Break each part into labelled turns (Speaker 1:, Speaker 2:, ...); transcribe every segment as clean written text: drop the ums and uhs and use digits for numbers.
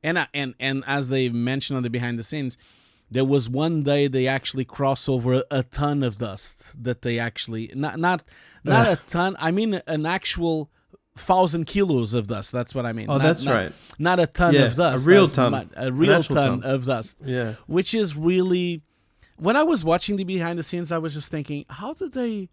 Speaker 1: And as they mentioned on the behind the scenes, there was one day they actually cross over a ton of dust that they actually not a ton. I mean an actual 1,000 kilos of dust. That's what I mean.
Speaker 2: Right.
Speaker 1: Not a ton of dust.
Speaker 2: A real ton.
Speaker 1: A real ton of dust.
Speaker 2: Yeah.
Speaker 1: Which is really, when I was watching the behind the scenes, I was just thinking, how do they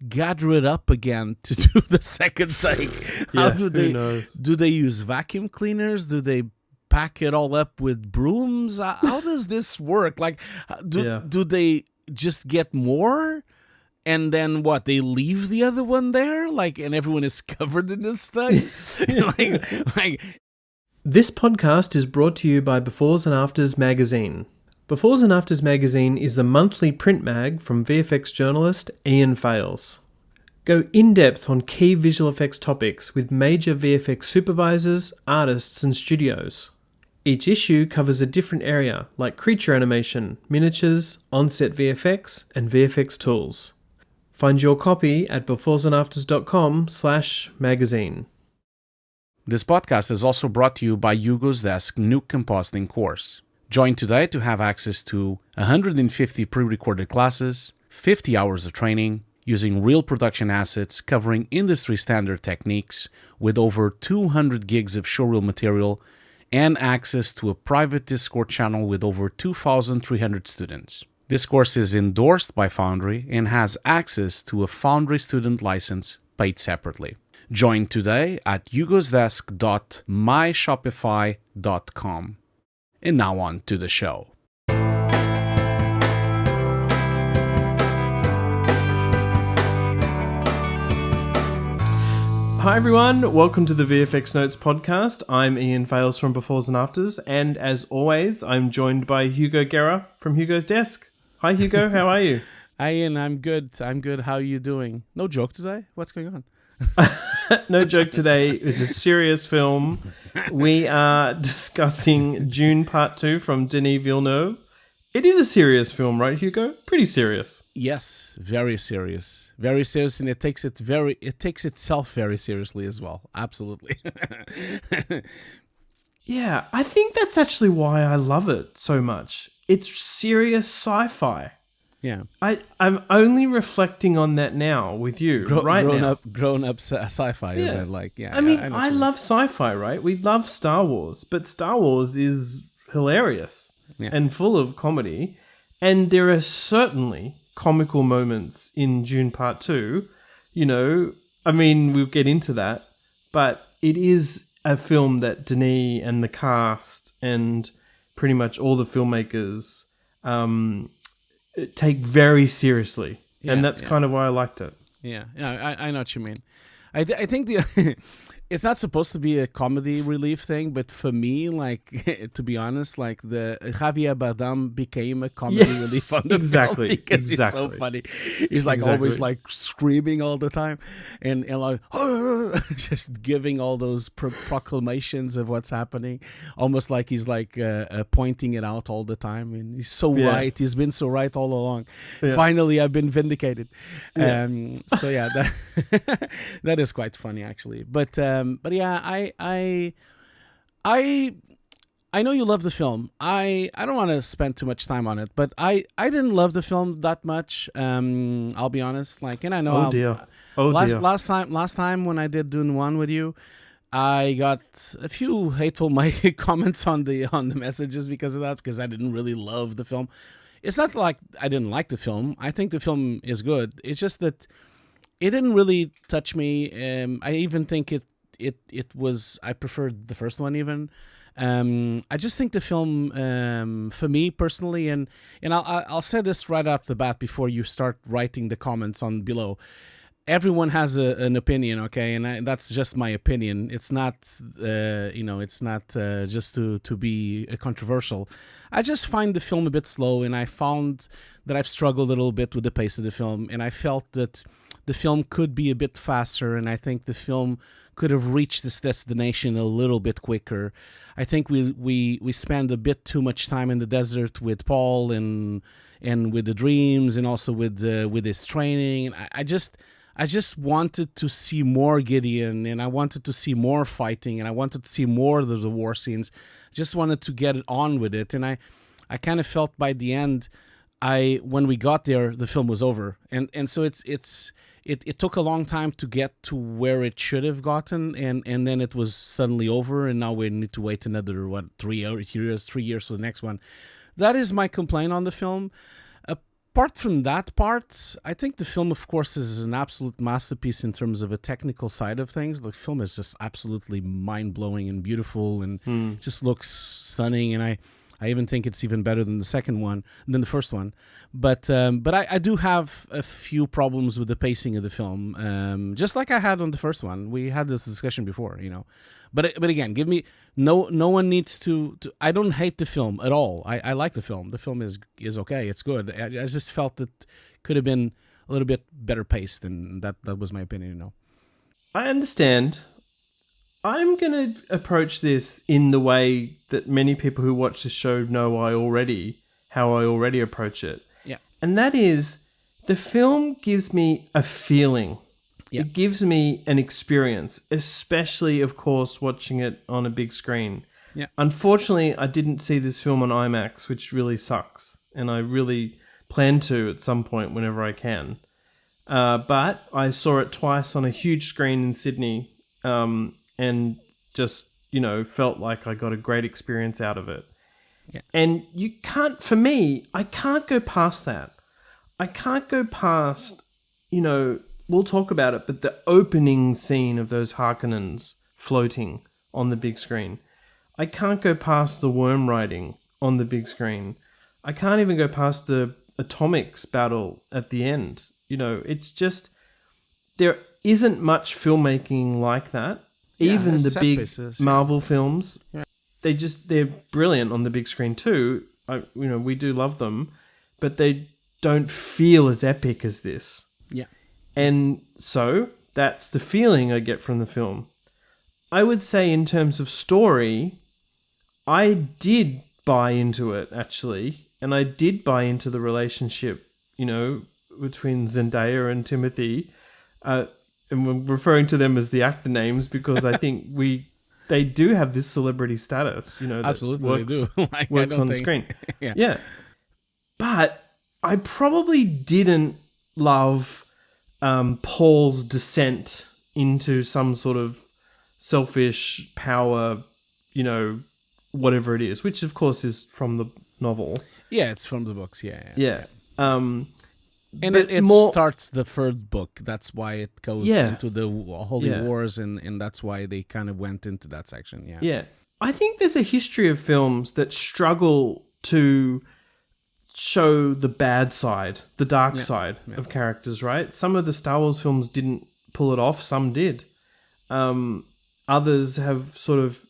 Speaker 1: gather it up again to do the second take? How
Speaker 2: who knows?
Speaker 1: Do they use vacuum cleaners? Do they pack it all up with brooms? How does this work? Like, do they just get more? And then what? They leave the other one there, like, and everyone is covered in this stuff.
Speaker 2: This podcast is brought to you by Befores and Afters magazine. Befores and Afters magazine is the monthly print mag from VFX journalist Ian Fales. Go in depth on key visual effects topics with major VFX supervisors, artists, and studios. Each issue covers a different area, like creature animation, miniatures, on-set VFX, and VFX tools. Find your copy at beforesandafters.com/magazine.
Speaker 1: This podcast is also brought to you by Hugo's Desk new compositing course. Join today to have access to 150 pre-recorded classes, 50 hours of training, using real production assets covering industry standard techniques with over 200 gigs of showreel material and access to a private Discord channel with over 2,300 students. This course is endorsed by Foundry and has access to a Foundry student license paid separately. Join today at hugosdesk.myshopify.com. And now on to the show.
Speaker 2: Hi everyone, welcome to the VFX Notes Podcast. I'm Ian Fales from Befores and Afters, and as always, I'm joined by Hugo Guerra from Hugo's Desk. Hi Hugo, how are you?
Speaker 1: Hi Ian, I'm good. How are you doing? No joke today? What's going on?
Speaker 2: No joke today. It's a serious film. We are discussing Dune Part 2 from Denis Villeneuve. It is a serious film, right, Hugo? Pretty serious.
Speaker 1: Yes, very serious. Very serious, and it takes itself very seriously as well. Absolutely.
Speaker 2: Yeah, I think that's actually why I love it so much. It's serious sci-fi.
Speaker 1: Yeah,
Speaker 2: I'm only reflecting on that now with you
Speaker 1: grown up sci-fi. Yeah. Is that like? Yeah,
Speaker 2: I mean, I love sci-fi, right? We love Star Wars, but Star Wars is hilarious and full of comedy, and there are certainly comical moments in Dune Part 2. You know, I mean, we'll get into that, but it is a film that Denis and the cast and pretty much all the filmmakers take very seriously, and that's kind of why I liked it.
Speaker 1: Yeah, I know what you mean. I think it's not supposed to be a comedy relief thing, but for me, like, to be honest, like, the Javier Bardem became a comedy relief on the film because he's so funny. He's like always like screaming all the time, and like just giving all those proclamations of what's happening, almost like he's like pointing it out all the time. And he's so right. He's been so right all along. Yeah. Finally, I've been vindicated. So yeah, that is quite funny actually. But yeah, I know you love the film. I don't want to spend too much time on it, but I didn't love the film that much. I'll be honest. Like, and I know. Last time when I did Dune 1 with you, I got a few hateful comments on the messages because of that, because I didn't really love the film. It's not like I didn't like the film. I think the film is good. It's just that it didn't really touch me. I even think it was, I preferred the first one even. I just think the film, for me personally, and I'll say this right off the bat before you start writing the comments on below. Everyone has an opinion, okay, and that's just my opinion. It's not, it's not just to be controversial. I just find the film a bit slow, and I found that I've struggled a little bit with the pace of the film, and I felt that the film could be a bit faster, and I think the film could have reached this destination a little bit quicker. I think we spend a bit too much time in the desert with Paul and with the dreams, and also with his training. I just wanted to see more Gideon, and I wanted to see more fighting, and I wanted to see more of the war scenes. Just wanted to get it on with it, and I kind of felt by the end, when we got there, the film was over, and so it took a long time to get to where it should have gotten, and then it was suddenly over, and now we need to wait another 3 years for the next one. That is my complaint on the film. Apart from that part, I think the film, of course, is an absolute masterpiece in terms of a technical side of things. The film is just absolutely mind-blowing and beautiful, and just looks stunning. And I even think it's even better than the first one. But I do have a few problems with the pacing of the film, just like I had on the first one. We had this discussion before, But again, no one needs to. I don't hate the film at all. I like the film. The film is okay. It's good. I just felt it could have been a little bit better paced, and that was my opinion.
Speaker 2: I understand. I'm going to approach this in the way that many people who watch the show know how I already approach it.
Speaker 1: Yeah.
Speaker 2: And that is, the film gives me a feeling. Yeah. It gives me an experience, especially, of course, watching it on a big screen.
Speaker 1: Yeah.
Speaker 2: Unfortunately, I didn't see this film on IMAX, which really sucks. And I really plan to at some point whenever I can. But I saw it twice on a huge screen in Sydney, and just, felt like I got a great experience out of it.
Speaker 1: Yeah.
Speaker 2: And I can't go past that. I can't go past, we'll talk about it, but the opening scene of those Harkonnens floating on the big screen. I can't go past the worm riding on the big screen. I can't even go past the atomics battle at the end. It's just, there isn't much filmmaking like that. Even the big Marvel films, they're brilliant on the big screen too. We do love them, but they don't feel as epic as this.
Speaker 1: Yeah.
Speaker 2: And so that's the feeling I get from the film. I would say in terms of story, I did buy into it, actually. And I did buy into the relationship, between Zendaya and Timothy. And we're referring to them as the actor names because I think they do have this celebrity status, that
Speaker 1: absolutely
Speaker 2: works,
Speaker 1: they do.
Speaker 2: works on the screen.
Speaker 1: Yeah.
Speaker 2: But I probably didn't love Paul's descent into some sort of selfish power, whatever it is, which of course is from the novel.
Speaker 1: Yeah, it's from the books.
Speaker 2: Yeah.
Speaker 1: And it starts the third book. That's why it goes into the Holy Wars, and that's why they kind of went into that section. Yeah.
Speaker 2: Yeah. I think there's a history of films that struggle to show the bad side, the dark side of characters, right? Some of the Star Wars films didn't pull it off. Some did. Others have sort of,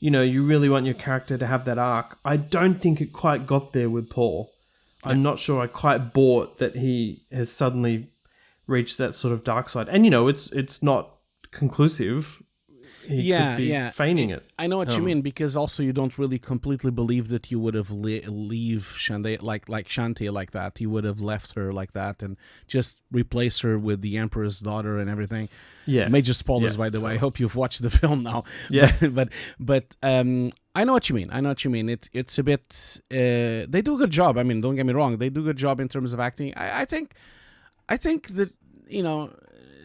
Speaker 2: you really want your character to have that arc. I don't think it quite got there with Paul. I'm not sure I quite bought that he has suddenly reached that sort of dark side. And, it's not conclusive. He could be feigning it.
Speaker 1: I know what you mean, because also you don't really completely believe that you would have leave Shantae like Shantae like that. You would have left her like that and just replaced her with the Emperor's daughter and everything.
Speaker 2: Yeah.
Speaker 1: Major spoilers, by the way. I hope you've watched the film now.
Speaker 2: Yeah.
Speaker 1: But I know what you mean. It's a bit. They do a good job. I mean, don't get me wrong. They do a good job in terms of acting. I think that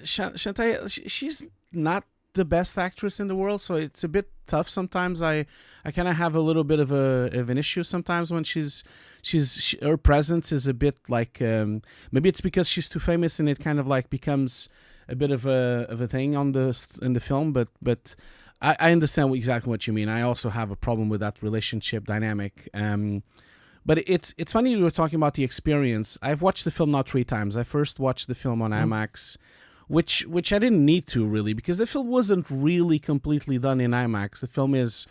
Speaker 1: Shantae, she's not the best actress in the world, so it's a bit tough sometimes. I kind of have a little bit of an issue sometimes when her presence is a bit like maybe it's because she's too famous and it kind of like becomes a bit of a thing in the film, but I understand exactly what you mean. I also have a problem with that relationship dynamic. But it's funny you were talking about the experience. I've watched the film now 3 times. I first watched the film on IMAX, which I didn't need to really, because the film wasn't really completely done in IMAX. The film is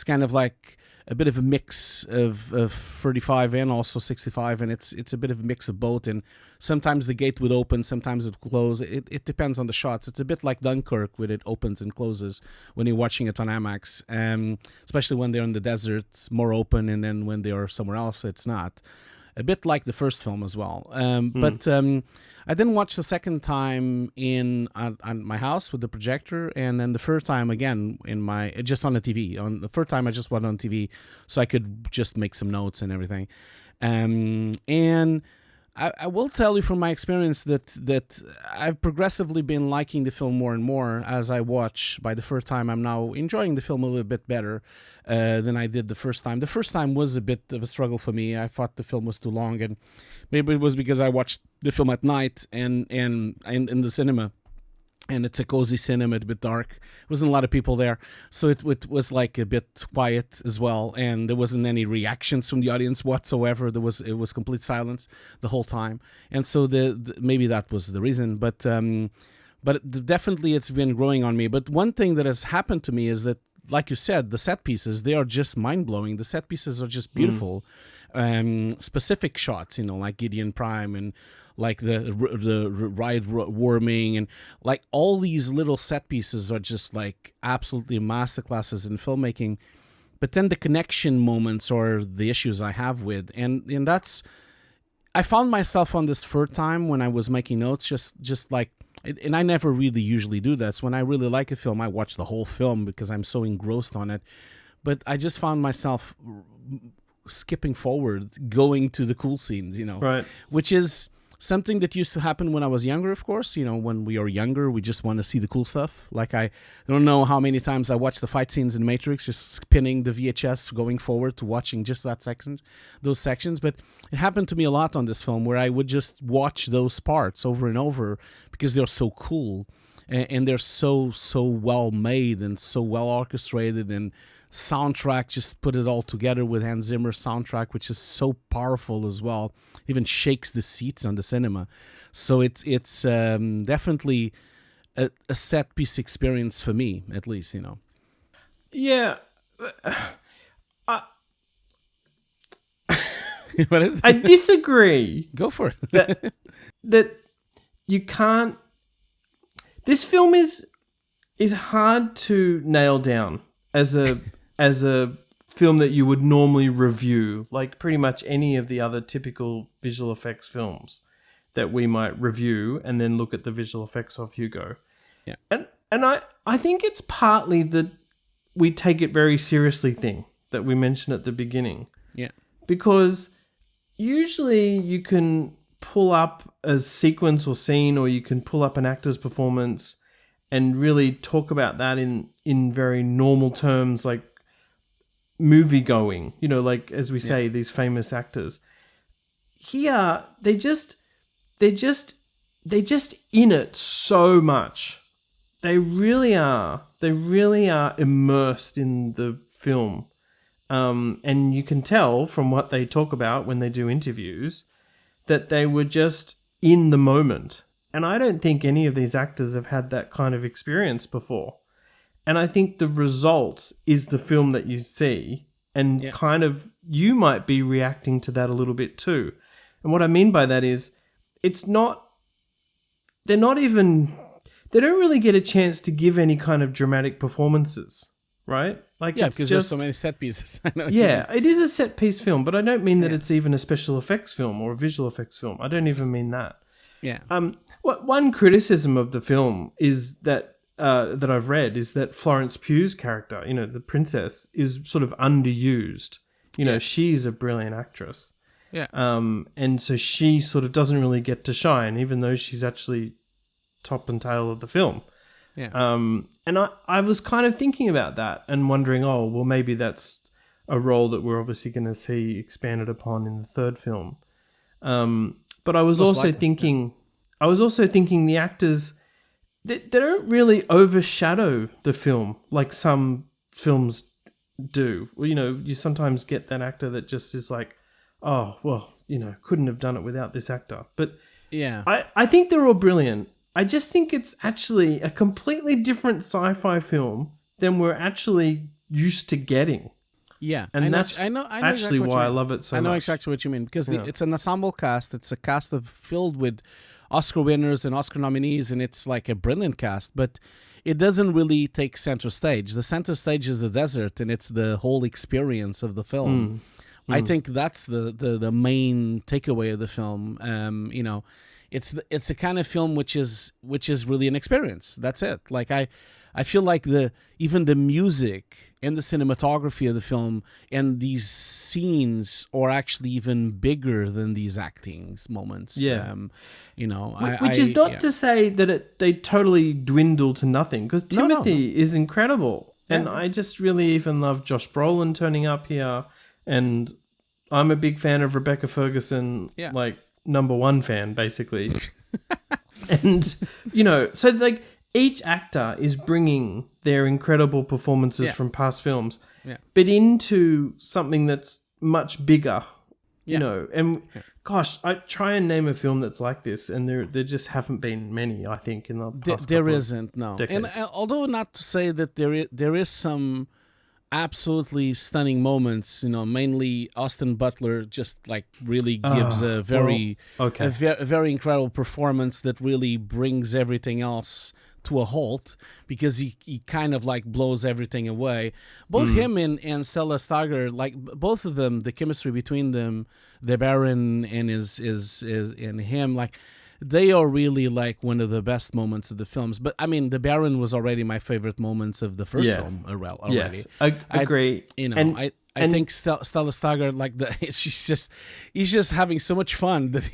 Speaker 1: kind of like a bit of a mix of 35 and also 65, and it's a bit of a mix of both. And sometimes the gate would open, sometimes it would close. It depends on the shots. It's a bit like Dunkirk, where it opens and closes when you're watching it on IMAX, especially when they're in the desert, more open, and then when they are somewhere else, it's not. a bit like the first film as well. But I didn't watch the second time on my house with the projector, and then the third time again just on the TV. On the third time, I just watched on TV so I could just make some notes and everything. And I will tell you from my experience that I've progressively been liking the film more and more as I watch. By the third time, I'm now enjoying the film a little bit better than I did the first time. The first time was a bit of a struggle for me. I thought the film was too long, and maybe it was because I watched the film at night and in the cinema. And it's a cozy cinema, a bit dark. There wasn't a lot of people there, so it was like a bit quiet as well. And there wasn't any reactions from the audience whatsoever. It was complete silence the whole time. And so maybe that was the reason. But definitely it's been growing on me. But one thing that has happened to me is that, like you said, the set pieces, they are just mind blowing. The set pieces are just beautiful. Specific shots, like Giedi Prime and like the ride warming, and like all these little set pieces are just like absolutely masterclasses in filmmaking. But then the connection moments are the issues I have with, and that's, I found myself on this third time when I was making notes, just like, and I never really usually do that. So when I really like a film, I watch the whole film because I'm so engrossed on it. But I just found myself skipping forward, going to the cool scenes,
Speaker 2: right,
Speaker 1: which is something that used to happen when I was younger, of course. When we are younger, we just want to see the cool stuff. Like, I don't know how many times I watched the fight scenes in Matrix, just spinning the VHS, going forward to watching just those sections. But it happened to me a lot on this film, where I would just watch those parts over and over because they're so cool. And they're so well made and so well orchestrated, and soundtrack just put it all together with Hans Zimmer's soundtrack, which is so powerful as well. Even shakes the seats on the cinema. So it's definitely a set piece experience for me, at least,
Speaker 2: Yeah.
Speaker 1: What is it?
Speaker 2: I disagree.
Speaker 1: Go for it.
Speaker 2: that you can't. This film is hard to nail down as a film that you would normally review, like pretty much any of the other typical visual effects films that we might review and then look at the visual effects of Hugo.
Speaker 1: Yeah.
Speaker 2: And I think it's partly that we take it very seriously thing that we mentioned at the beginning.
Speaker 1: Yeah.
Speaker 2: Because usually you can pull up a sequence or scene, or you can pull up an actor's performance and really talk about that in very normal terms, like movie going, like, as we say, these famous actors. Here, they just in it so much. They really are immersed in the film. And you can tell from what they talk about when they do interviews that they were just in the moment. And I don't think any of these actors have had that kind of experience before. And I think the result is the film that you see, and kind of you might be reacting to that a little bit too. And what I mean by that is they don't really get a chance to give any kind of dramatic performances, right? Like,
Speaker 1: because there's so many set pieces. I know
Speaker 2: it is a set piece film, but I don't mean that it's even a special effects film or a visual effects film. I don't even mean that.
Speaker 1: Yeah.
Speaker 2: One criticism of the film is that I've read is that Florence Pugh's character, the princess, is sort of underused. She's a brilliant actress.
Speaker 1: Yeah.
Speaker 2: And so she sort of doesn't really get to shine, even though she's actually top and tail of the film.
Speaker 1: Yeah.
Speaker 2: And I was kind of thinking about that and wondering, maybe that's a role that we're obviously going to see expanded upon in the third film. But I was also thinking the actors, they don't really overshadow the film like some films do. Well, you sometimes get that actor that just is like, couldn't have done it without this actor. But
Speaker 1: yeah,
Speaker 2: I think they're all brilliant. I just think it's actually a completely different sci-fi film than we're actually used to getting.
Speaker 1: Yeah,
Speaker 2: and I know
Speaker 1: actually
Speaker 2: exactly why I love it so much.
Speaker 1: I know exactly what you mean, because it's an ensemble cast. It's a cast filled with Oscar winners and Oscar nominees, and it's like a brilliant cast, but it doesn't really take center stage. The center stage is the desert, and it's the whole experience of the film. I think that's the main takeaway of the film. It's a kind of film which is really an experience. That's it. Like I feel like even the music and the cinematography of the film and these scenes are actually even bigger than these acting moments.
Speaker 2: Yeah.
Speaker 1: Which
Speaker 2: is not to say that they totally dwindle to nothing, because Timothy is incredible. And I just really even love Josh Brolin turning up here. And I'm a big fan of Rebecca Ferguson, like number one fan, basically. And, so like each actor is bringing their incredible performances from past films, but into something that's much bigger, And gosh, I try and name a film that's like this, and there just haven't been many, I think, in the past
Speaker 1: there isn't, no.
Speaker 2: decades.
Speaker 1: And although not to say that there is some absolutely stunning moments, mainly Austin Butler just like really gives a very incredible performance that really brings everything else to a halt, because he kind of like blows everything away. Both him and Stella Stagger, like both of them, the chemistry between them, the Baron and is and him, like they are really like one of the best moments of the films. But I mean, the Baron was already my favorite moments of the first film already.
Speaker 2: Yes, I agree.
Speaker 1: I think Stella Stagger, like he's just having so much fun that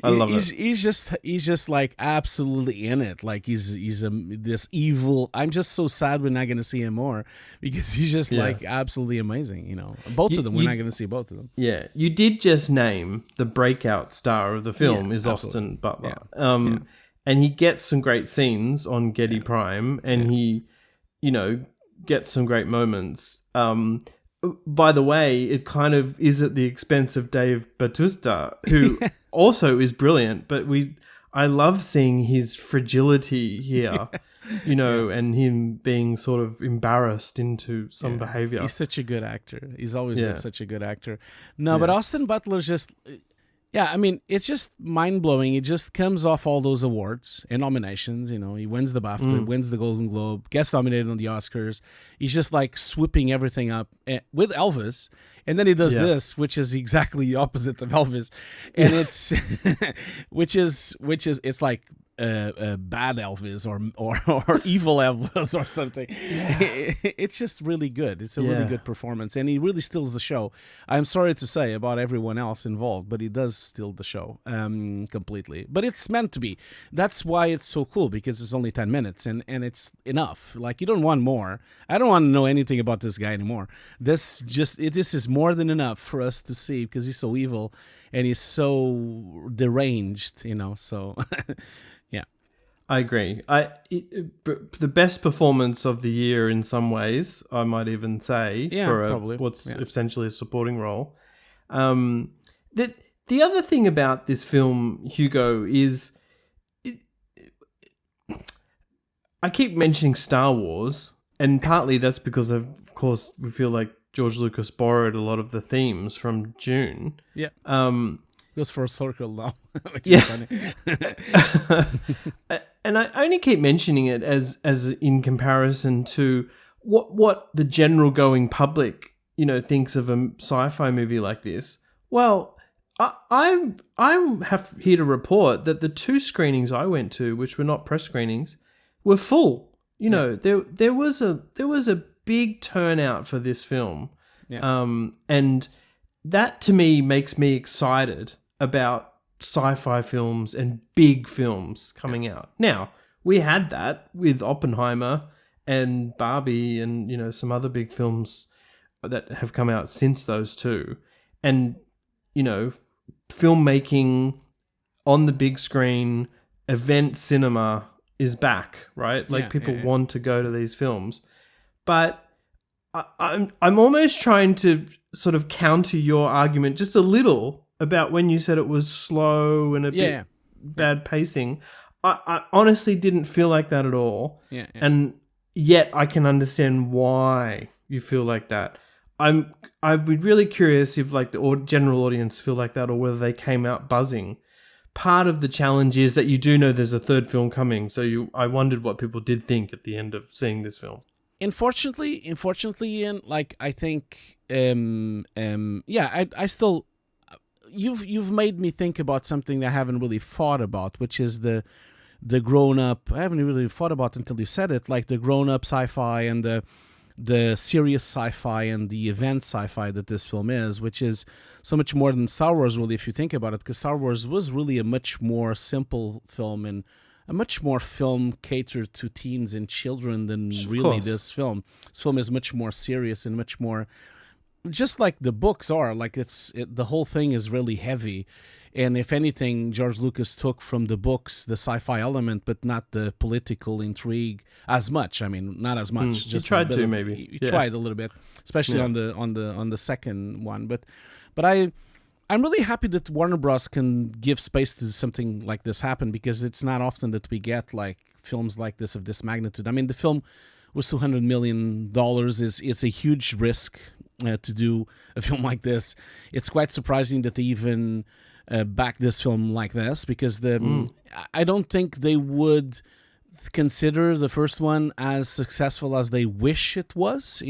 Speaker 2: I love it.
Speaker 1: He's just like absolutely in it. Like he's this evil. I'm just so sad we're not going to see him more, because he's just like absolutely amazing. Both of them. We're not going to see both of them.
Speaker 2: Yeah, you did just name the breakout star of the film is Austin Butler. And he gets some great scenes on Giedi Prime, and he, gets some great moments. By the way, it kind of is at the expense of Dave Bautista, who also is brilliant, but I love seeing his fragility here, and him being sort of embarrassed into some behavior.
Speaker 1: He's such a good actor. He's always been such a good actor. No, but Austin Butler's just... Yeah, I mean, it's just mind-blowing. It just comes off all those awards and nominations. He wins the BAFTA, wins the Golden Globe, gets nominated on the Oscars. He's just like swooping everything up with Elvis. And then he does this, which is exactly the opposite of Elvis. And it's, which is it's like bad Elvis or evil Elvis or something. It's just really good. It's a really good performance, and he really steals the show. I'm sorry to say about everyone else involved, but he does steal the show completely. But it's meant to be. That's why it's so cool, because it's only 10 minutes and it's enough. Like, you don't want more. I don't want to know anything about this guy anymore. This is more than enough for us to see, because he's so evil and he's so deranged, so
Speaker 2: I agree. The best performance of the year in some ways, I might even say, for what's essentially a supporting role. The other thing about this film, Hugo, is I keep mentioning Star Wars, and partly that's because of course, we feel like George Lucas borrowed a lot of the themes from Dune.
Speaker 1: Yeah. Goes for a circle now, which is funny.
Speaker 2: And I only keep mentioning it as in comparison to what the general going public, thinks of a sci-fi movie like this. Well, I'm here to report that the 2 screenings I went to, which were not press screenings, were full. There was a big turnout for this film. Yeah. And that to me makes me excited about sci-fi films and big films coming out. Now, we had that with Oppenheimer and Barbie and, some other big films that have come out since those two. And, filmmaking on the big screen, event cinema is back, right? Like people want to go to these films. But I'm almost trying to sort of counter your argument just a little about when you said it was slow and a bit bad pacing. I honestly didn't feel like that at all. Yeah. And yet I can understand why you feel like that. I'd be really curious if like the general audience feel like that, or whether they came out buzzing. Part of the challenge is that you do know there's a third film coming, so I wondered what people did think at the end of seeing this film.
Speaker 1: Unfortunately, Ian, like I think, I still, you've made me think about something that I haven't really thought about, which is the grown up. I haven't really thought about until you said it, like the grown up sci-fi and the serious sci-fi and the event sci-fi that this film is, which is so much more than Star Wars, really, if you think about it, because Star Wars was really a much more simple film and a much more film catered to teens and children than really this film. This film is much more serious and much more, just like the books are. Like the whole thing is really heavy. And if anything, George Lucas took from the books the sci-fi element, but not the political intrigue as much. I mean, not as much.
Speaker 2: Just he tried to, maybe.
Speaker 1: He tried a little bit, especially on the second one. But I'm really happy that Warner Bros. Can give space to something like this happen, because it's not often that we get like films like this of this magnitude. I mean, the film was $200 million. It's a huge risk to do a film like this. It's quite surprising that they even back this film like this, because I don't think they would consider the first one as successful as they wish it was,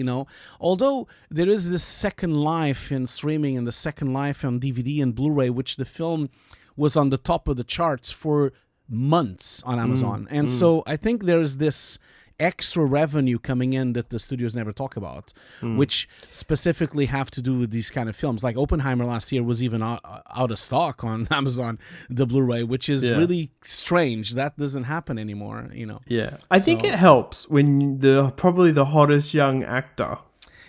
Speaker 1: although there is this second life in streaming and the second life on DVD and Blu-ray, which the film was on the top of the charts for months on Amazon. So I think there's this extra revenue coming in that the studios never talk about, which specifically have to do with these kind of films. Like Oppenheimer last year was even out of stock on Amazon, the Blu-ray, which is really strange. That doesn't happen anymore,
Speaker 2: Yeah, I think it helps when probably the hottest young actor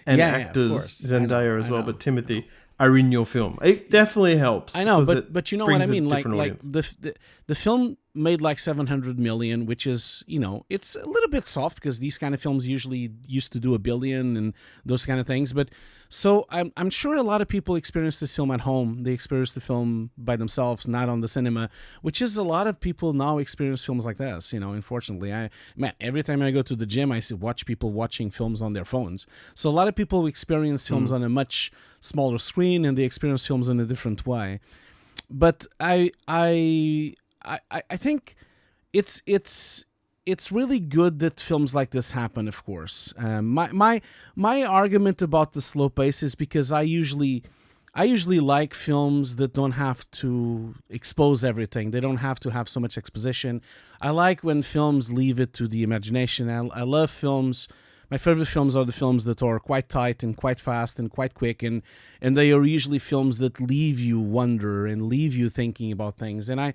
Speaker 2: and actors, Zendaya as well, but Timothy, are in your film. It definitely helps.
Speaker 1: I know, but you know what I mean. Like the film made like $700 million, which is, it's a little bit soft, because these kind of films usually used to do $1 billion and those kind of things. But so I'm sure a lot of people experience this film at home. They experience the film by themselves, not on the cinema, which is a lot of people now experience films like this. Unfortunately, every time I go to the gym, I watch people watching films on their phones. So a lot of people experience films on a much smaller screen, and they experience films in a different way. But I think it's really good that films like this happen. Of course, my argument about the slow pace is because I usually like films that don't have to expose everything. They don't have to have so much exposition. I like when films leave it to the imagination. I love films. My favorite films are the films that are quite tight and quite fast and quite quick, and they are usually films that leave you wonder and leave you thinking about things. And I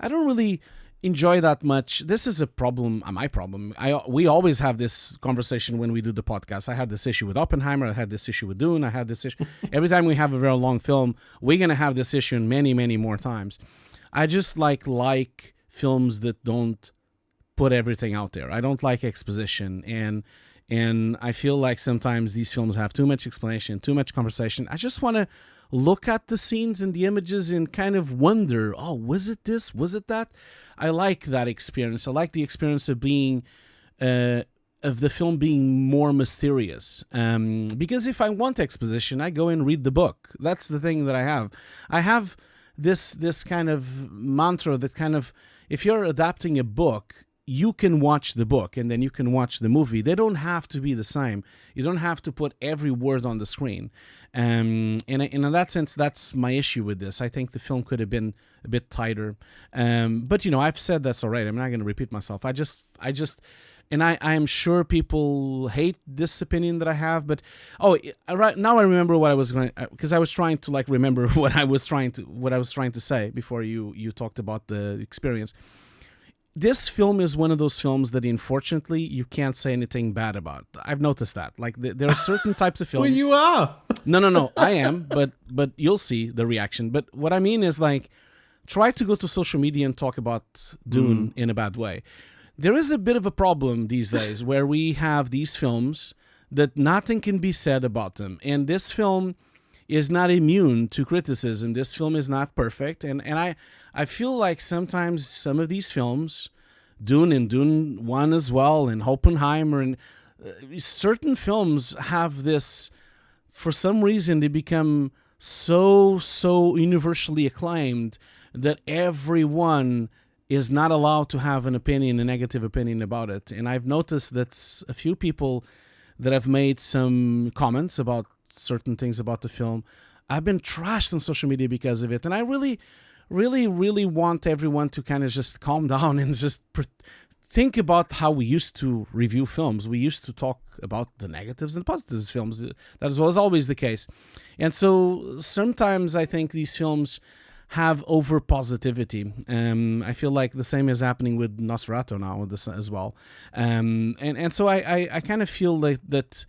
Speaker 1: don't really enjoy that much. This is a problem, my problem. We always have this conversation when we do the podcast. I had this issue with Oppenheimer. I had this issue with Dune. I had this issue. Every time we have a very long film, we're going to have this issue many, many more times. I just like films that don't put everything out there. I don't like exposition, and I feel like sometimes these films have too much explanation, too much conversation. I just want to look at the scenes and the images and kind of wonder, oh, was it this? Was it that? I like that experience. I like the experience of being, of the film being more mysterious. Because if I want exposition, I go and read the book. That's the thing that I have. I have this kind of mantra that kind of, if you're adapting a book, you can watch the book and then you can watch the movie. They don't have to be the same. You don't have to put every word on the screen. And in that sense, that's my issue with this. I think the film could have been a bit tighter. But, I've said that's already. I'm not going to repeat myself. I am sure people hate this opinion that I have, but right now I remember what I was going, because I was trying to remember what I was trying to say before you talked about the experience. This film is one of those films that, unfortunately, you can't say anything bad about. I've noticed that. There are certain types of films.
Speaker 2: Well, you are.
Speaker 1: No, I am, but you'll see the reaction. But what I mean is, try to go to social media and talk about Dune in a bad way. There is a bit of a problem these days where we have these films that nothing can be said about them. And this film is not immune to criticism. This film is not perfect. And I feel like sometimes some of these films, Dune and Dune 1 as well, and Oppenheimer, and certain films have this, for some reason, they become so universally acclaimed that everyone is not allowed to have an opinion, a negative opinion about it. And I've noticed that a few people that have made some comments about certain things about the film. I've been trashed on social media because of it, and I really, really, really want everyone to kind of just calm down and just think about how we used to review films. We used to talk about the negatives and positives of films. That was always the case. And so sometimes I think these films have over positivity. I feel like the same is happening with Nosferatu now as well. And so I kind of feel like that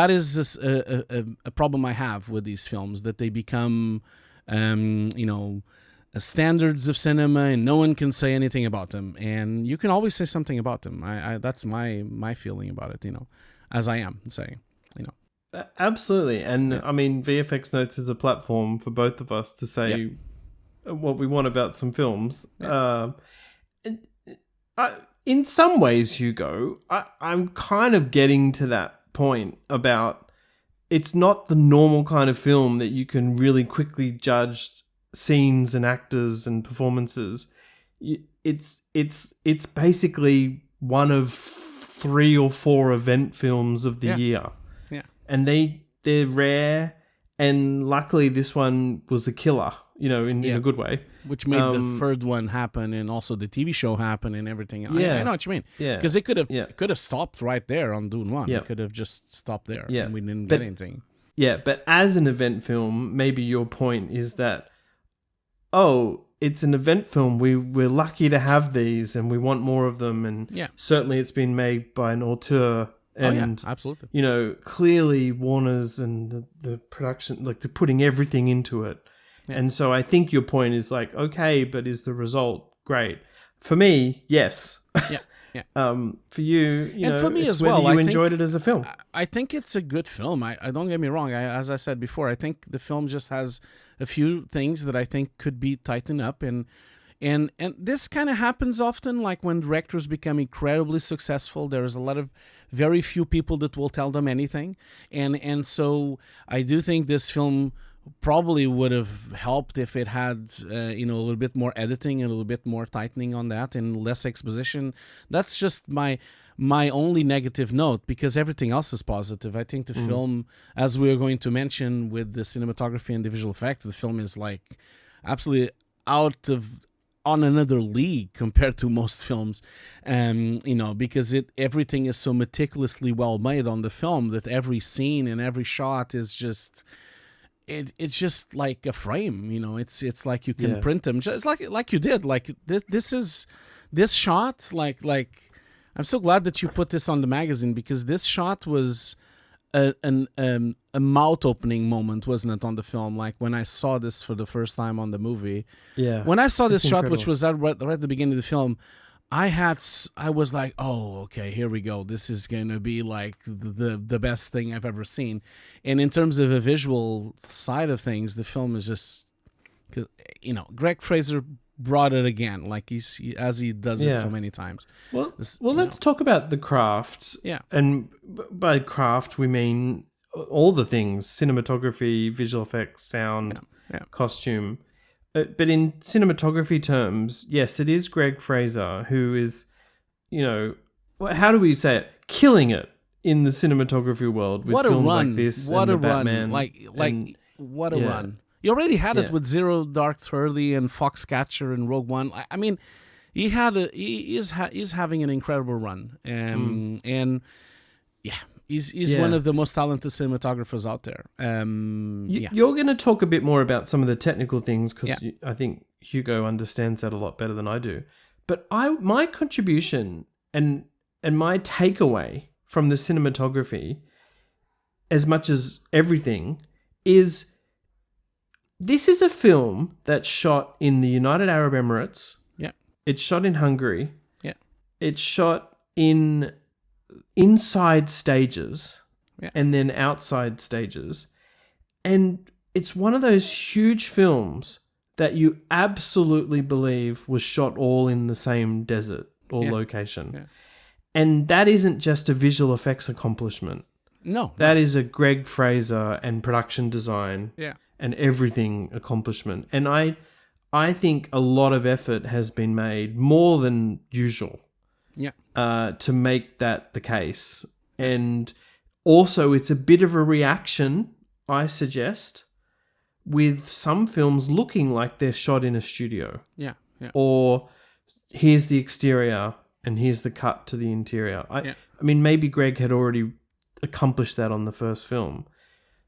Speaker 1: is a problem I have with these films, that they become, standards of cinema, and no one can say anything about them. And you can always say something about them. That's my feeling about it, as I am saying,
Speaker 2: Absolutely. And I mean, VFX Notes is a platform for both of us to say what we want about some films. In some ways, Hugo, I'm kind of getting to that point about it's not the normal kind of film that you can really quickly judge scenes and actors and performances. It's basically one of 3 or 4 event films of the year.
Speaker 1: Yeah.
Speaker 2: And they're rare, and luckily this one was a killer, in a good way.
Speaker 1: Which made the third one happen, and also the TV show happen and everything.
Speaker 2: Yeah.
Speaker 1: I know what you mean.
Speaker 2: Yeah.
Speaker 1: Because it could have stopped right there on Dune 1. It could have just stopped there and we didn't get anything.
Speaker 2: Yeah, but as an event film, maybe your point is that, it's an event film. We're lucky to have these, and we want more of them. And certainly it's been made by an auteur. And,
Speaker 1: absolutely.
Speaker 2: Clearly Warner's and the production, like, they're putting everything into it. Yeah. And so I think your point is like, okay, but is the result great? For me, yes.
Speaker 1: Yeah. Yeah.
Speaker 2: For you,
Speaker 1: and for me
Speaker 2: it's
Speaker 1: as well,
Speaker 2: whether you enjoyed it as a film.
Speaker 1: I think it's a good film. I don't get me wrong. As I said before, I think the film just has a few things that I think could be tightened up, and this kind of happens often. Like when directors become incredibly successful, there's a lot of very few people that will tell them anything, and so I do think this film probably would have helped if it had a little bit more editing and a little bit more tightening on that and less exposition. That's just my only negative note, because everything else is positive. I think the film, as we are going to mention with the cinematography and the visual effects, the film is like absolutely on another league compared to most films, because everything is so meticulously well made on the film that every scene and every shot is just it's just like a frame. It's like you can print them, just like you did. Like this shot, like I'm so glad that you put this on the magazine, because this shot was a mouth opening moment, wasn't it, on the film? Like when I saw this for the first time on the movie, when I saw this shot, which was right at the beginning of the film, I was like, oh, okay, here we go. This is going to be like the best thing I've ever seen. And in terms of a visual side of things, the film is just, Greig Fraser brought it again, like as he does it so many times.
Speaker 2: Well, let's talk about the craft.
Speaker 1: Yeah.
Speaker 2: And by craft, we mean all the things: cinematography, visual effects, sound, costume. But in cinematography terms, yes, it is Greig Fraser who is, how do we say it? Killing it in the cinematography world with films like this and the Batman.
Speaker 1: What a run. You already had it with Zero Dark 30 and Foxcatcher and Rogue One. I mean, he is having an incredible run. And he's one of the most talented cinematographers out there.
Speaker 2: You're going to talk a bit more about some of the technical things, because I think Hugo understands that a lot better than I do. But my contribution and my takeaway from the cinematography, as much as everything, is this is a film that's shot in the United Arab Emirates.
Speaker 1: Yeah.
Speaker 2: It's shot in Hungary.
Speaker 1: Yeah.
Speaker 2: It's shot in inside stages and then outside stages. And it's one of those huge films that you absolutely believe was shot all in the same desert or location. Yeah. And that isn't just a visual effects accomplishment.
Speaker 1: No.
Speaker 2: That is a Greig Fraser and production design and everything accomplishment. And I think a lot of effort has been made, more than usual, to make that the case. And also, it's a bit of a reaction, I suggest, with some films looking like they're shot in a studio.
Speaker 1: Yeah.
Speaker 2: Or here's the exterior and here's the cut to the interior. I mean, maybe Greig had already accomplished that on the first film.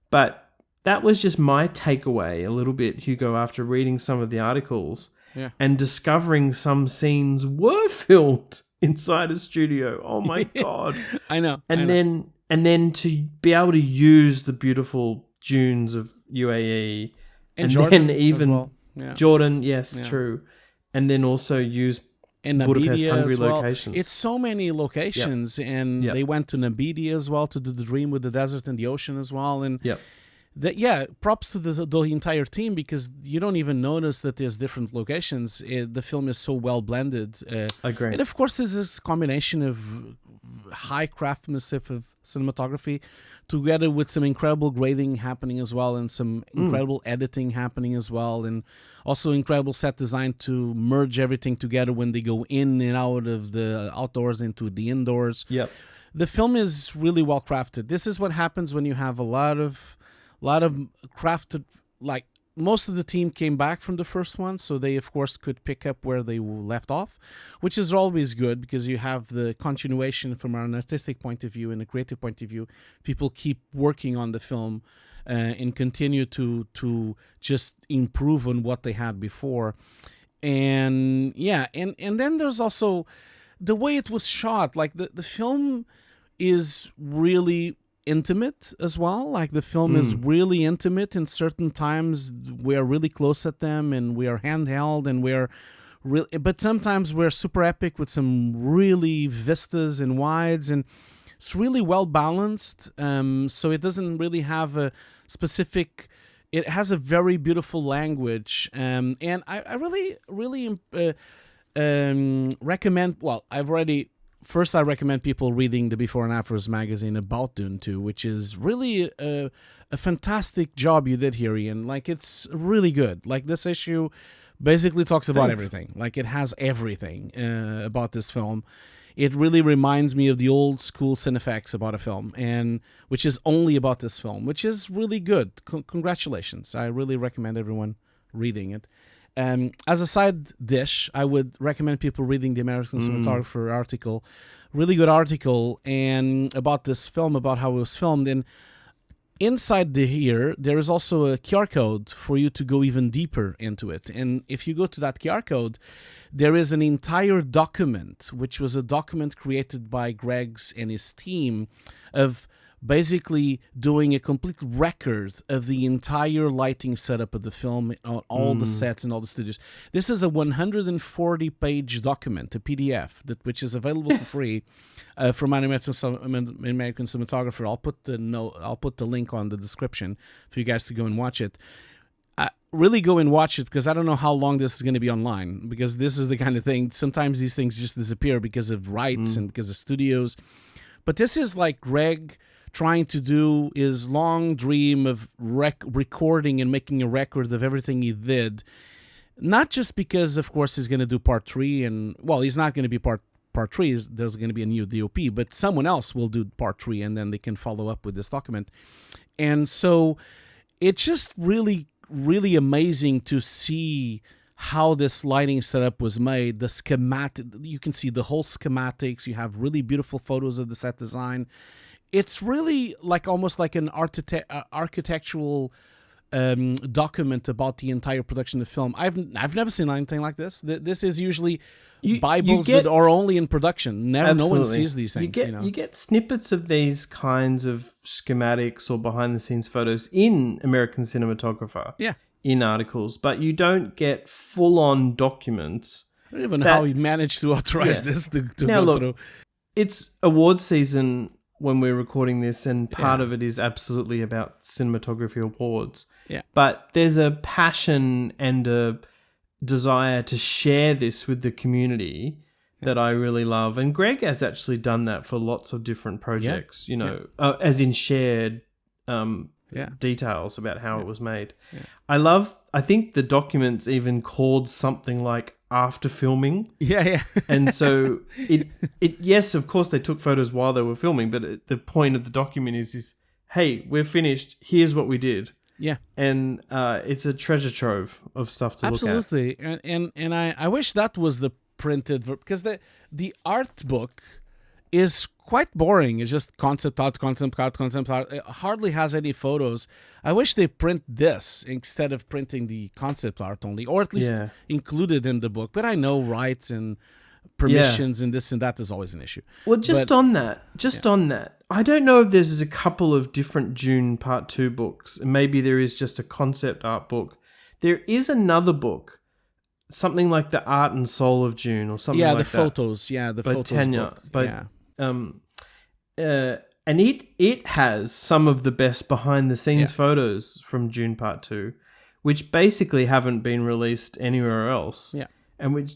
Speaker 2: But that was just my takeaway a little bit, Hugo, after reading some of the articles and discovering some scenes were filmed inside a studio. Oh my God.
Speaker 1: I know.
Speaker 2: And then to be able to use the beautiful dunes of UAE and
Speaker 1: Jordan
Speaker 2: then even
Speaker 1: as well.
Speaker 2: Jordan, yes, true. And then also use Budapest, Hungary locations.
Speaker 1: It's so many locations, and they went to Namibia as well to do the dream with the desert and the ocean as well. And props to the entire team, because you don't even notice that there's different locations. The film is so well blended.
Speaker 2: Agree.
Speaker 1: And of course, there's this combination of high craftsmanship of cinematography together with some incredible grading happening as well, and some incredible editing happening as well, and also incredible set design to merge everything together when they go in and out of the outdoors into the indoors. The film is really well crafted. This is what happens when you have a lot of crafted, like, most of the team came back from the first one, so they of course could pick up where they left off, which is always good because you have the continuation from an artistic point of view and a creative point of view. People keep working on the film and continue to just improve on what they had before. And and then there's also the way it was shot. Like the film is really intimate as well. Like the film is really intimate. In certain times we are really close at them and we are handheld, and but sometimes we're super epic with some really vistas and wides, and it's really well balanced. So it doesn't really have a specific. It has a very beautiful language, and I really recommend. Well, I recommend people reading the Before and Afters magazine about Dune 2, which is really a fantastic job you did here, Ian. Like, it's really good. Like, this issue basically talks about everything. Like, it has everything about this film. It really reminds me of the old school Cinefex about a film, and which is only about this film, which is really good. Congratulations. I really recommend everyone reading it. As a side dish, I would recommend people reading the American Cinematographer article. Really good article and about this film, about how it was filmed. And inside here, there is also a QR code for you to go even deeper into it. And if you go to that QR code, there is an entire document, which was a document created by Greig's and his team, of basically doing a complete record of the entire lighting setup of the film, all the sets and all the studios. This is a 140-page document, a PDF, which is available for free from American Cinematographer. I'll put the link on the description for you guys to go and watch it. Really go and watch it, because I don't know how long this is going to be online, because this is the kind of thing, sometimes these things just disappear because of rights and because of studios. But this is like Greig trying to do his long dream of recording and making a record of everything he did. Not just because, of course, he's going to do part 3, and, well, he's not going to be part 3. There's going to be a new DOP, but someone else will do part 3, and then they can follow up with this document. And so it's just really, really amazing to see how this lighting setup was made. The schematic, you can see the whole schematics. You have really beautiful photos of the set design. It's really like almost like an architectural document about the entire production of film. I've never seen anything like this. This is usually Bibles that are only in production. No one sees these things.
Speaker 2: You get snippets of these kinds of schematics or behind the scenes photos in American Cinematographer.
Speaker 1: Yeah.
Speaker 2: In articles, but you don't get full on documents.
Speaker 1: I don't even know how he managed to authorize this to
Speaker 2: now,
Speaker 1: go through.
Speaker 2: It's awards season when we're recording this, and part of it is absolutely about cinematography awards.
Speaker 1: Yeah.
Speaker 2: But there's a passion and a desire to share this with the community that I really love. And Greig has actually done that for lots of different projects, as in shared details about how it was made.
Speaker 1: Yeah.
Speaker 2: I think the document's even called something like after filming.
Speaker 1: Yeah.
Speaker 2: And so yes, of course they took photos while they were filming, but the point of the document is hey, we're finished. Here's what we did.
Speaker 1: Yeah.
Speaker 2: And it's a treasure trove of stuff to look at.
Speaker 1: Absolutely. And I wish that was the printed, because the art book is quite boring. It's just concept art. It hardly has any photos. I wish they print this instead of printing the concept art only, or at least included in the book. But I know rights and permissions and this and that is always an issue.
Speaker 2: Well, on that, I don't know if there's a couple of different Dune Part 2 books. Maybe there is just a concept art book. There is another book, something like The Art and Soul of Dune or something like that.
Speaker 1: The photos
Speaker 2: Tanya,
Speaker 1: book.
Speaker 2: And it has some of the best behind-the-scenes photos from Dune Part 2, which basically haven't been released anywhere else.
Speaker 1: Yeah.
Speaker 2: And which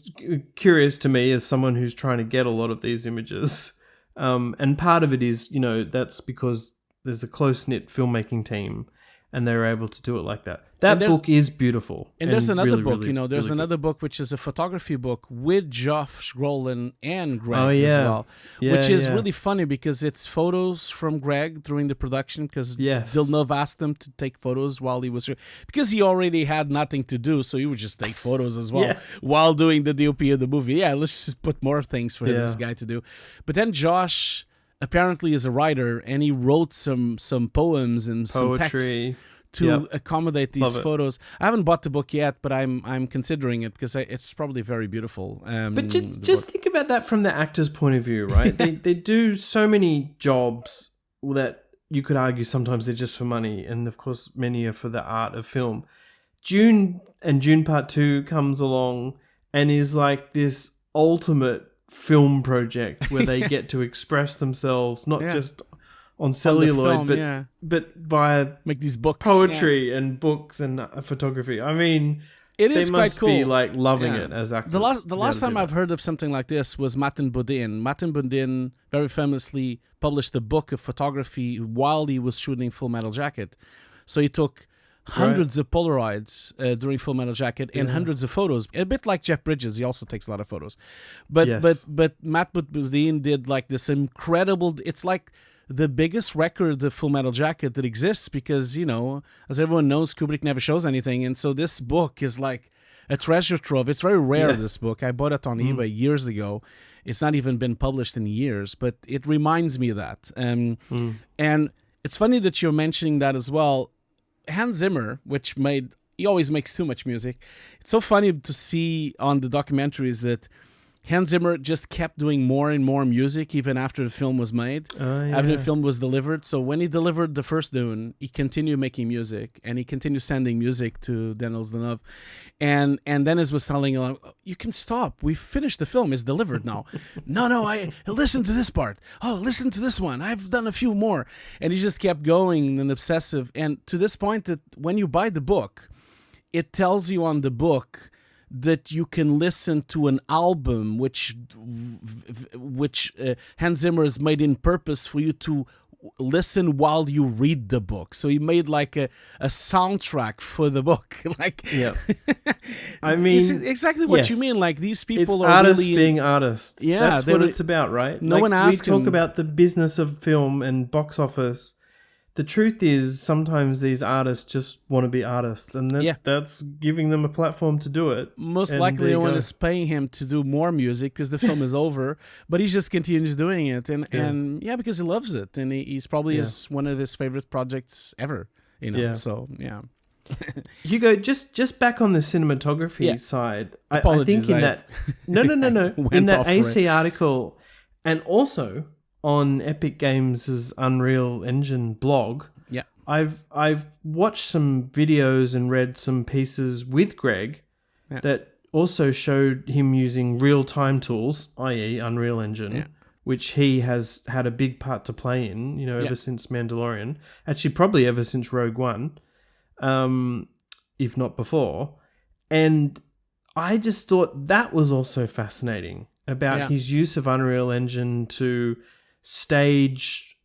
Speaker 2: curious to me as someone who's trying to get a lot of these images. And part of it is, that's because there's a close-knit filmmaking team and they were able to do it like that. That book is beautiful.
Speaker 1: And there's another book, there's another book which is a photography book with Josh Brolin and Greig as well. Which is really funny because it's photos from Greig during the production, because Villeneuve asked him to take photos while he was... Because he already had nothing to do, so he would just take photos as well while doing the DOP of the movie. Yeah, let's just put more things for this guy to do. But then Josh apparently is a writer, and he wrote some poems and some text to accommodate these photos. I haven't bought the book yet, but I'm considering it because it's probably very beautiful.
Speaker 2: But just think about that from the actor's point of view, right? they do so many jobs that you could argue sometimes they're just for money, and of course many are for the art of film. Dune Part 2 comes along and is like this ultimate film project where they get to express themselves, not just on celluloid, but via
Speaker 1: make these books,
Speaker 2: poetry and books and photography. I mean,
Speaker 1: it is
Speaker 2: they must
Speaker 1: quite cool.
Speaker 2: be like loving it as actors.
Speaker 1: The last time I've heard of something like this was Martin Boudin. Martin Boudin very famously published a book of photography while he was shooting Full Metal Jacket. So he took hundreds of Polaroids during Full Metal Jacket and hundreds of photos. A bit like Jeff Bridges, he also takes a lot of photos. But Matt Boudin did like this incredible... It's like the biggest record of Full Metal Jacket that exists because, as everyone knows, Kubrick never shows anything. And so this book is like a treasure trove. It's very rare, this book. I bought it on eBay years ago. It's not even been published in years, but it reminds me of that. And it's funny that you're mentioning that as well. Hans Zimmer, he always makes too much music. It's so funny to see on the documentaries that Hans Zimmer just kept doing more and more music even after the film was made, after the film was delivered. So when he delivered the first Dune, he continued making music, and he continued sending music to Denis Villeneuve. And Denis was telling him, you can stop. We finished the film. It's delivered now. No, I listen to this part. Oh, listen to this one. I've done a few more. And he just kept going and obsessive. And to this point that when you buy the book, it tells you on the book that you can listen to an album which Hans Zimmer has made in purpose for you to listen while you read the book. So he made like a soundtrack for the book. I mean, exactly what you mean. Like these people are
Speaker 2: artists
Speaker 1: really
Speaker 2: being artists. Yeah, that's what it's about, right?
Speaker 1: No one asked.
Speaker 2: We talk about the business of film and box office. The truth is, sometimes these artists just want to be artists, and that's giving them a platform to do it.
Speaker 1: Most likely, no one is paying him to do more music because the film is over, but he just continues doing it, and because he loves it, and he's probably is one of his favorite projects ever. So
Speaker 2: Hugo, just back on the cinematography side. I think in that no, in that AC article, and also on Epic Games' Unreal Engine blog, I've watched some videos and read some pieces with Greig that also showed him using real-time tools, i.e. Unreal Engine, which he has had a big part to play in, ever since Mandalorian. Actually, probably ever since Rogue One, if not before. And I just thought that was also fascinating about his use of Unreal Engine to stage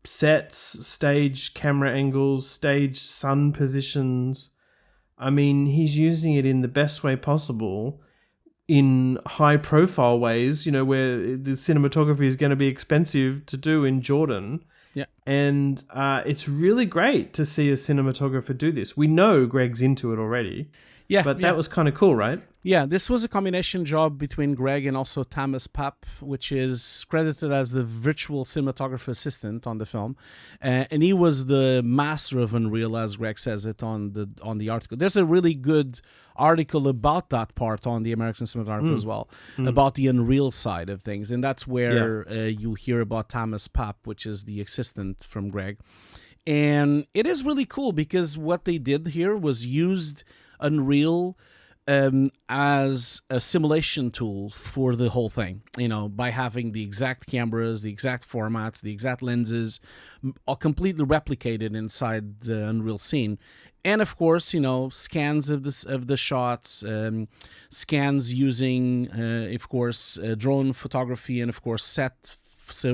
Speaker 2: sets, stage camera angles, stage sun positions. I mean, he's using it in the best way possible, in high-profile ways, where the cinematography is going to be expensive to do in Jordan.
Speaker 1: Yeah.
Speaker 2: And it's really great to see a cinematographer do this. We know Greig's into it already.
Speaker 1: Yeah.
Speaker 2: But that was kind of cool, right?
Speaker 1: Yeah, this was a combination job between Greig and also Thomas Papp, which is credited as the virtual cinematographer assistant on the film, and he was the master of Unreal, as Greig says it on the article. There's a really good article about that part on the American Cinematographer as well, about the Unreal side of things, and that's where you hear about Thomas Papp, which is the assistant from Greig, and it is really cool because what they did here was used Unreal as a simulation tool for the whole thing, by having the exact cameras, the exact formats, the exact lenses, all completely replicated inside the Unreal scene. And of course, scans of the shots, scans using, of course, drone photography, and of course set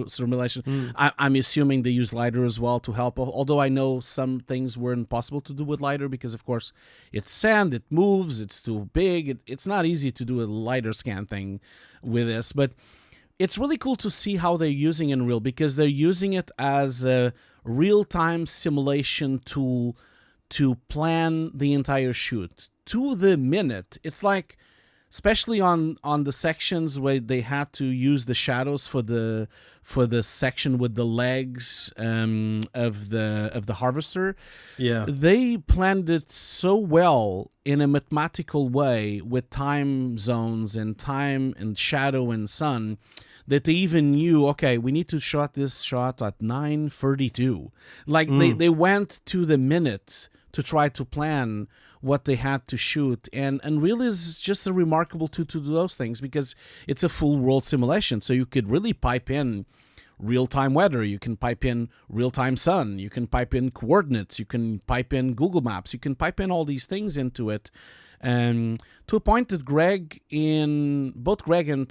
Speaker 1: simulation. I'm assuming they use LiDAR as well to help, although I know some things weren't possible to do with LiDAR because of course it's sand, it moves, it's too big, it's not easy to do a LiDAR scan thing with this. But it's really cool to see how they're using Unreal, because they're using it as a real-time simulation tool to plan the entire shoot to the minute. It's like, especially on the sections where they had to use the shadows for the section with the legs of the harvester.
Speaker 2: Yeah,
Speaker 1: they planned it so well in a mathematical way with time zones and time and shadow and sun that they even knew, okay, we need to shot this shot at 9:32. Like they went to the minute to try to plan what they had to shoot. And Unreal is just a remarkable tool to do those things because it's a full world simulation. So you could really pipe in real-time weather, you can pipe in real-time sun, you can pipe in coordinates, you can pipe in Google Maps, you can pipe in all these things into it. To a point that both Greig and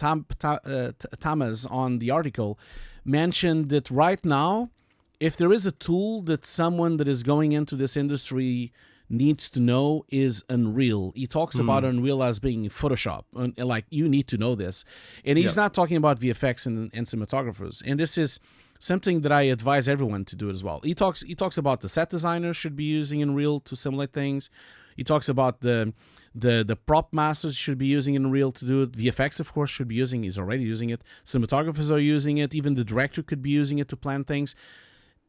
Speaker 1: Thomas on the article mentioned that right now, if there is a tool that someone that is going into this industry needs to know, is Unreal. He talks about Unreal as being Photoshop, and like, you need to know this. And he's not talking about VFX and cinematographers. And this is something that I advise everyone to do as well. He talks about the set designers should be using Unreal to simulate things. He talks about the prop masters should be using Unreal to do it. VFX, of course, should be using. He's already using it. Cinematographers are using it. Even the director could be using it to plan things.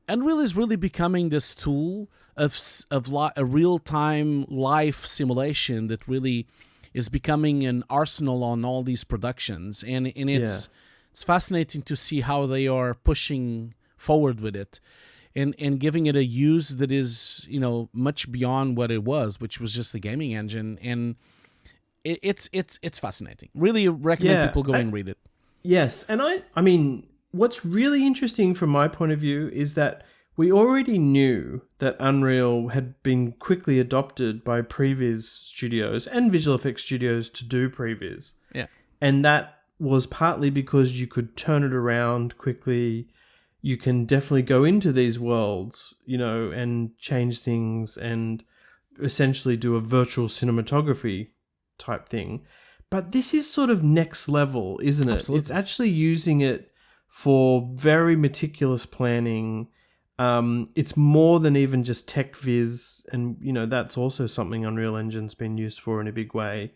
Speaker 1: Unreal is really becoming this tool of a real-time live simulation that really is becoming an arsenal on all these productions. And it's fascinating to see how they are pushing forward with it and giving it a use that is, much beyond what it was, which was just a gaming engine. And it's fascinating. Really recommend people go and read it.
Speaker 2: Yes. And I mean, what's really interesting from my point of view is that we already knew that Unreal had been quickly adopted by previs studios and visual effects studios to do previs.
Speaker 1: Yeah.
Speaker 2: And that was partly because you could turn it around quickly. You can definitely go into these worlds, and change things and essentially do a virtual cinematography type thing. But this is sort of next level, isn't it?
Speaker 1: Absolutely.
Speaker 2: It's actually using it for very meticulous planning. It's more than even just tech viz, and that's also something Unreal Engine's been used for in a big way.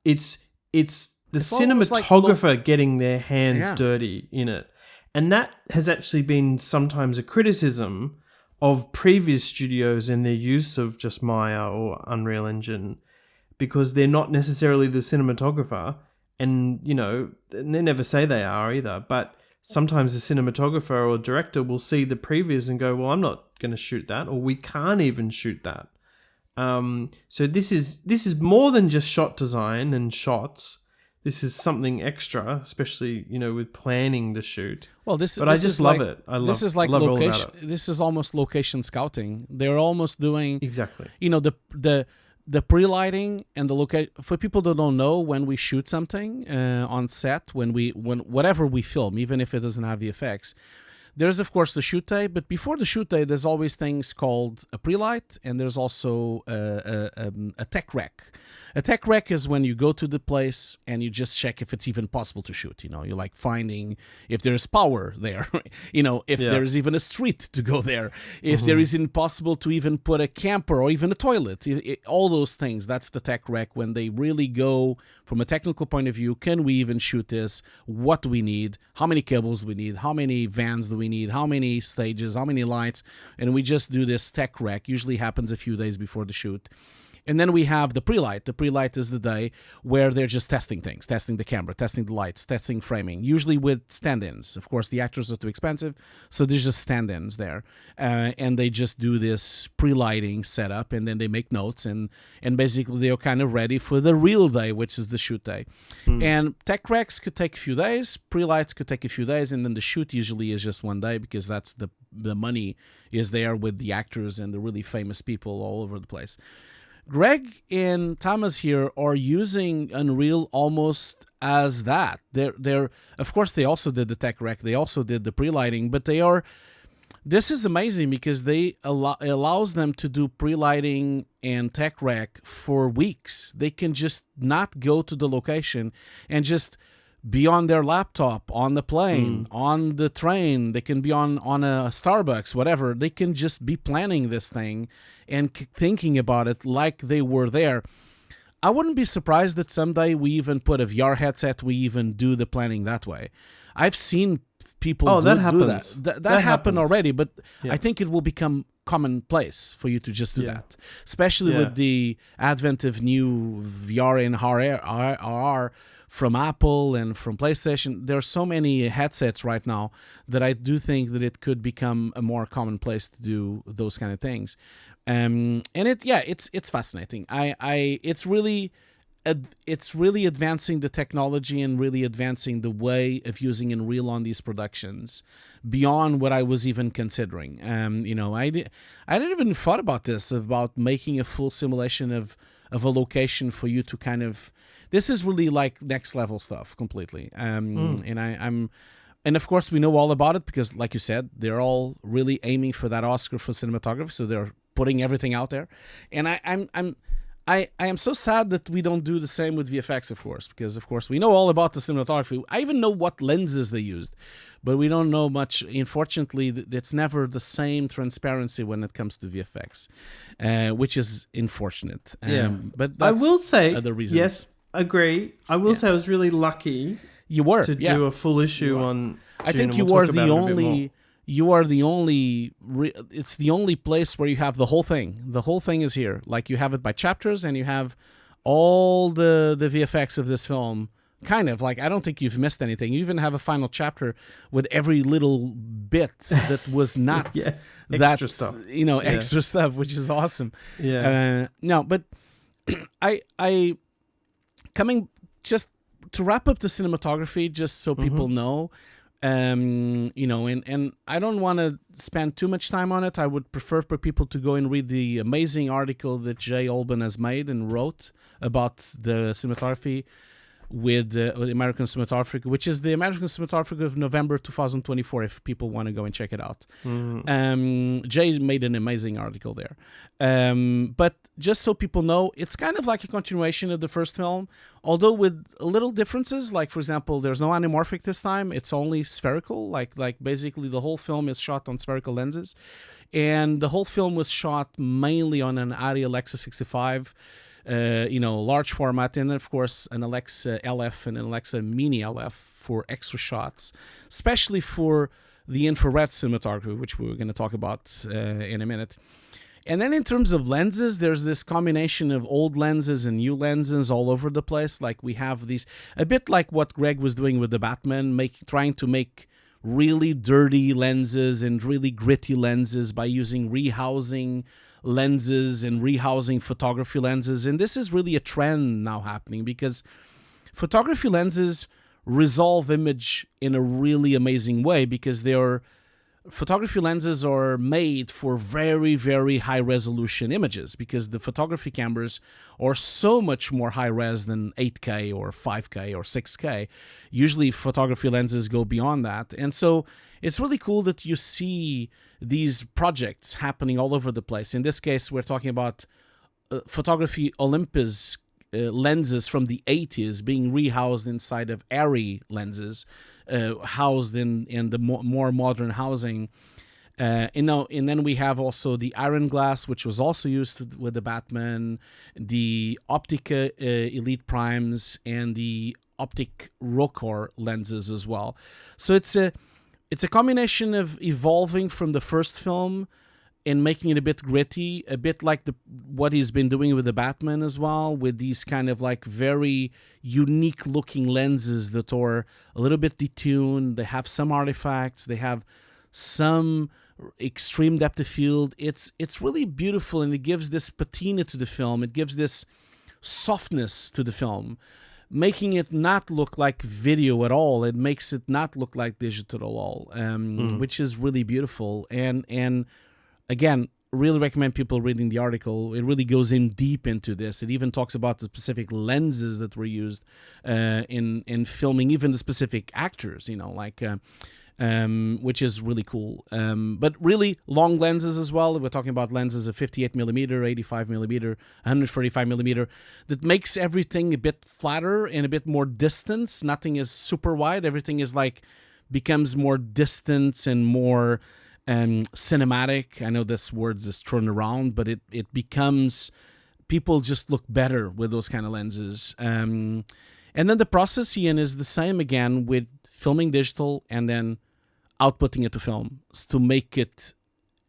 Speaker 2: It's the cinematographer getting their hands dirty in it, and that has actually been sometimes a criticism of previous studios in their use of just Maya or Unreal Engine, because they're not necessarily the cinematographer, and they never say they are either, but sometimes the cinematographer or director will see the previews and go, well, I'm not going to shoot that, or we can't even shoot that. So this is more than just shot design and shots. This is something extra, especially, with planning the shoot.
Speaker 1: Well,
Speaker 2: I just love it.
Speaker 1: This is like location. This is almost location scouting. They're almost doing
Speaker 2: exactly.
Speaker 1: The pre-lighting and the location. For people that don't know, when we shoot something on set, when whatever we film, even if it doesn't have the effects, There's, of course, the shoot day, but before the shoot day, there's always things called a pre-light, and there's also a tech rec. A tech rec is when you go to the place and you just check if it's even possible to shoot. You're like finding if there's power there, if there's even a street to go there, if there is impossible to even put a camper or even a toilet, all those things. That's the tech rec, when they really go from a technical point of view. Can we even shoot this? What do we need? How many cables do we need? How many vans do we need? How many stages? How many lights? And we just do this tech rec. Usually happens a few days before the shoot. And then we have the pre-light. The pre-light is the day where they're just testing things, testing the camera, testing the lights, testing framing, usually with stand-ins. Of course, the actors are too expensive, so there's just stand-ins there. And they just do this pre-lighting setup, and then they make notes, and basically they're kind of ready for the real day, which is the shoot day. And tech recs could take a few days, pre-lights could take a few days, and then the shoot usually is just one day, because that's the money is there with the actors and the really famous people all over the place. Greig and Thomas here are using Unreal almost as that. They're of course, they also did the tech rec, they also did the pre-lighting, but this is amazing because they allows them to do pre-lighting and tech rec for weeks. They can just not go to the location and just be on their laptop, on the plane, on the train. They can be on a Starbucks, whatever. They can just be planning this thing and thinking about it like they were there. I wouldn't be surprised that someday we even put a VR headset, we even do the planning that way. I've seen people do that. That happened already, but I think it will become commonplace for you to just do that, especially with the advent of new VR and RR from Apple and from PlayStation. There are so many headsets right now that I do think that it could become a more commonplace to do those kind of things. And it's fascinating. It's really advancing the technology and really advancing the way of using Unreal on these productions beyond what I was even considering. I didn't even thought about this, about making a full simulation of a location for you to kind of. This is really like next level stuff completely. And of course we know all about it because, like you said, they're all really aiming for that Oscar for cinematography, so they're putting everything out there. And I am so sad that we don't do the same with VFX, of course, because, of course, we know all about the cinematography. I even know what lenses they used, but we don't know much. Unfortunately, it's never the same transparency when it comes to VFX, which is unfortunate. But that's
Speaker 2: I will say,
Speaker 1: the reason.
Speaker 2: Yes, agree. I will say I was really lucky to do a full issue on Dune.
Speaker 1: I think you are the only... You are the only. It's the only place where you have the whole thing. The whole thing is here. Like, you have it by chapters, and you have all the VFX of this film. Kind of like, I don't think you've missed anything. You even have a final chapter with every little bit that was not
Speaker 2: extra stuff.
Speaker 1: Extra stuff, which is awesome. No, but I coming just to wrap up the cinematography, just so people know. And I don't want to spend too much time on it. I would prefer for people to go and read the amazing article that Jay Olben has made and wrote about the cinematography with the American Cinematographer, which is the American Cinematographer of November 2024, if people want to go and check it out. Jay made an amazing article there. But just so people know, it's kind of like a continuation of the first film, although with little differences. Like, for example, there's no anamorphic this time. It's only spherical. Like basically the whole film is shot on spherical lenses. And the whole film was shot mainly on an ARRI Alexa 65, large format, and of course an Alexa LF and an Alexa Mini LF for extra shots, especially for the infrared cinematography, which we're going to talk about in a minute. And then in terms of lenses, there's this combination of old lenses and new lenses all over the place. Like, we have these, a bit like what Greig was doing with the Batman, trying to make really dirty lenses and really gritty lenses by using rehousing lenses and rehousing photography lenses. And this is really a trend now happening, because photography lenses resolve image in a really amazing way, because they're photography lenses are made for very, very high resolution images because the photography cameras are so much more high res than 8K or 5K or 6K. Usually photography lenses go beyond that. And so it's really cool that you see these projects happening all over the place. In this case, we're talking about photography Olympus lenses from the 80s being rehoused inside of Arri lenses, housed in the more modern housing. And then we have also the Iron Glass, which was also used with the Batman, the Optica Elite Primes, and the Optic Rockor lenses as well. So it's a combination of evolving from the first film and making it a bit gritty, a bit like what he's been doing with the Batman as well, with these kind of like very unique looking lenses that are a little bit detuned. They have some artifacts. They have some extreme depth of field. It's really beautiful, and it gives this patina to the film. It gives this softness to the film, making it not look like video at all. It makes it not look like digital at all, which is really beautiful. And again, really recommend people reading the article. It really goes in deep into this. It even talks about the specific lenses that were used in filming, even the specific actors, which is really cool. But really long lenses as well. We're talking about lenses of 58mm, 85mm, 145mm. That makes everything a bit flatter and a bit more distance. Nothing is super wide. Everything is becomes more distant and more cinematic. I know this word is thrown around, but it becomes, people just look better with those kind of lenses. And then the process, Ian, is the same again with filming digital and then outputting it to film to make it,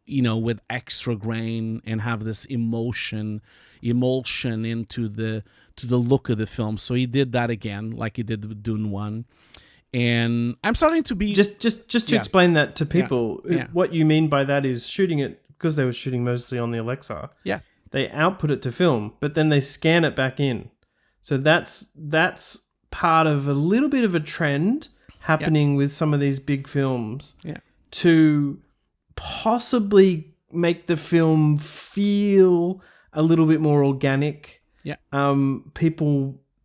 Speaker 1: with extra grain and have this emulsion into the look of the film. So he did that again, like he did with Dune 1. And I'm starting to be
Speaker 2: just to explain that to people. What you mean by that is shooting it, because they were shooting mostly on the Alexa.
Speaker 1: Yeah,
Speaker 2: they output it to film, but then they scan it back in. So that's part of a little bit of a trend happening with some of these big films to possibly make the film feel a little bit more organic.
Speaker 1: Yeah,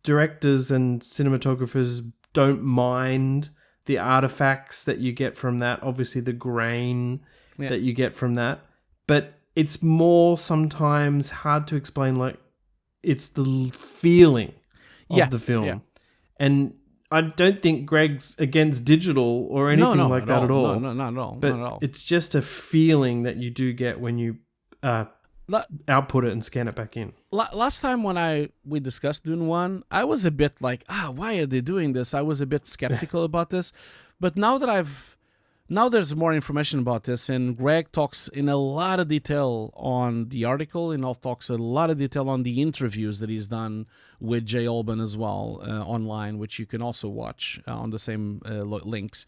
Speaker 2: directors and cinematographers don't mind the artifacts that you get from that, obviously the grain that you get from that, but it's more sometimes hard to explain, like it's the feeling of the film. And I don't think Greg's against digital or anything like that at all.
Speaker 1: No, not at all.
Speaker 2: But
Speaker 1: not at all.
Speaker 2: It's just a feeling that you do get when you output it and scan it back in.
Speaker 1: Last time when we discussed Dune 1, I was a bit like, why are they doing this? I was a bit skeptical about this. But now there's more information about this, and Greig talks in a lot of detail on the article, and also talks a lot of detail on the interviews that he's done with Jay Alban as well online, which you can also watch on the same links.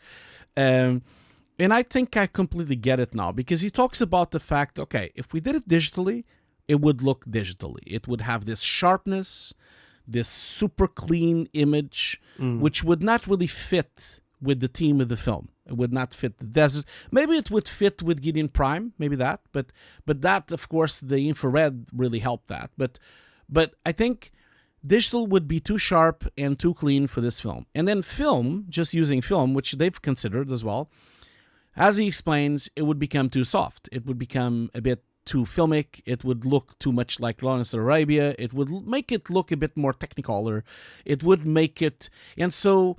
Speaker 1: And I think I completely get it now, because he talks about the fact, okay, if we did it digitally, it would look digitally. It would have this sharpness, this super clean image, which would not really fit with the theme of the film. It would not fit the desert. Maybe it would fit with Giedi Prime, maybe that. But that, of course, the infrared really helped that. But I think digital would be too sharp and too clean for this film. And then film, just using film, which they've considered as well, as he explains, it would become too soft. It would become a bit too filmic. It would look too much like Lawrence of Arabia. It would make it look a bit more technicolor. It would make it... And so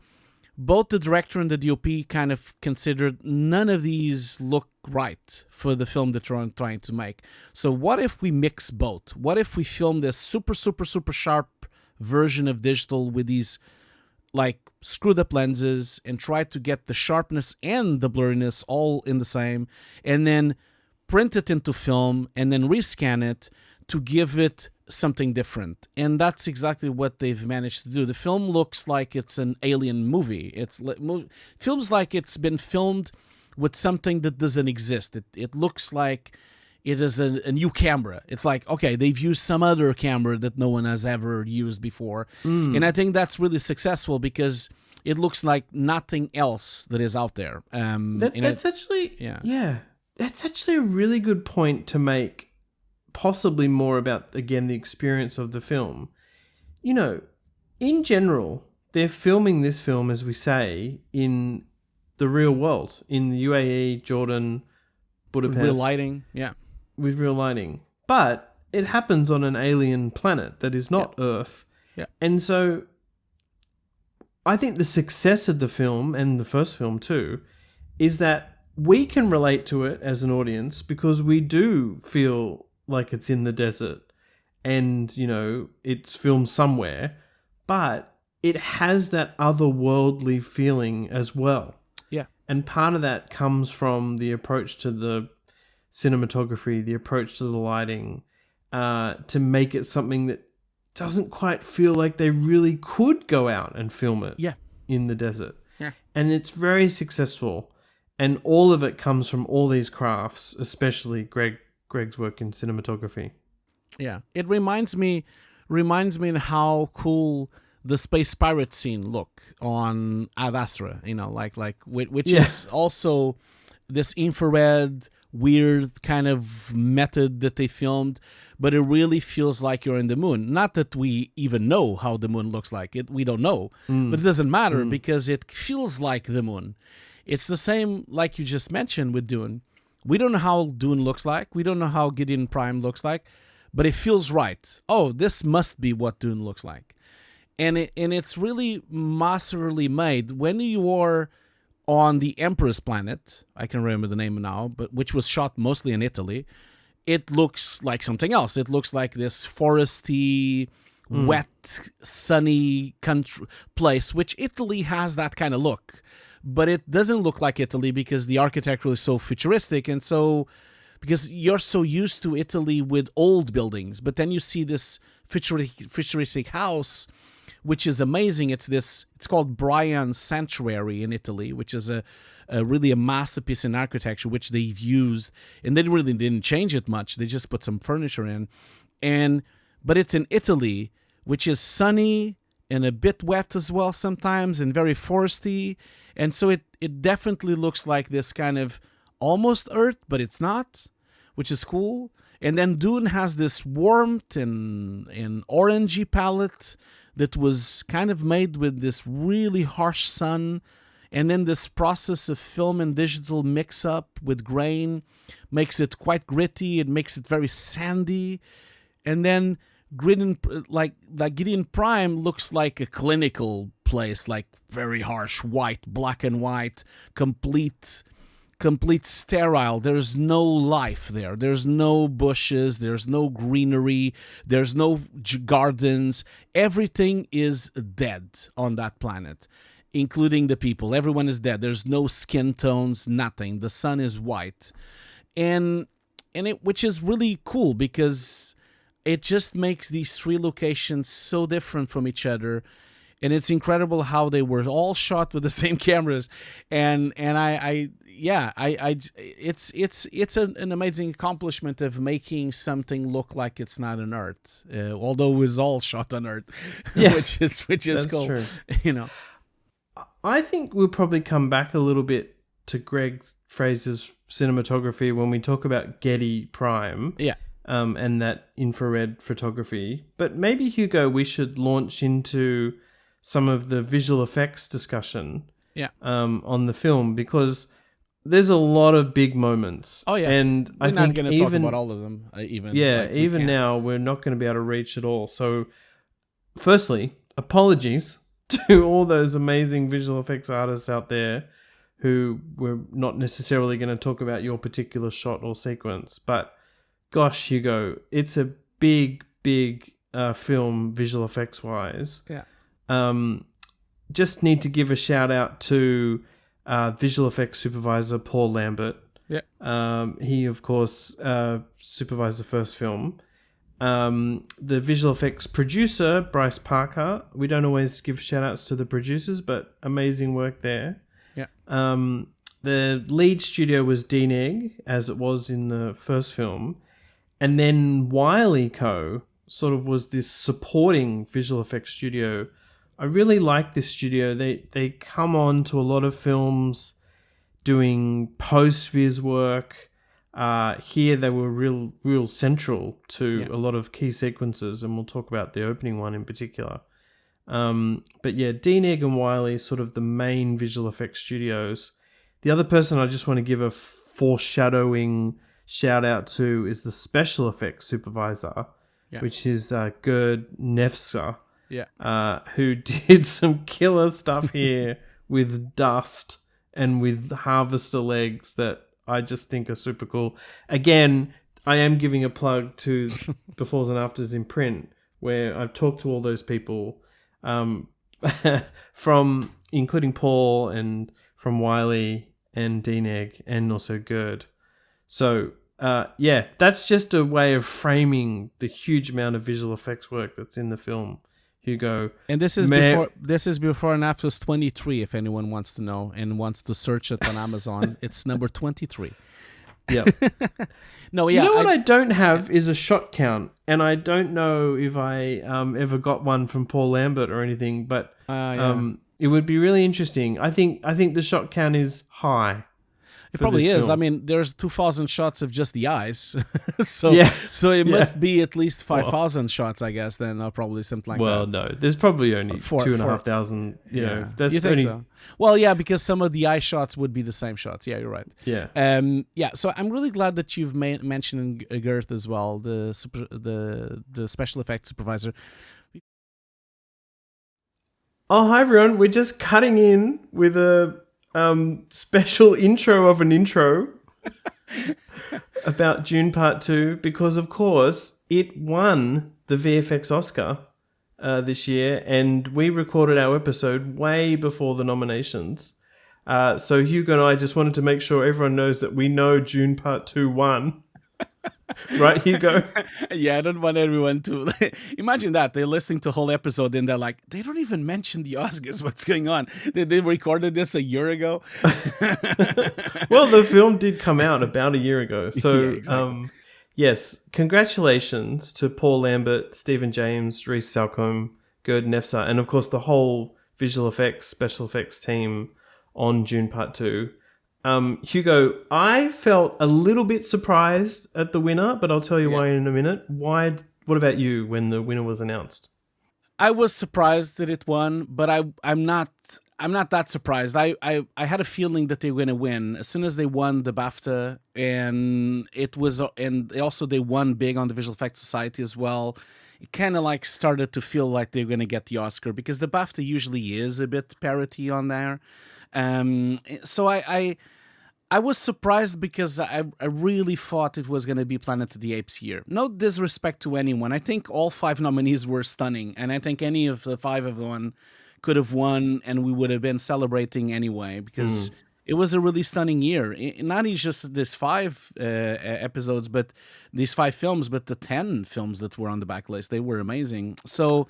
Speaker 1: both the director and the DOP kind of considered none of these look right for the film that they're trying to make. So what if we mix both? What if we film this super, super, super sharp version of digital with these screwed up lenses and try to get the sharpness and the blurriness all in the same, and then print it into film and then rescan it to give it something different. And that's exactly what they've managed to do. The film looks like it's an alien movie. Feels like it's been filmed with something that doesn't exist. It looks like it is a new camera. It's like, okay, they've used some other camera that no one has ever used before. And I think that's really successful, because it looks like nothing else that is out there.
Speaker 2: That's actually a really good point to make, possibly more about, again, the experience of the film. You know, in general, they're filming this film, as we say, in the real world, in the UAE, Jordan, Budapest.
Speaker 1: With real lighting, yeah.
Speaker 2: With real lighting. But it happens on an alien planet that is not Earth.
Speaker 1: Yeah.
Speaker 2: And so I think the success of the film, and the first film too, is that we can relate to it as an audience because we do feel like it's in the desert and, you know, it's filmed somewhere, but it has that otherworldly feeling as well.
Speaker 1: Yeah.
Speaker 2: And part of that comes from the approach to the cinematography, the approach to the lighting, to make it something that doesn't quite feel like they really could go out and film it in the desert.
Speaker 1: Yeah.
Speaker 2: And it's very successful. And all of it comes from all these crafts, especially Greig's work in cinematography.
Speaker 1: Yeah. It reminds me how cool the space pirate scene look on Ad Astra, you know, which is also this infrared weird kind of method that they filmed, but it really feels like you're in the moon. Not that we even know how the moon looks like. We don't know, but it doesn't matter because it feels like the moon. It's the same like you just mentioned with Dune. We don't know how Dune looks like. We don't know how Giedi Prime looks like, but it feels right. Oh, this must be what Dune looks like. And it's really masterly made. When you are on the Emperor's planet, I can remember the name now, but which was shot mostly in Italy, it looks like something else. It looks like this foresty, wet, sunny country place, which Italy has that kind of look. But it doesn't look like Italy because the architecture is so futuristic, and so because you're so used to Italy with old buildings, but then you see this futuristic house, which is amazing. It's called Brian's Sanctuary in Italy, which is a really a masterpiece in architecture, which they've used, and they really didn't change it much. They just put some furniture in, but it's in Italy, which is sunny and a bit wet as well sometimes, and very foresty, and so it definitely looks like this kind of almost Earth, but it's not, which is cool. And then Dune has this warmth and orangey palette that was kind of made with this really harsh sun, and then this process of film and digital mix up with grain makes it quite gritty. It makes it very sandy, and then like Giedi Prime looks like a clinical place, like very harsh white, black and white, complete sterile. There's no life there. There's no bushes. There's no greenery. There's no gardens. Everything is dead on that planet, including the people. Everyone is dead. There's no skin tones, nothing. The sun is white. Which is really cool because it just makes these three locations so different from each other. And it's incredible how they were all shot with the same cameras, and it's an amazing accomplishment of making something look like it's not on Earth, although it was all shot on Earth, which is
Speaker 2: That's
Speaker 1: cool.
Speaker 2: True.
Speaker 1: You know,
Speaker 2: I think we'll probably come back a little bit to Greig Fraser's cinematography when we talk about Giedi Prime, and that infrared photography. But maybe, Hugo, we should launch into some of the visual effects discussion on the film, because there's a lot of big moments.
Speaker 1: Oh, yeah.
Speaker 2: And
Speaker 1: we're not going to talk about all of them, even.
Speaker 2: Now, we're not going to be able to reach it all. So, firstly, apologies to all those amazing visual effects artists out there who we're not necessarily going to talk about your particular shot or sequence. But, gosh, Hugo, it's a big film visual effects-wise.
Speaker 1: Yeah.
Speaker 2: Just need to give a shout out to visual effects supervisor Paul Lambert.
Speaker 1: Yeah.
Speaker 2: He, of course, supervised the first film. The visual effects producer, Bryce Parker. We don't always give shout outs to the producers, but amazing work there.
Speaker 1: Yeah.
Speaker 2: The lead studio was Denis, as it was in the first film. And then Wiley Co. sort of was this supporting visual effects studio I really like this studio. They come on to a lot of films doing post-viz work. Here they were real central to a lot of key sequences, and we'll talk about the opening one in particular. But yeah, DNEG and Wiley are sort of the main visual effects studios. The other person I just want to give a foreshadowing shout out to is the special effects supervisor, which is Gerd Nefzer, who did some killer stuff here with dust and with harvester legs that I just think are super cool. Again, I am giving a plug to Befores and Afters in Print, where I've talked to all those people, from including Paul and from Wiley and DNEG and also Gerd. So that's just a way of framing the huge amount of visual effects work that's in the film, Hugo.
Speaker 1: And this is before and after 23, if anyone wants to know and wants to search it on Amazon. It's number 23.
Speaker 2: Yeah.
Speaker 1: No, yeah.
Speaker 2: You know what I don't have is a shot count, and I don't know if I ever got one from Paul Lambert or anything, but it would be really interesting. I think the shot count is high.
Speaker 1: It probably is. Film. I mean, there's 2,000 shots of just the eyes, so it must be at least 5,000 shots, I guess. Then probably something like that.
Speaker 2: Well, no, there's probably only 2,500. You know, that's
Speaker 1: you think so? Well, yeah, because some of the eye shots would be the same shots. Yeah, you're right.
Speaker 2: Yeah.
Speaker 1: So I'm really glad that you've mentioned Gert as well, the special effects supervisor.
Speaker 2: Oh, hi everyone. We're just cutting in with a special intro of an intro about Dune Part 2, because of course it won the VFX Oscar this year, and we recorded our episode way before the nominations. So Hugo and I just wanted to make sure everyone knows that we know Dune Part 2 won. Right, Hugo?
Speaker 1: Yeah, I don't want everyone to... Imagine that. They're listening to the whole episode and they're like, they don't even mention the Oscars. What's going on? They recorded this a year ago?
Speaker 2: Well, the film did come out about a year ago. So,
Speaker 1: yeah, exactly.
Speaker 2: Yes, congratulations to Paul Lambert, Stephen James, Rhys Salcombe, Gerd Nefzer, and of course the whole visual effects, special effects team on Dune Part 2. Hugo, I felt a little bit surprised at the winner, but I'll tell you why in a minute. What about you when the winner was announced?
Speaker 1: I was surprised that it won, but I'm not that surprised. I had a feeling that they were going to win as soon as they won the BAFTA, and also they won big on the Visual Effects Society as well. It kind of like started to feel like they're going to get the Oscar, because the BAFTA usually is a bit parity on there. So I was surprised because I really thought it was going to be Planet of the Apes year. No disrespect to anyone. I think all 5 nominees were stunning, and I think any of the 5 of them could have won, and we would have been celebrating anyway, because it was a really stunning year. Not just these 5 episodes, but these 5 films, but the 10 films that were on the backlist. They were amazing. So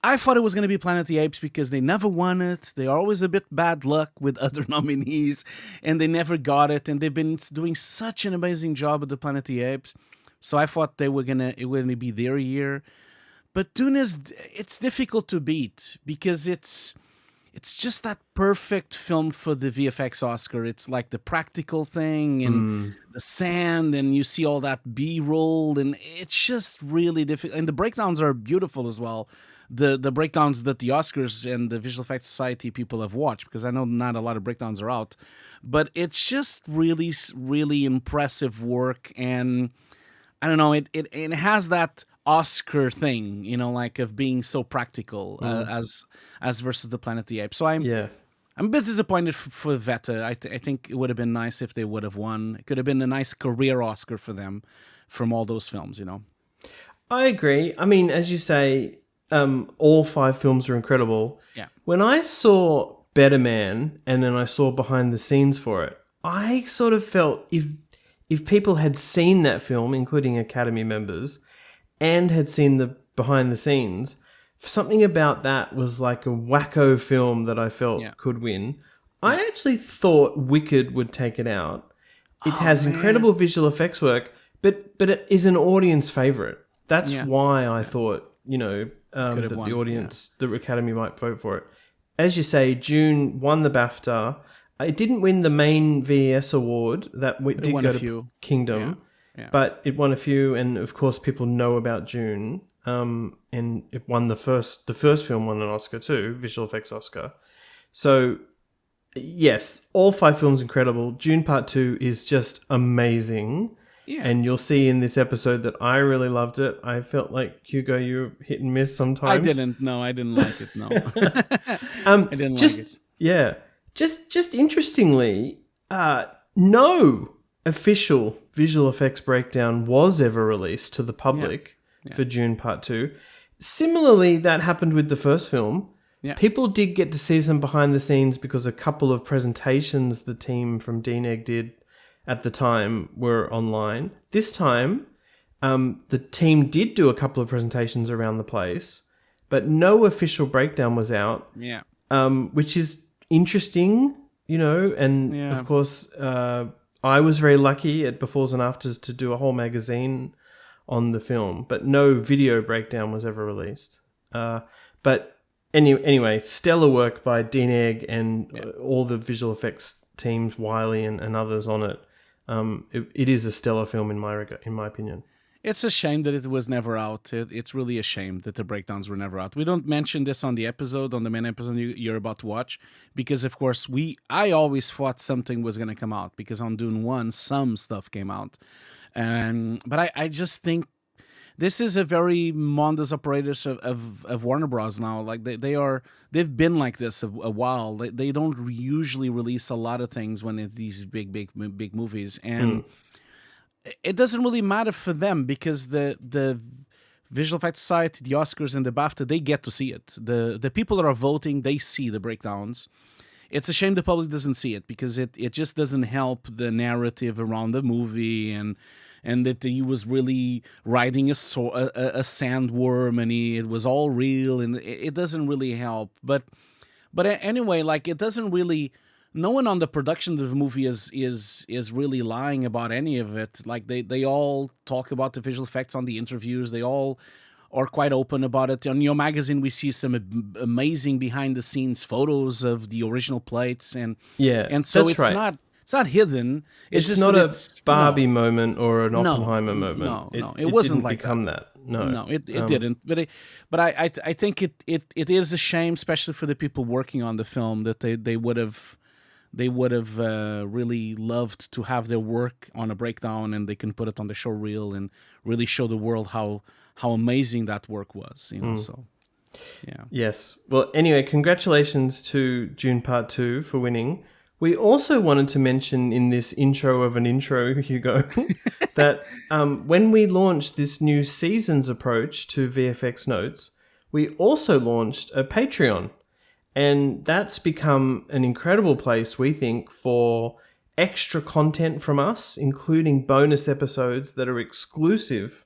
Speaker 1: I thought it was going to be Planet of the Apes because they never won it. They are always a bit bad luck with other nominees, and they never got it. And they've been doing such an amazing job with the Planet of the Apes. So I thought it was gonna be their year. But Dune it's difficult to beat because it's just that perfect film for the VFX Oscar. It's like the practical thing and the sand, and you see all that B-roll, and it's just really difficult. And the breakdowns are beautiful as well. The breakdowns that the Oscars and the Visual Effects Society people have watched, because I know not a lot of breakdowns are out, but it's just really, really impressive work. And I don't know, it has that Oscar thing, like of being so practical as versus the Planet of the Apes. So I'm a bit disappointed for Veta. I think it would have been nice if they would have won. It could have been a nice career Oscar for them from all those films,
Speaker 2: I agree. I mean, as you say, all 5 films are incredible.
Speaker 1: Yeah.
Speaker 2: When I saw Better Man and then I saw behind the scenes for it, I sort of felt if people had seen that film, including Academy members, and had seen the behind the scenes, something about that was like a wacko film that I felt could win. I actually thought Wicked would take it out. It has incredible visual effects work, but it is an audience favorite. That's why I thought, that the audience, the Academy might vote for it. As you say, Dune won the BAFTA. It didn't win the main VES award. That did go to Kingdom, but it won a few, and of course people know about Dune. And it won the first film won an Oscar too, visual effects Oscar. So yes, all 5 films incredible. Dune Part 2 is just amazing. Yeah. And you'll see in this episode that I really loved it. I felt like, Hugo, you're hit and miss sometimes.
Speaker 1: I didn't like it, no. I didn't like it.
Speaker 2: Yeah. Just interestingly, no official visual effects breakdown was ever released to the public for Dune Part 2. Similarly, that happened with the first film. Yeah. People did get to see some behind the scenes because a couple of presentations the team from DNEG did at the time were online. This time, the team did do a couple of presentations around the place, but no official breakdown was out.
Speaker 1: Yeah.
Speaker 2: Which is interesting, and of course, I was very lucky at Befores and Afters to do a whole magazine on the film, but no video breakdown was ever released. But anyway, stellar work by DNEG and all the visual effects teams, Wiley and others on it. It is a stellar film in my opinion.
Speaker 1: It's a shame that it was never out. It's really a shame that the breakdowns were never out. We don't mention this on the main episode you're about to watch, because of course I always thought something was going to come out, because on Dune 1 some stuff came out, but I just think this is a very modus operandus of Warner Bros. Now. Like they've been like this a while. They don't usually release a lot of things when it's these big movies, and it doesn't really matter for them, because the Visual Effects Society, the Oscars, and the BAFTA, they get to see it. The people that are voting, they see the breakdowns. It's a shame the public doesn't see it, because it just doesn't help the narrative around the movie, and that he was really riding a sandworm, and it was all real, and it doesn't really help. But anyway, like, it doesn't really. No one on the production of the movie is really lying about any of it. Like they all talk about the visual effects on the interviews. They all are quite open about it. On your magazine, we see some amazing behind the scenes photos of the original plates, and so it's right. It's not hidden.
Speaker 2: It's just not a Barbie moment or an Oppenheimer moment.
Speaker 1: No, it wasn't
Speaker 2: didn't
Speaker 1: like
Speaker 2: become that. No,
Speaker 1: it didn't. But I think it is a shame, especially for the people working on the film, that they would have really loved to have their work on a breakdown, and they can put it on the show reel and really show the world how amazing that work was. So yeah. Yes.
Speaker 2: Well, anyway, congratulations to Dune Part 2 for winning. We also wanted to mention in this intro of an intro, Hugo, that when we launched this new seasons approach to VFX Notes, we also launched a Patreon. And that's become an incredible place, we think, for extra content from us, including bonus episodes that are exclusive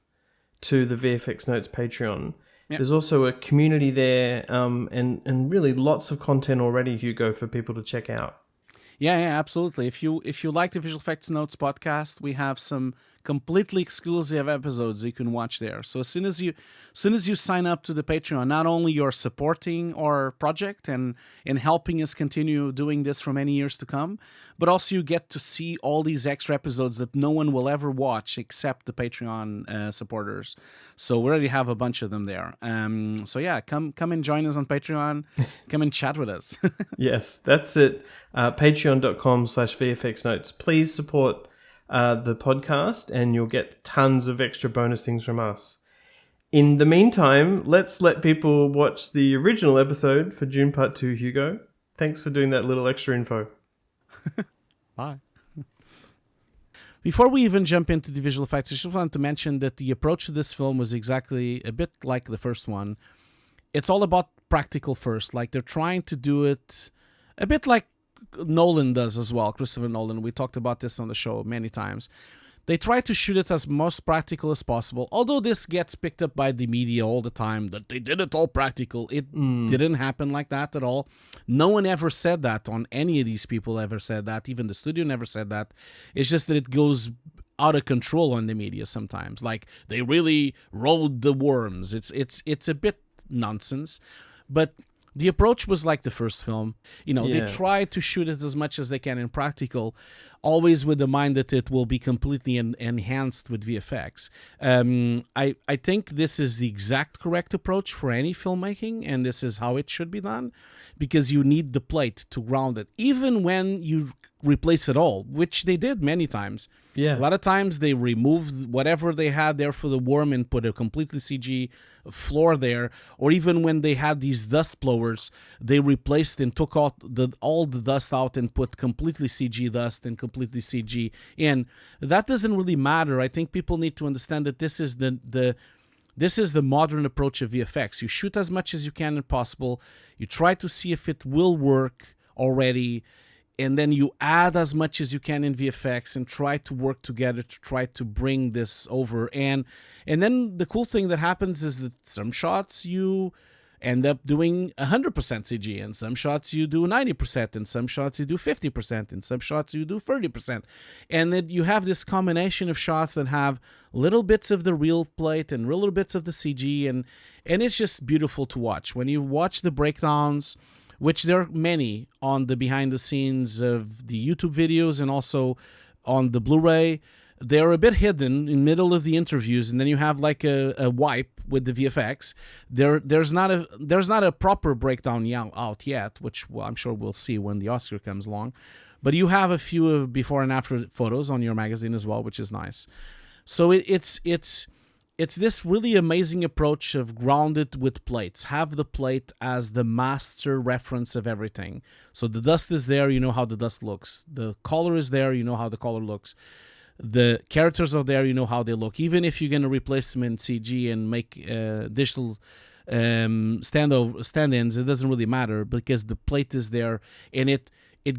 Speaker 2: to the VFX Notes Patreon. Yep. There's also a community there, and really lots of content already, Hugo, for people to check out.
Speaker 1: Yeah, absolutely. If you like the Visual Effects Notes podcast, we have some completely exclusive episodes you can watch there. So as soon as you sign up to the Patreon, not only you're supporting our project and helping us continue doing this for many years to come, but also you get to see all these extra episodes that no one will ever watch except the Patreon supporters. So we already have a bunch of them there. So yeah, come and join us on Patreon. Come and chat with us.
Speaker 2: Yes, that's it. Patreon.com/VFX Notes. Please support the podcast, and you'll get tons of extra bonus things from us. In the meantime, let's let people watch the original episode for Dune Part 2, Hugo. Thanks for doing that little extra info.
Speaker 1: Bye. Before we even jump into the visual effects, I just wanted to mention that the approach to this film was exactly a bit like the first one. It's all about practical first. Like, they're trying to do it a bit like Nolan does as well, Christopher Nolan. We talked about this on the show many times. They try to shoot it as most practical as possible, although this gets picked up by the media all the time, that they did it all practical. It didn't happen like that at all. No one ever said that on any of these people ever said that. Even the studio never said that. It's just that it goes out of control on the media sometimes. Like, they really rode the worms. It's a bit nonsense. But the approach was like the first film. They try to shoot it as much as they can in practical, always with the mind that it will be completely enhanced with VFX. I think this is the exact correct approach for any filmmaking, and this is how it should be done, because you need the plate to ground it, even when you replace it all, which they did many times.
Speaker 2: Yeah.
Speaker 1: A lot of times they removed whatever they had there for the worm and put a completely CG floor there, or even when they had these dust blowers, they replaced and took out all the dust out and put completely CG dust and completely CG in. That doesn't really matter. I think people need to understand that this is the modern approach of VFX. You shoot as much as you can if possible. You try to see if it will work already, and then you add as much as you can in VFX and try to work together to try to bring this over. And then the cool thing that happens is that some shots you end up doing 100% CG, and some shots you do 90%, and some shots you do 50%, and some shots you do 30%. And then you have this combination of shots that have little bits of the real plate and little bits of the CG, and it's just beautiful to watch. When you watch the breakdowns, which there are many on the behind the scenes of the YouTube videos and also on the Blu-ray, they're a bit hidden in the middle of the interviews, and then you have like a wipe with the VFX. There's not a proper breakdown out yet, which I'm sure we'll see when the Oscar comes along. But you have a few of before and after photos on your magazine as well, which is nice. So it's this really amazing approach of grounded with plates. Have the plate as the master reference of everything. So the dust is there, you know how the dust looks. The color is there, you know how the color looks. The characters are there, you know how they look. Even if you're going to replace them in CG and make digital stand-ins, it doesn't really matter, because the plate is there, and it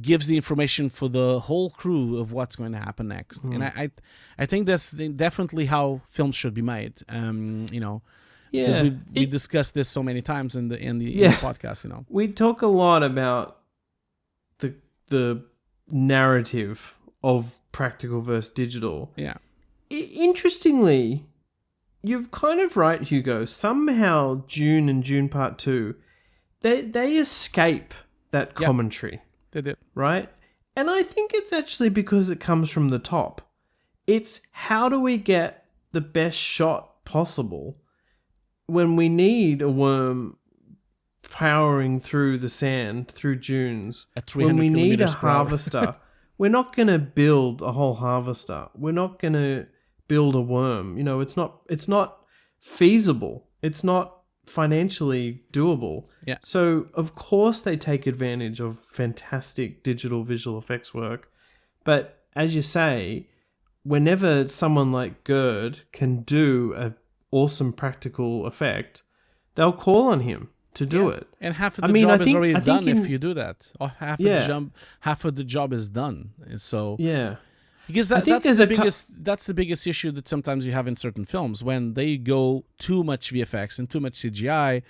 Speaker 1: gives the information for the whole crew of what's going to happen next. And I think that's definitely how films should be made. Because we discussed this so many times in the podcast.
Speaker 2: We talk a lot about the narrative of practical versus digital.
Speaker 1: Yeah.
Speaker 2: Interestingly, you're kind of right, Hugo. Somehow Dune and Dune Part 2, they escape that commentary.
Speaker 1: They did.
Speaker 2: Right? And I think it's actually because it comes from the top. It's how do we get the best shot possible when we need a worm powering through the sand, through dunes, when we need a harvester. We're not going to build a whole harvester. We're not going to build a worm. It's not feasible. It's not financially doable.
Speaker 1: Yeah.
Speaker 2: So, of course, they take advantage of fantastic digital visual effects work. But as you say, whenever someone like Gerd can do an awesome practical effect, they'll call on him to do it.
Speaker 1: And half of the job is already done if you do that. Or half of the job is done. So because that's the biggest issue that sometimes you have in certain films. When they go too much VFX and too much CGI,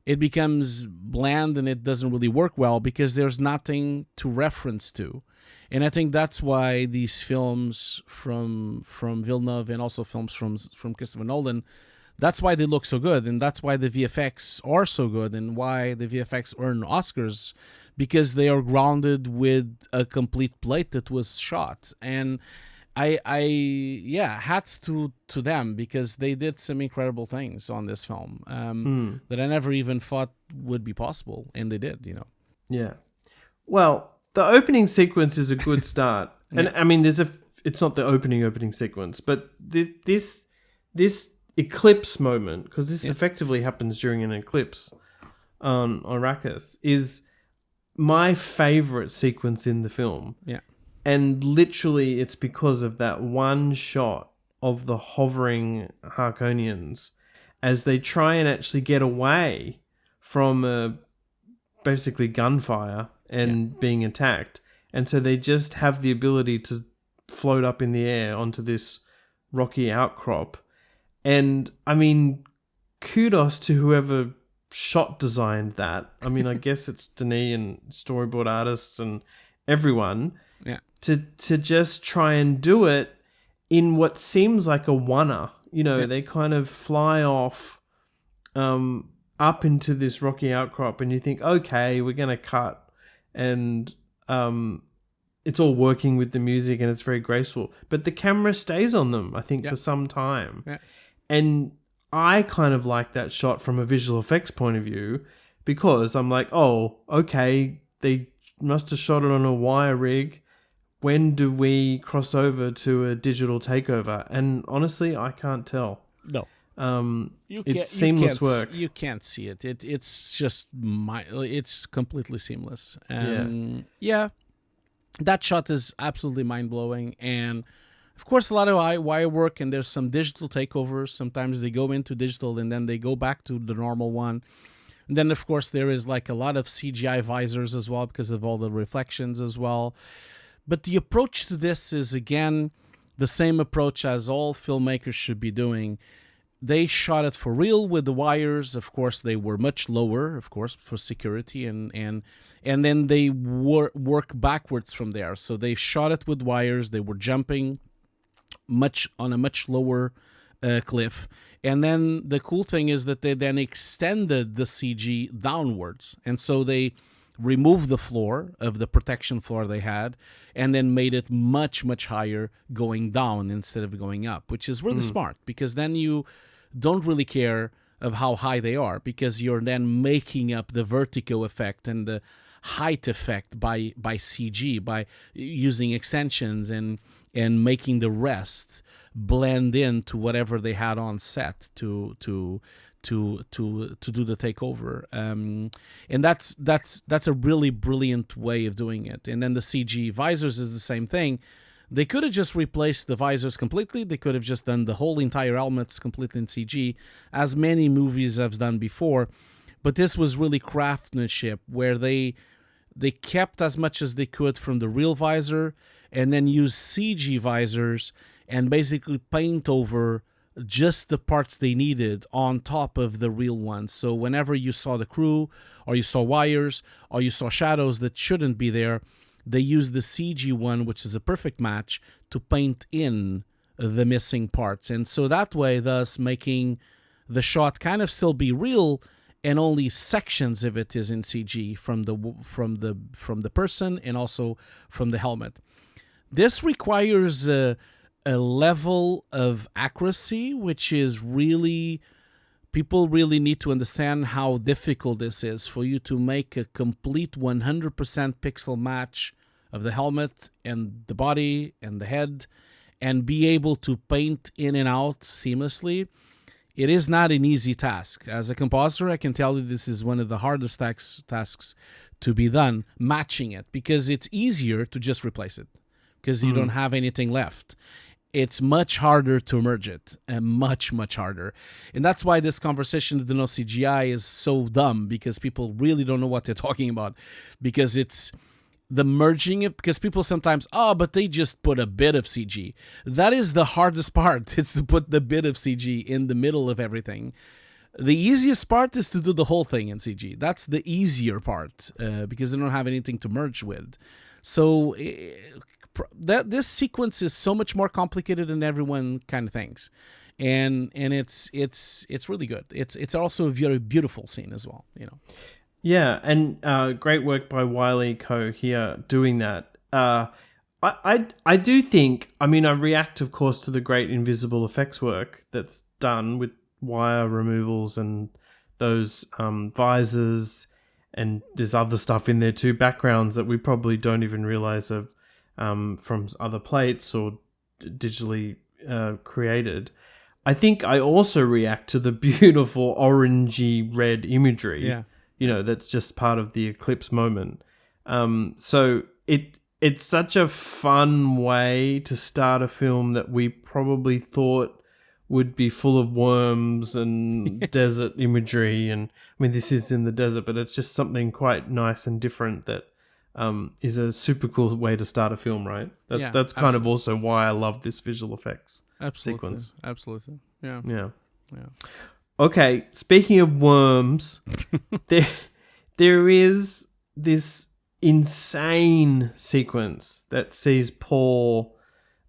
Speaker 1: it becomes bland and it doesn't really work well because there's nothing to reference to. And I think that's why these films from Villeneuve and also films from Christopher Nolan, that's why they look so good, and that's why the VFX are so good, and why the VFX earn Oscars, because they are grounded with a complete plate that was shot. And hats to them, because they did some incredible things on this film that I never even thought would be possible, and they did,
Speaker 2: Yeah. Well, the opening sequence is a good start. And I mean, it's not the opening sequence, but this eclipse moment, because this effectively happens during an eclipse on Arrakis, is my favorite sequence in the film.
Speaker 1: Yeah.
Speaker 2: And literally it's because of that one shot of the hovering Harkonians as they try and actually get away from basically gunfire and being attacked. And so they just have the ability to float up in the air onto this rocky outcrop. And I mean, kudos to whoever shot designed that. I mean, I guess it's Denis and storyboard artists and everyone to just try and do it in what seems like a one-er. They kind of fly off up into this rocky outcrop, and you think, okay, we're going to cut, and it's all working with the music, and it's very graceful. But the camera stays on them, I think, for some time.
Speaker 1: Yeah.
Speaker 2: And I kind of like that shot from a visual effects point of view, because I'm like, oh, okay, they must have shot it on a wire rig. When do we cross over to a digital takeover? And honestly, I can't tell.
Speaker 1: No.
Speaker 2: It's seamless work.
Speaker 1: You can't see it. It's just it's completely seamless. Yeah, that shot is absolutely mind-blowing. And of course, a lot of wire work, and there's some digital takeovers. Sometimes they go into digital and then they go back to the normal one. And then, of course, there is like a lot of CGI visors as well because of all the reflections as well. But the approach to this is, again, the same approach as all filmmakers should be doing. They shot it for real with the wires. Of course, they were much lower, of course, for security, and then they work backwards from there. So they shot it with wires. They were jumping on a much lower cliff. And then the cool thing is that they then extended the CG downwards. And so they removed the floor of the protection floor they had and then made it much, much higher going down instead of going up, which is really smart, because then you don't really care of how high they are, because you're then making up the vertigo effect and the height effect by CG, by using extensions and making the rest blend into whatever they had on set to do the takeover, and that's a really brilliant way of doing it. And then the CG visors is the same thing. They could have just replaced the visors completely. They could have just done the whole entire helmets completely in CG, as many movies have done before. But this was really craftsmanship, where they kept as much as they could from the real visor and then used CG visors and basically paint over just the parts they needed on top of the real ones. So whenever you saw the crew, or you saw wires, or you saw shadows that shouldn't be there, they used the CG one, which is a perfect match, to paint in the missing parts. And so that way, thus making the shot kind of still be real, and only sections of it is in CG from the person and also from the helmet. This requires a level of accuracy, which is really, people really need to understand how difficult this is for you to make a complete 100% pixel match of the helmet and the body and the head, and be able to paint in and out seamlessly. It is not an easy task. As a composer, I can tell you this is one of the hardest tasks to be done, matching it, because it's easier to just replace it, because you don't have anything left. It's much harder to merge it, and much, much harder. And that's why this conversation with the no CGI is so dumb, because people really don't know what they're talking about, because it's the merging it, because people sometimes, but they just put a bit of CG. That is the hardest part. It's to put the bit of CG in the middle of everything. The easiest part is to do the whole thing in CG. That's the easier part, because they don't have anything to merge with. So this sequence is so much more complicated than everyone kind of thinks, and it's really good. It's also a very beautiful scene as well, you know.
Speaker 2: Yeah, and great work by Wiley Coe here doing that. I do think, I mean, I react, of course, to the great invisible effects work that's done with wire removals and those visors, and there's other stuff in there too, backgrounds that we probably don't even realize are from other plates or digitally created. I think I also react to the beautiful orangey red imagery.
Speaker 1: Yeah.
Speaker 2: You know, that's just part of the eclipse moment. So it's such a fun way to start a film that we probably thought would be full of worms and desert imagery. And I mean, this is in the desert, but it's just something quite nice and different that is a super cool way to start a film, right? That's kind of also why I love this visual effects sequence.
Speaker 1: Absolutely. Yeah.
Speaker 2: Yeah. Okay, speaking of worms, there is this insane sequence that sees Paul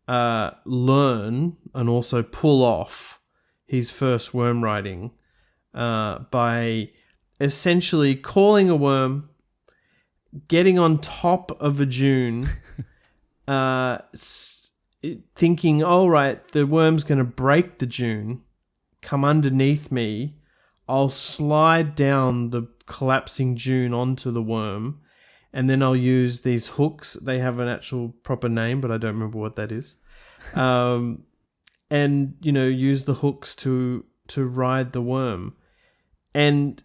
Speaker 2: learn and also pull off his first worm riding by essentially calling a worm, getting on top of a dune, thinking, all right, the worm's going to break the dune, come underneath me, I'll slide down the collapsing dune onto the worm, and then I'll use these hooks. They have an actual proper name, but I don't remember what that is. And, use the hooks to ride the worm. And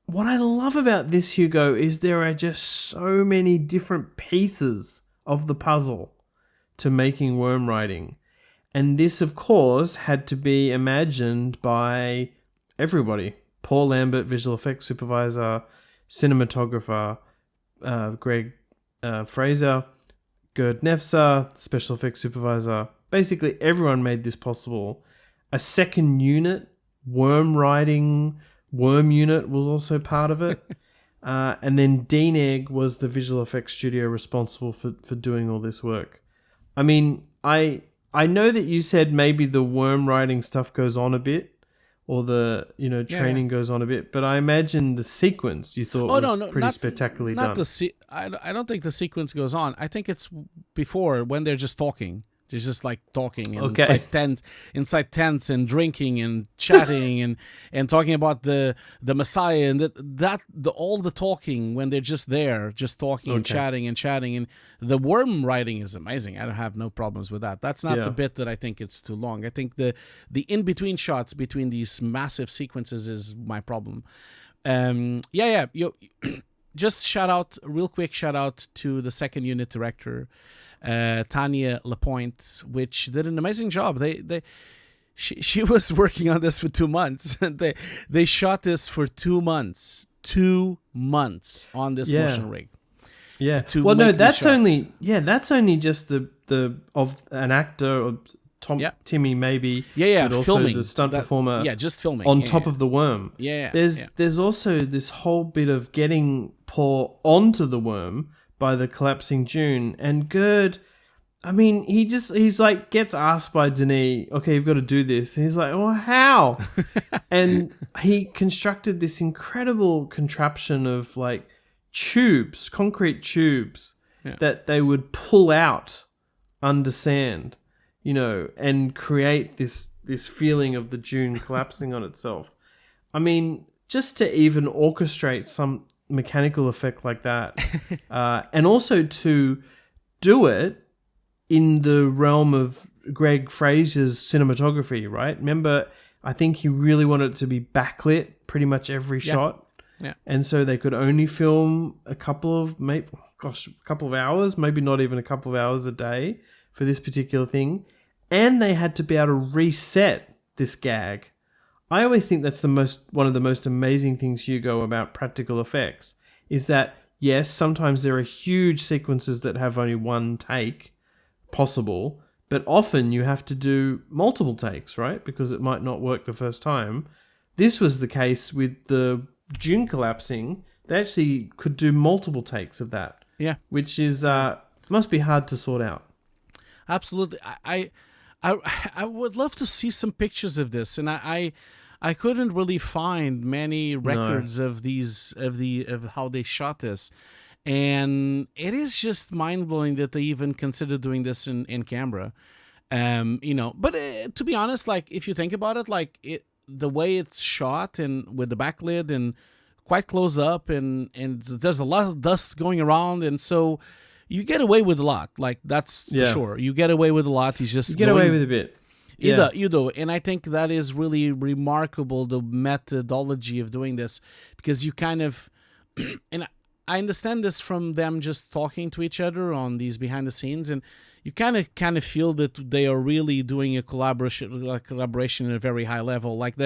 Speaker 2: what I love about this, Hugo, is there are just so many different pieces of the puzzle to making worm riding. And this, of course, had to be imagined by everybody. Paul Lambert, visual effects supervisor, cinematographer, Greig Fraser, Gerd Nefzer, special effects supervisor. Basically, everyone made this possible. A second unit, worm unit, was also part of it. And then Denis was the visual effects studio responsible for doing all this work. I mean, I know that you said maybe the worm riding stuff goes on a bit, or the training goes on a bit, but I imagine the sequence you thought was pretty spectacularly done.
Speaker 1: I don't think the sequence goes on. I think it's before, when they're just talking. They're just like talking and inside tents and drinking and chatting and talking about the Messiah and all the talking when they're just there, just talking and chatting and the worm riding is amazing. I don't have no problems with that. That's not the bit that I think it's too long. I think the in between shots between these massive sequences is my problem. Just real quick shout out to the second unit director, Tanya Lapointe, which did an amazing job. She was working on this for 2 months. They shot this for 2 months. 2 months on this motion rig.
Speaker 2: Yeah. Well, no, that's only just the of an actor or Timmy maybe. But also
Speaker 1: filming.
Speaker 2: The stunt performer.
Speaker 1: Just filming
Speaker 2: on top of the worm. There's also this whole bit of getting Paul onto the worm by the collapsing dune, and Gerd, I mean, he's like gets asked by Denis, okay, you've got to do this, and he's like, well, how? And he constructed this incredible contraption of like concrete tubes that they would pull out under sand, and create this feeling of the dune collapsing on itself. I mean, just to even orchestrate some mechanical effect like that, and also to do it in the realm of Greig Fraser's cinematography, right? Remember, I think he really wanted it to be backlit pretty much every shot. Yeah. And so they could only film a couple of hours, maybe not even a couple of hours a day for this particular thing. And they had to be able to reset this gag. I always think that's one of the most amazing things, Hugo, about practical effects, is that, yes, sometimes there are huge sequences that have only one take possible, but often you have to do multiple takes, right? Because it might not work the first time. This was the case with the dune collapsing. They actually could do multiple takes of that. Yeah. Which is must be hard to sort out.
Speaker 1: Absolutely. I would love to see some pictures of this, and I couldn't really find many records of how they shot this, and it is just mind blowing that they even consider doing this in camera, But to be honest, like if you think about it, the way it's shot and with the backlit and quite close up, and there's a lot of dust going around, and so you get away with a lot. Like that's for sure. You get away with a lot. You get
Speaker 2: away with a bit.
Speaker 1: You do. And I think that is really remarkable, the methodology of doing this, because you kind of, and I understand this from them just talking to each other on these behind the scenes, and you kind of feel that they are really doing a collaboration at a very high level. Like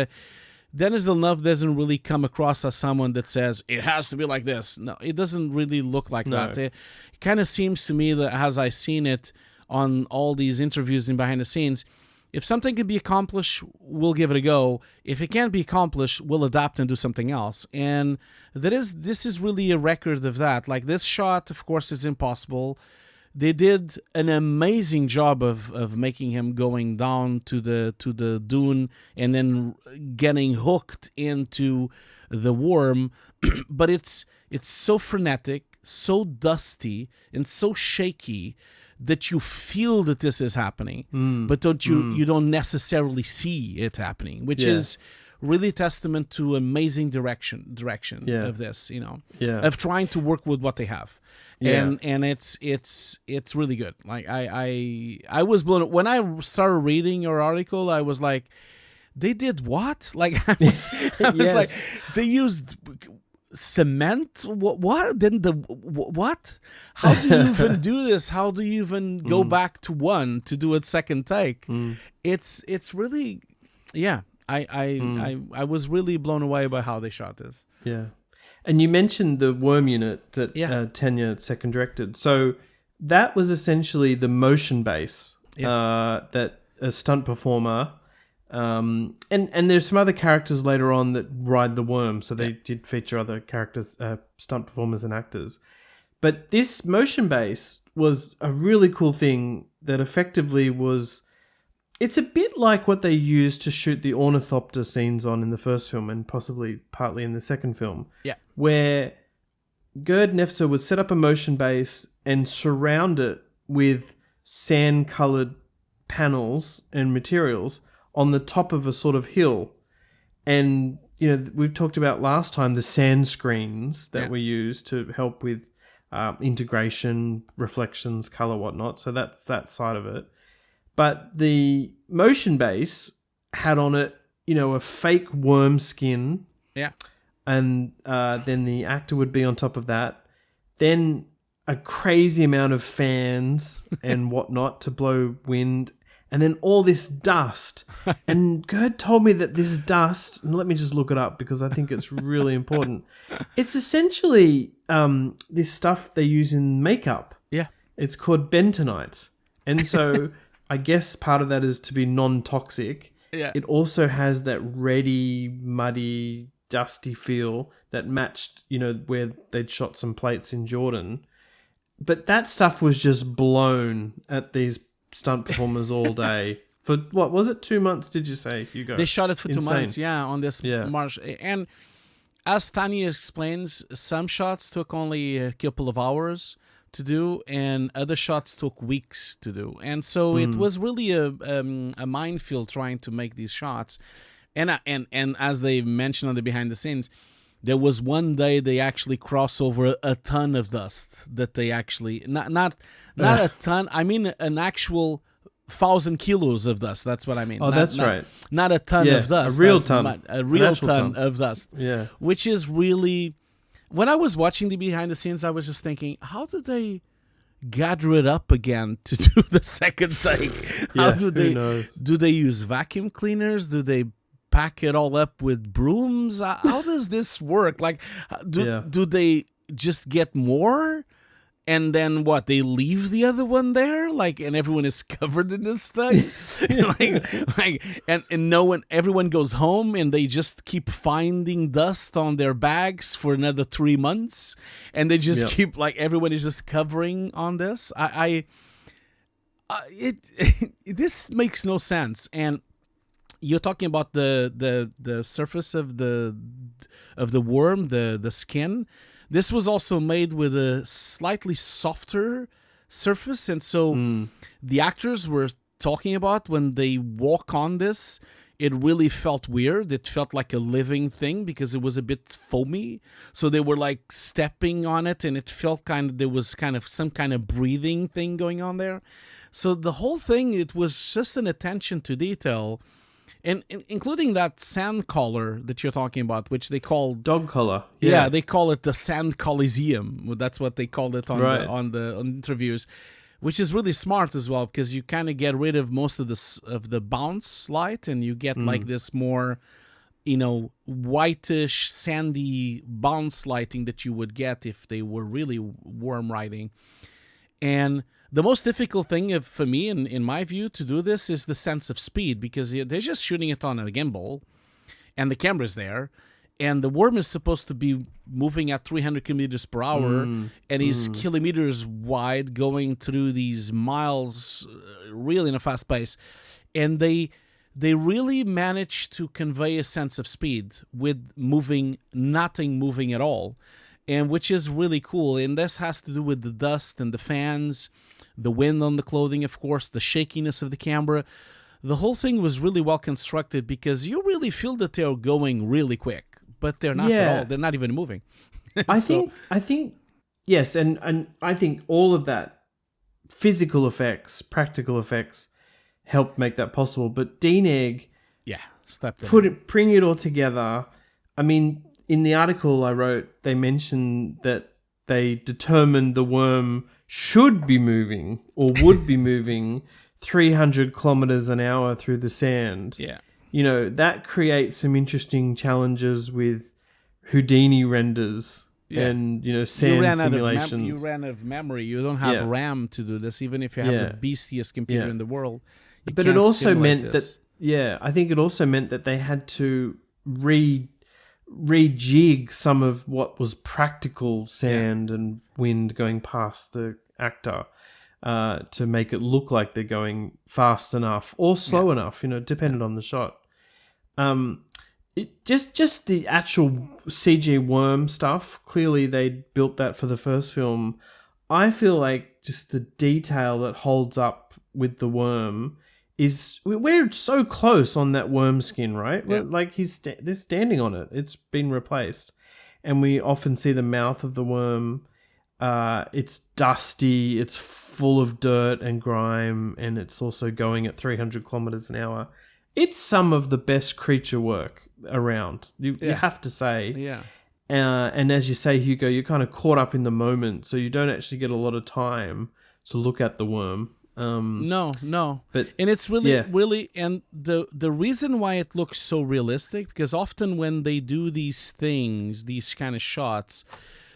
Speaker 1: Denis Villeneuve doesn't really come across as someone that says it has to be like this. No, it doesn't really look like that. It kind of seems to me that, as I've seen it on all these interviews and behind the scenes, if something can be accomplished, we'll give it a go. If it can't be accomplished, we'll adapt and do something else. And this is really a record of that. Like this shot, of course, is impossible. they did an amazing job of making him going down to the dune and then getting hooked into the worm. But it's so frenetic, so dusty, and so shaky that you feel that this is happening, but you don't necessarily see it happening, which is really testament to amazing direction of this, of trying to work with what they have. And it's really good. Like I was blown when I started reading your article. I was like, they did what? Like I was like, they used cement. What? Then what? How do you even do this? How do you even go back to one to do a second take? It's really, I was really blown away by how they shot this.
Speaker 2: Yeah. And you mentioned the worm unit that Tanya second directed. So that was essentially the motion base that a stunt performer, and there's some other characters later on that ride the worm. So they did feature other characters, stunt performers and actors. But this motion base was a really cool thing that effectively was... It's a bit like what they used to shoot the ornithopter scenes on in the first film and possibly partly in the second film.
Speaker 1: Yeah.
Speaker 2: Where Gerd Nefzer would set up a motion base and surround it with sand-coloured panels and materials on the top of a sort of hill. And, we've talked about last time the sand screens that we use to help with integration, reflections, colour, whatnot. So that's that side of it. But the motion base had on it, a fake worm skin.
Speaker 1: Yeah.
Speaker 2: And then the actor would be on top of that. Then a crazy amount of fans and whatnot to blow wind. And then all this dust. And Gerd told me that this dust, and let me just look it up because I think it's really important. It's essentially this stuff they use in makeup.
Speaker 1: Yeah.
Speaker 2: It's called bentonite. And so... I guess part of that is to be non-toxic.
Speaker 1: Yeah.
Speaker 2: It also has that reddy, muddy, dusty feel that matched, where they'd shot some plates in Jordan. But that stuff was just blown at these stunt performers all day. For, what, was it 2 months, did you say, Hugo?
Speaker 1: They shot it for 2 months, on this march. And as Tanya explains, some shots took only a couple of hours to do, and other shots took weeks to do, and so it was really a minefield trying to make these shots. And as they mentioned on the behind the scenes, there was one day they actually cross over a ton of dust that they actually not a ton. I mean an actual 1,000 kilos of dust. That's what I mean.
Speaker 2: That's right.
Speaker 1: Not a ton of dust.
Speaker 2: A real ton.
Speaker 1: A real ton of dust.
Speaker 2: Yeah.
Speaker 1: Which is really. When I was watching the behind the scenes, I was just thinking, how do they gather it up again to do the second take? How do they use vacuum cleaners? Do they pack it all up with brooms? How does this work? Like, do they just get more? And then what? They leave the other one there, like, and everyone is covered in this stuff, and no one, everyone goes home, and they just keep finding dust on their bags for another 3 months, and they just keep everyone is just covering on this. This makes no sense. And you're talking about the surface of the worm, the skin. This was also made with a slightly softer surface, and so the actors were talking about when they walk on this, it really felt weird. It felt like a living thing because it was a bit foamy. So they were like stepping on it, and it felt there was some kind of breathing thing going on there. So the whole thing, it was just an attention to detail. And including that sand collar that you're talking about, which they call
Speaker 2: dog collar.
Speaker 1: Yeah, they call it the Sand Coliseum. That's what they called it on the interviews, which is really smart as well because you kind of get rid of most of the bounce light, and you get like this more, whitish, sandy bounce lighting that you would get if they were really worm riding. And the most difficult thing for me, in my view, to do this is the sense of speed, because they're just shooting it on a gimbal, and the camera's there, and the worm is supposed to be moving at 300 kilometers per hour, and he's kilometers wide, going through these miles, really in a fast pace, and they really managed to convey a sense of speed with nothing moving at all, and which is really cool. And this has to do with the dust and the fans, the wind on the clothing, of course, the shakiness of the camera. The whole thing was really well constructed because you really feel that they're going really quick, but they're not at all. They're not even moving.
Speaker 2: I think, yes, and I think all of that physical effects, practical effects, helped make that possible. But Denis, bring it all together. I mean, in the article I wrote, they mentioned that they determined the worm should be moving or would be moving 300 kilometers an hour through the sand.
Speaker 1: Yeah.
Speaker 2: You know, that creates some interesting challenges with Houdini renders and, you know, sand simulations.
Speaker 1: You ran out of memory. You don't have RAM to do this, even if you have the beastiest computer in the world.
Speaker 2: But it also meant that, I think it also meant that they had to rejig some of what was practical sand and wind going past the actor to make it look like they're going fast enough or slow enough, you know, depending on the shot. Just the actual CG worm stuff, clearly they built that for the first film. I feel like just the detail that holds up with the worm is, we're so close on that worm skin, right? Yeah. Like they're standing on it. It's been replaced. And we often see the mouth of the worm. It's dusty. It's full of dirt and grime. And it's also going at 300 kilometers an hour. It's some of the best creature work around. You have to say.
Speaker 1: Yeah.
Speaker 2: And as you say, Hugo, you're kind of caught up in the moment. So you don't actually get a lot of time to look at the worm.
Speaker 1: No,
Speaker 2: but
Speaker 1: and it's really, and the reason why it looks so realistic, because often when they do these things, these kind of shots,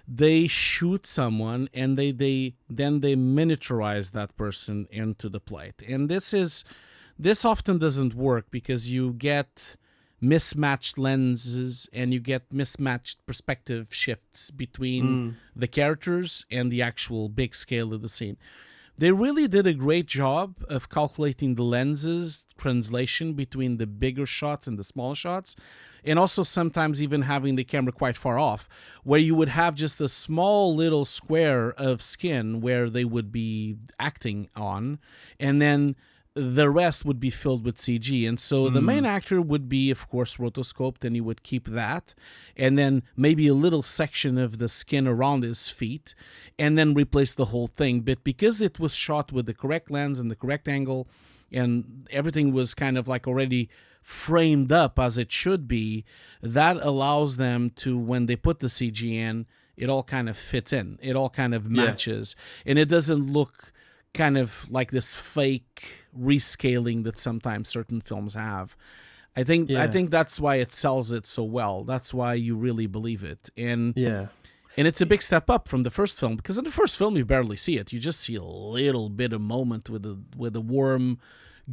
Speaker 1: they shoot someone and then they miniaturize that person into the plate, and this often doesn't work because you get mismatched lenses and you get mismatched perspective shifts between the characters and the actual big scale of the scene. They really did a great job of calculating the lenses translation between the bigger shots and the smaller shots, and also sometimes even having the camera quite far off, where you would have just a small little square of skin where they would be acting on, and then the rest would be filled with CG. And so the main actor would be, of course, rotoscoped, and he would keep that, and then maybe a little section of the skin around his feet, and then replace the whole thing. But because it was shot with the correct lens and the correct angle, and everything was kind of like already framed up as it should be, that allows them to, when they put the CG in, it all kind of fits in. It all kind of matches. And it doesn't look kind of like this fake rescaling that sometimes certain films have. I think that's why it sells it so well. That's why you really believe it. And it's a big step up from the first film, because in the first film you barely see it. You just see a little bit of moment with a worm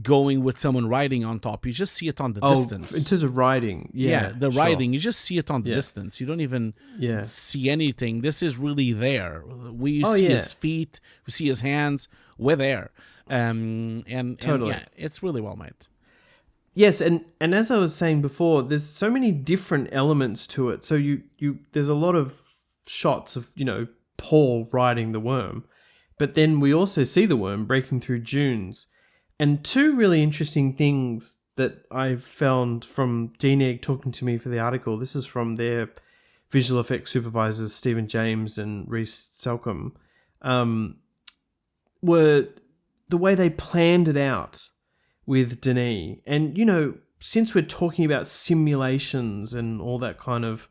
Speaker 1: going with someone riding on top. You just see it on the distance.
Speaker 2: In terms of riding.
Speaker 1: Riding, you just see it on the distance. You don't even see anything. This is really there. We see his feet, we see his hands, we're there. And it's really well made.
Speaker 2: Yes, and as I was saying before, there's so many different elements to it. So you there's a lot of shots of, you know, Paul riding the worm, but then we also see the worm breaking through dunes. And two really interesting things that I found from Denis talking to me for the article, this is from their visual effects supervisors, Stephen James and Rhys Selcombe, were the way they planned it out with Denis. And, you know, since we're talking about simulations and all that kind of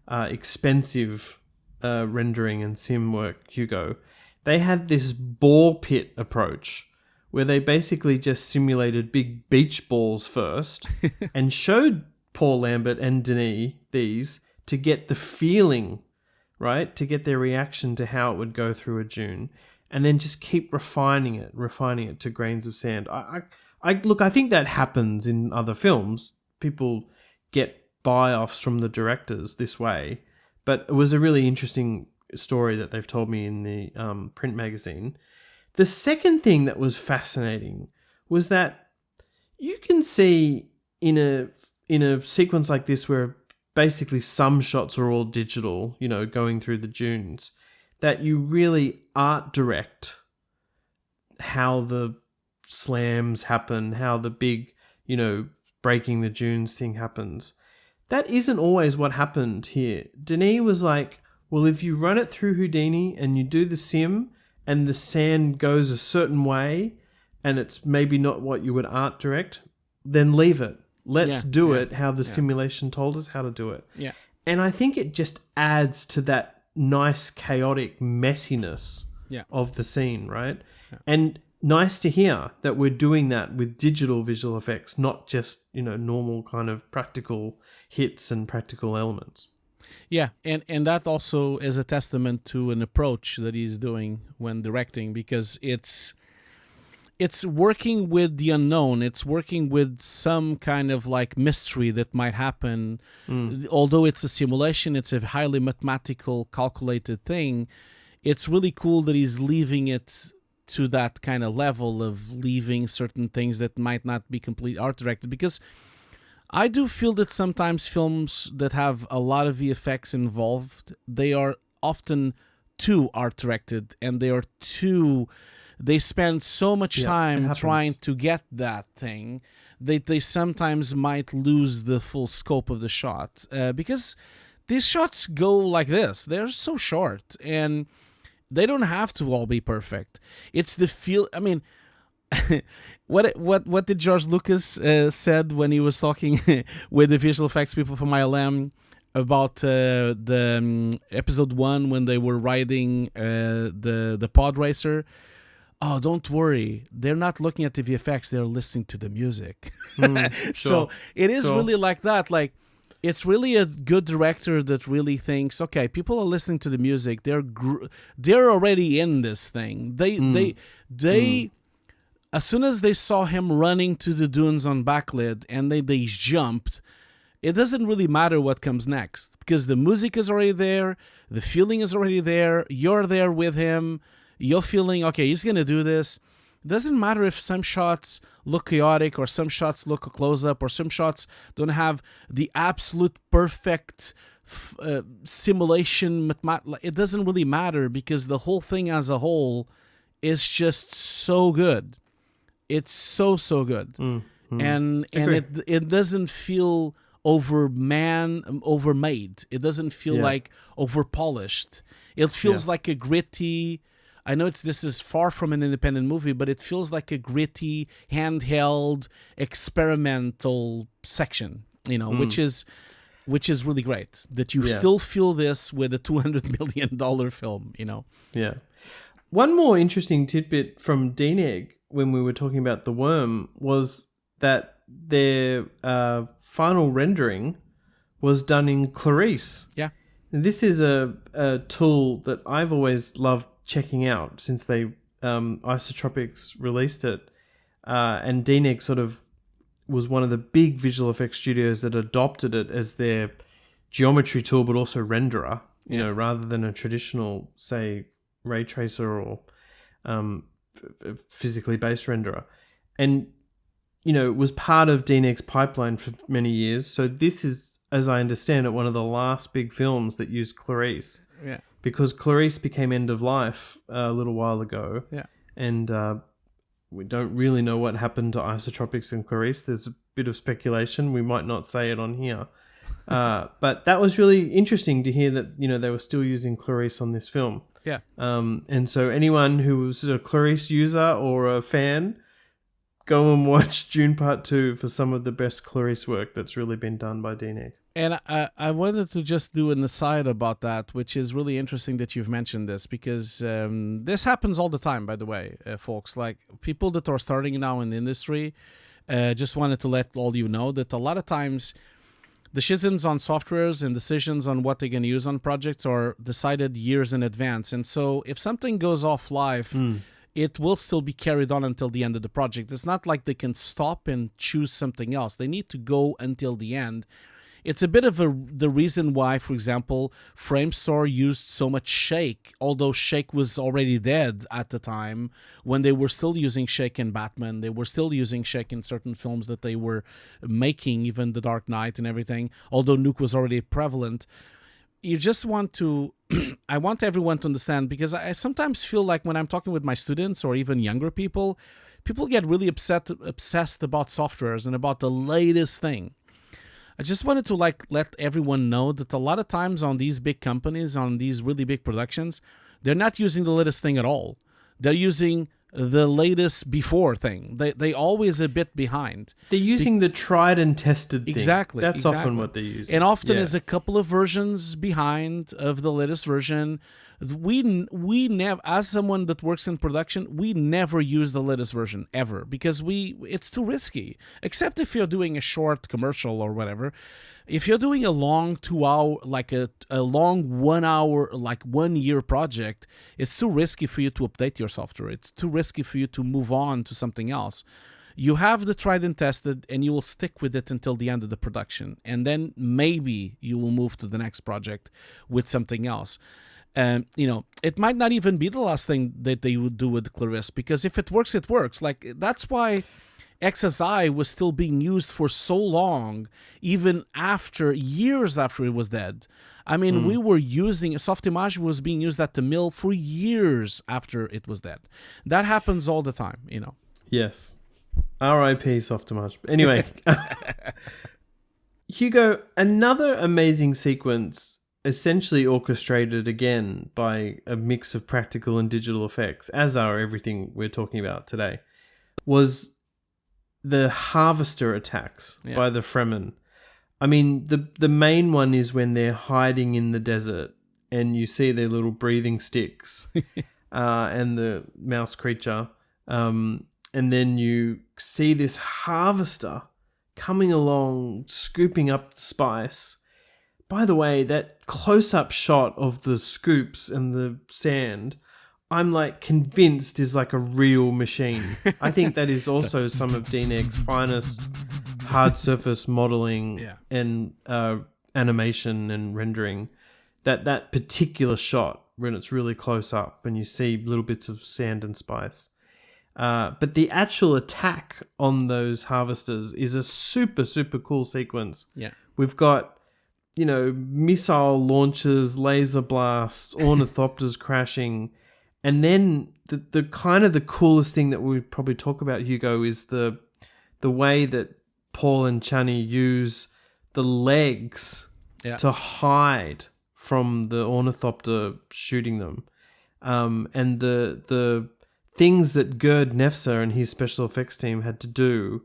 Speaker 2: expensive rendering and sim work, Hugo, they had this ball pit approach where they basically just simulated big beach balls first and showed Paul Lambert and Denis these to get the feeling, right? To get their reaction to how it would go through a dune, and then just keep refining it to grains of sand. I think that happens in other films. People get buy-offs from the directors this way, but it was a really interesting story that they've told me in the print magazine. The second thing that was fascinating was that you can see in a sequence like this where basically some shots are all digital, going through the dunes, that you really art direct how the slams happen, how the big, breaking the dunes thing happens. That isn't always what happened here. Denis was like, well, if you run it through Houdini and you do the sim and the sand goes a certain way and it's maybe not what you would art direct, then leave it. Let's do it how the simulation told us how to do it.
Speaker 1: Yeah.
Speaker 2: And I think it just adds to that nice chaotic messiness of the scene, right? Yeah. And nice to hear that we're doing that with digital visual effects, not just, normal kind of practical hits and practical elements.
Speaker 1: Yeah, and that also is a testament to an approach that he's doing when directing, because it's working with the unknown. It's working with some kind of like mystery that might happen. Although it's a simulation, it's a highly mathematical, calculated thing. It's really cool that he's leaving it to that kind of level of leaving certain things that might not be complete art directed, because I do feel that sometimes films that have a lot of VFX involved, they are often too art directed, and they spend so much time trying to get that thing that they sometimes might lose the full scope of the shot, because these shots go like this. They're so short, and they don't have to all be perfect. It's the feel. I mean, what did George Lucas said when he was talking with the visual effects people from ILM about the episode 1 when they were riding the pod racer? Oh, don't worry. They're not looking at the VFX. They're listening to the music. So it is really like that. Like, it's really a good director that really thinks, okay, people are listening to the music. They're already in this thing. They as soon as they saw him running to the dunes on backlit and they jumped, it doesn't really matter what comes next, because the music is already there, the feeling is already there, you're there with him, you're feeling, okay, he's going to do this. It doesn't matter if some shots look chaotic or some shots look a close-up or some shots don't have the absolute perfect simulation. It doesn't really matter, because the whole thing as a whole is just so good. It's so good. And it doesn't feel overmade. It doesn't feel like overpolished. It feels like a gritty, I know this is far from an independent movie, but it feels like a gritty, handheld, experimental section, which is really great. That you still feel this with a $200 million film,
Speaker 2: Yeah. One more interesting tidbit from Denis when we were talking about The Worm was that their final rendering was done in Clarice.
Speaker 1: Yeah.
Speaker 2: And this is a tool that I've always loved checking out since they Isotropics released it, and Denis sort of was one of the big visual effects studios that adopted it as their geometry tool, but also renderer, rather than a traditional, say, ray tracer or physically based renderer. And it was part of Denis' pipeline for many years. So this is, as I understand it, one of the last big films that used Clarice.
Speaker 1: Yeah.
Speaker 2: Because Clarice became end of life a little while ago.
Speaker 1: Yeah.
Speaker 2: And we don't really know what happened to Isotropics and Clarice. There's a bit of speculation. We might not say it on here. But that was really interesting to hear that, they were still using Clarice on this film.
Speaker 1: Yeah.
Speaker 2: And so anyone who was a Clarice user or a fan, go and watch Dune Part 2 for some of the best Clarice work that's really been done by Denis.
Speaker 1: And I wanted to just do an aside about that, which is really interesting that you've mentioned this, because this happens all the time, by the way, folks. Like, people that are starting now in the industry, just wanted to let all you know that a lot of times decisions on softwares and decisions on what they're going to use on projects are decided years in advance. And so if something goes off live, it will still be carried on until the end of the project. It's not like they can stop and choose something else. They need to go until the end. it's a bit of the reason why, for example, Framestore used so much shake, although shake was already dead at the time when they were still using shake in Batman. They were still using shake in certain films that they were making, even The Dark Knight and everything, although Nuke was already prevalent. You just want to, I want everyone to understand, because I sometimes feel like when I'm talking with my students or even younger people get really obsessed about softwares and about the latest thing. I just wanted to let everyone know that a lot of times on these big companies, on these really big productions, they're not using the latest thing at all. They're using the latest before thing. They always a bit behind.
Speaker 2: They're using the tried and tested thing.
Speaker 1: Exactly.
Speaker 2: That's often what they're using.
Speaker 1: And often is a couple of versions behind of the latest version. We never, as someone that works in production, we never use the latest version ever, because it's too risky. Except if you're doing a short commercial or whatever. If you're doing a long 2 hour, like a long 1 hour, like 1 year project, it's too risky for you to update your software. It's too risky for you to move on to something else. You have the tried and tested, and you will stick with it until the end of the production. And then maybe you will move to the next project with something else. It might not even be the last thing that they would do with Clarice, because if it works, it works. Like, that's why XSI was still being used for so long, even years after it was dead. I mean, we were using, Softimage was being used at the mill for years after it was dead. That happens all the time,
Speaker 2: Yes. R.I.P. Softimage. Anyway, Hugo, another amazing sequence, essentially orchestrated again by a mix of practical and digital effects, as are everything we're talking about today, was the harvester attacks by the Fremen. I mean, the main one is when they're hiding in the desert and you see their little breathing sticks and the mouse creature. And then you see this harvester coming along, scooping up the spice. By the way, that close-up shot of the scoops and the sand, I'm convinced is like a real machine. I think that is also some of DNEG's finest hard surface modeling and animation and rendering. That particular shot when it's really close up and you see little bits of sand and spice. But the actual attack on those harvesters is a super, super cool sequence.
Speaker 1: Yeah.
Speaker 2: We've got, missile launches, laser blasts, ornithopters crashing. And then the kind of the coolest thing that we probably talk about, Hugo, is the way that Paul and Chani use the legs to hide from the ornithopter shooting them. And the things that Gerd Nefzer and his special effects team had to do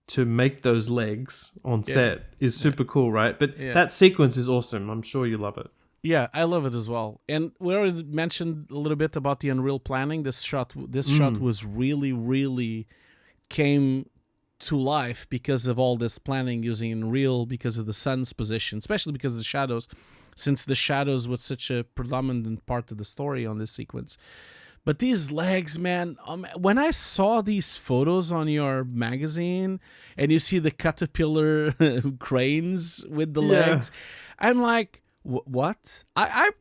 Speaker 2: to make those legs on set is super cool, right? But that sequence is awesome. I'm sure you love it.
Speaker 1: Yeah, I love it as well. And we already mentioned a little bit about the Unreal planning. This shot was really, really came to life because of all this planning using Unreal, because of the sun's position, especially because of the shadows, since the shadows was such a predominant part of the story on this sequence. But these legs, man, when I saw these photos on your magazine and you see the caterpillar cranes with the legs, I'm like, what? I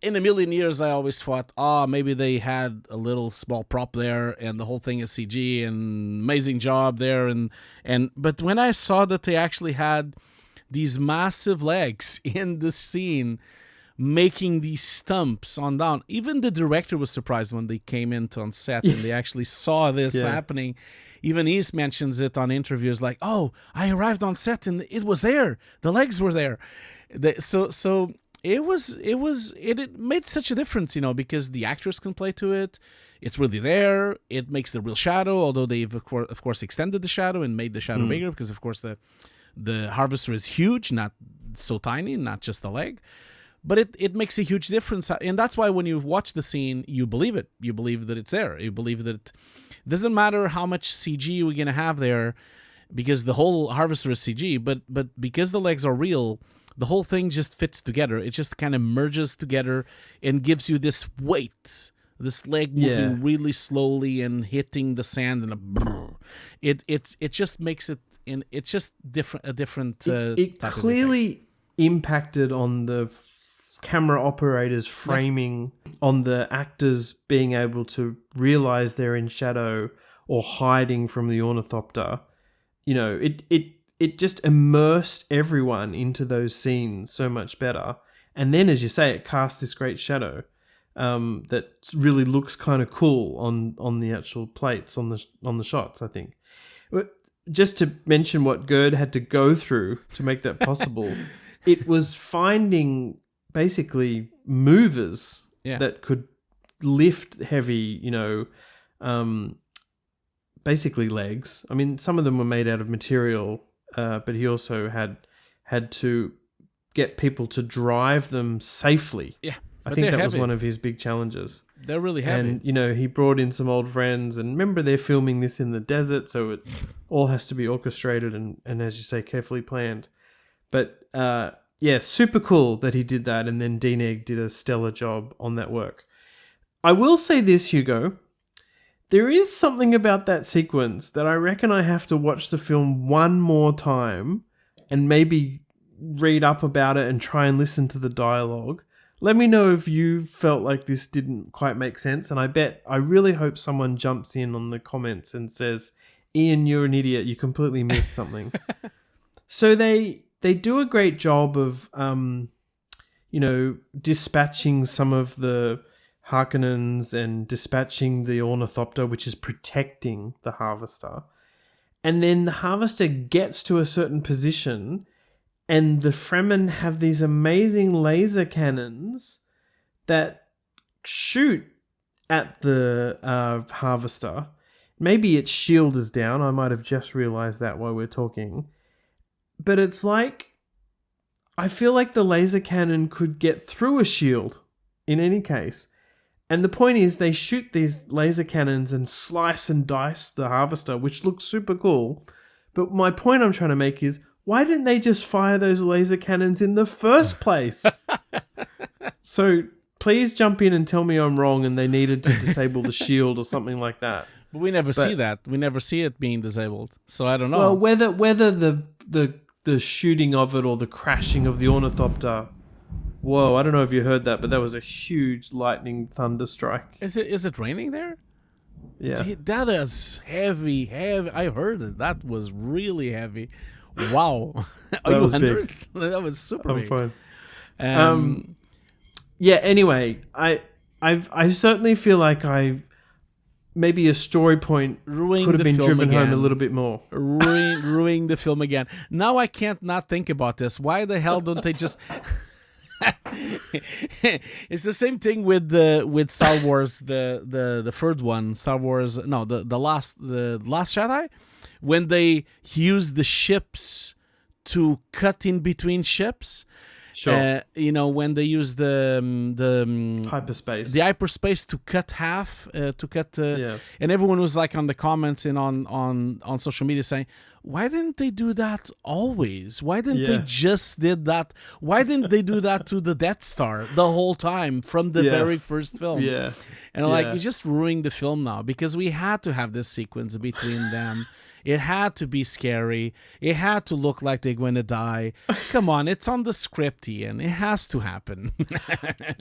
Speaker 1: in a million years, I always thought, maybe they had a little small prop there and the whole thing is CG and amazing job there. But when I saw that they actually had these massive legs in the scene, making these stumps on down. Even the director was surprised when they came into on set and they actually saw this happening. Even he mentions it on interviews like, I arrived on set and it was there. The legs were there. So it made such a difference, because the actors can play to it. It's really there. It makes the real shadow, although they've of course extended the shadow and made the shadow bigger because of course the harvester is huge, not so tiny, not just the leg. But it makes a huge difference. And that's why when you watch the scene, you believe it. You believe that it's there. You believe that it doesn't matter how much CG we're going to have there, because the whole harvester is CG, but because the legs are real, the whole thing just fits together. It just kind of merges together and gives you this weight, this leg moving really slowly and hitting the sand, and it just makes it and it's just a different.
Speaker 2: It clearly impacted on the camera operators framing, on the actors being able to realize they're in shadow or hiding from the ornithopter. You know, it just immersed everyone into those scenes so much better. And then, as you say, it casts this great shadow that really looks kind of cool on the actual plates on the shots, I think. But just to mention what Gerd had to go through to make that possible, it was finding basically movers that could lift heavy, basically legs. I mean, some of them were made out of material, but he also had to get people to drive them safely.
Speaker 1: Yeah,
Speaker 2: I think that was one of his big challenges.
Speaker 1: They're really heavy.
Speaker 2: And, he brought in some old friends, and remember they're filming this in the desert, so it all has to be orchestrated and as you say, carefully planned. But, super cool that he did that, and then Denis did a stellar job on that work. I will say this, Hugo. There is something about that sequence that I reckon I have to watch the film one more time and maybe read up about it and try and listen to the dialogue. Let me know if you felt like this didn't quite make sense, and I really hope someone jumps in on the comments and says, Ian, you're an idiot, you completely missed something. So they do a great job of, dispatching some of the Harkonnens and dispatching the ornithopter, which is protecting the harvester. And then the harvester gets to a certain position, and the Fremen have these amazing laser cannons that shoot at the harvester. Maybe its shield is down. I might have just realized that while we're talking. But it's like, I feel like the laser cannon could get through a shield in any case. And the point is, they shoot these laser cannons and slice and dice the harvester, which looks super cool. But my point I'm trying to make is, why didn't they just fire those laser cannons in the first place? So please jump in and tell me I'm wrong and they needed to disable the shield or something like that.
Speaker 1: But we never see that. We never see it being disabled. So I don't know.
Speaker 2: Well, whether the shooting of it or the crashing of the ornithopter. Whoa, I don't know if you heard that, but that was a huge lightning thunder strike.
Speaker 1: Is it raining there?
Speaker 2: Yeah.
Speaker 1: That is heavy. I heard it. That was really heavy. Wow.
Speaker 2: That was big.
Speaker 1: That was super big.
Speaker 2: I'm fine. Anyway, I certainly feel like maybe a story point could have been driven home a little bit more.
Speaker 1: Ruining the film again. Now I can't not think about this. Why the hell don't they just... It's the same thing with Star Wars, the third one, Star Wars. No, the last Jedi, when they use the ships to cut in between ships.
Speaker 2: Sure.
Speaker 1: When they use the hyperspace to cut half, and everyone was like on the comments and on social media saying, why didn't they do that always? Why didn't they just did that? Why didn't they do that to the Death Star the whole time from the very first film?
Speaker 2: Yeah.
Speaker 1: And you're just ruining the film now, because we had to have this sequence between them. It had to be scary. It had to look like they're going to die. Come on, it's on the script, Ian. It has to happen.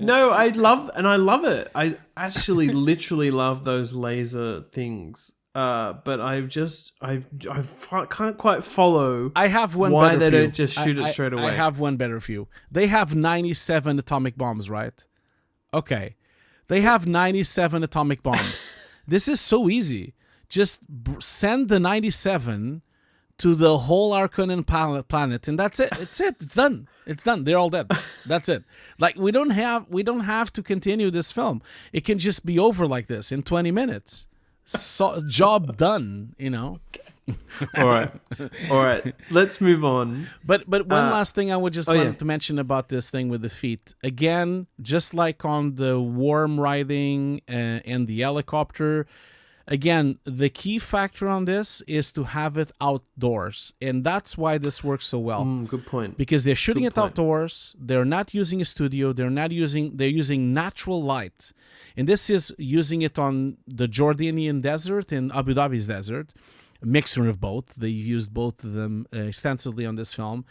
Speaker 2: No, I love it. I actually literally love those laser things. But I can't quite follow.
Speaker 1: I have one
Speaker 2: why
Speaker 1: better
Speaker 2: they
Speaker 1: for you.
Speaker 2: Don't just shoot it straight away.
Speaker 1: I have one better for you. They have 97 atomic bombs, right? Okay, they have 97 atomic bombs. This is so easy. Just send the 97 to the whole Harkonnen planet, and that's it. It's it. It's done. It's done. They're all dead. That's it. Like we don't have to continue this film. It can just be over like this in 20 minutes. So, job done.
Speaker 2: All right. Let's move on.
Speaker 1: But one last thing I would just want to mention about this thing with the feet. Again, just like on the worm riding and the helicopter. Again, the key factor on this is to have it outdoors, and that's why this works so well.
Speaker 2: Good point.
Speaker 1: Because they're shooting it outdoors, they're not using a studio, they're using natural light. And this is using it on the Jordanian desert and Abu Dhabi's desert. mixture of both. They used both of them extensively on this film.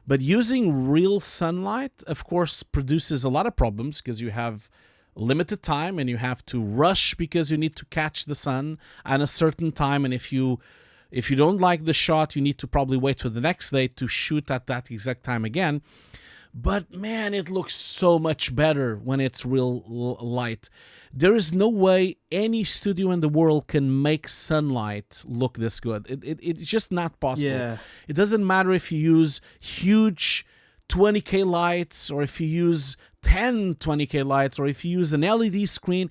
Speaker 1: But using real sunlight, of course, produces a lot of problems because you have limited time and you have to rush because you need to catch the sun at a certain time. And if you don't like the shot, you need to probably wait for the next day to shoot at that exact time again. But man, it looks so much better when it's real light. There is no way any studio in the world can make sunlight look this good. It's just not possible.
Speaker 2: Yeah.
Speaker 1: It doesn't matter if you use huge 20K lights or if you use 10 20K lights or if you use an LED screen.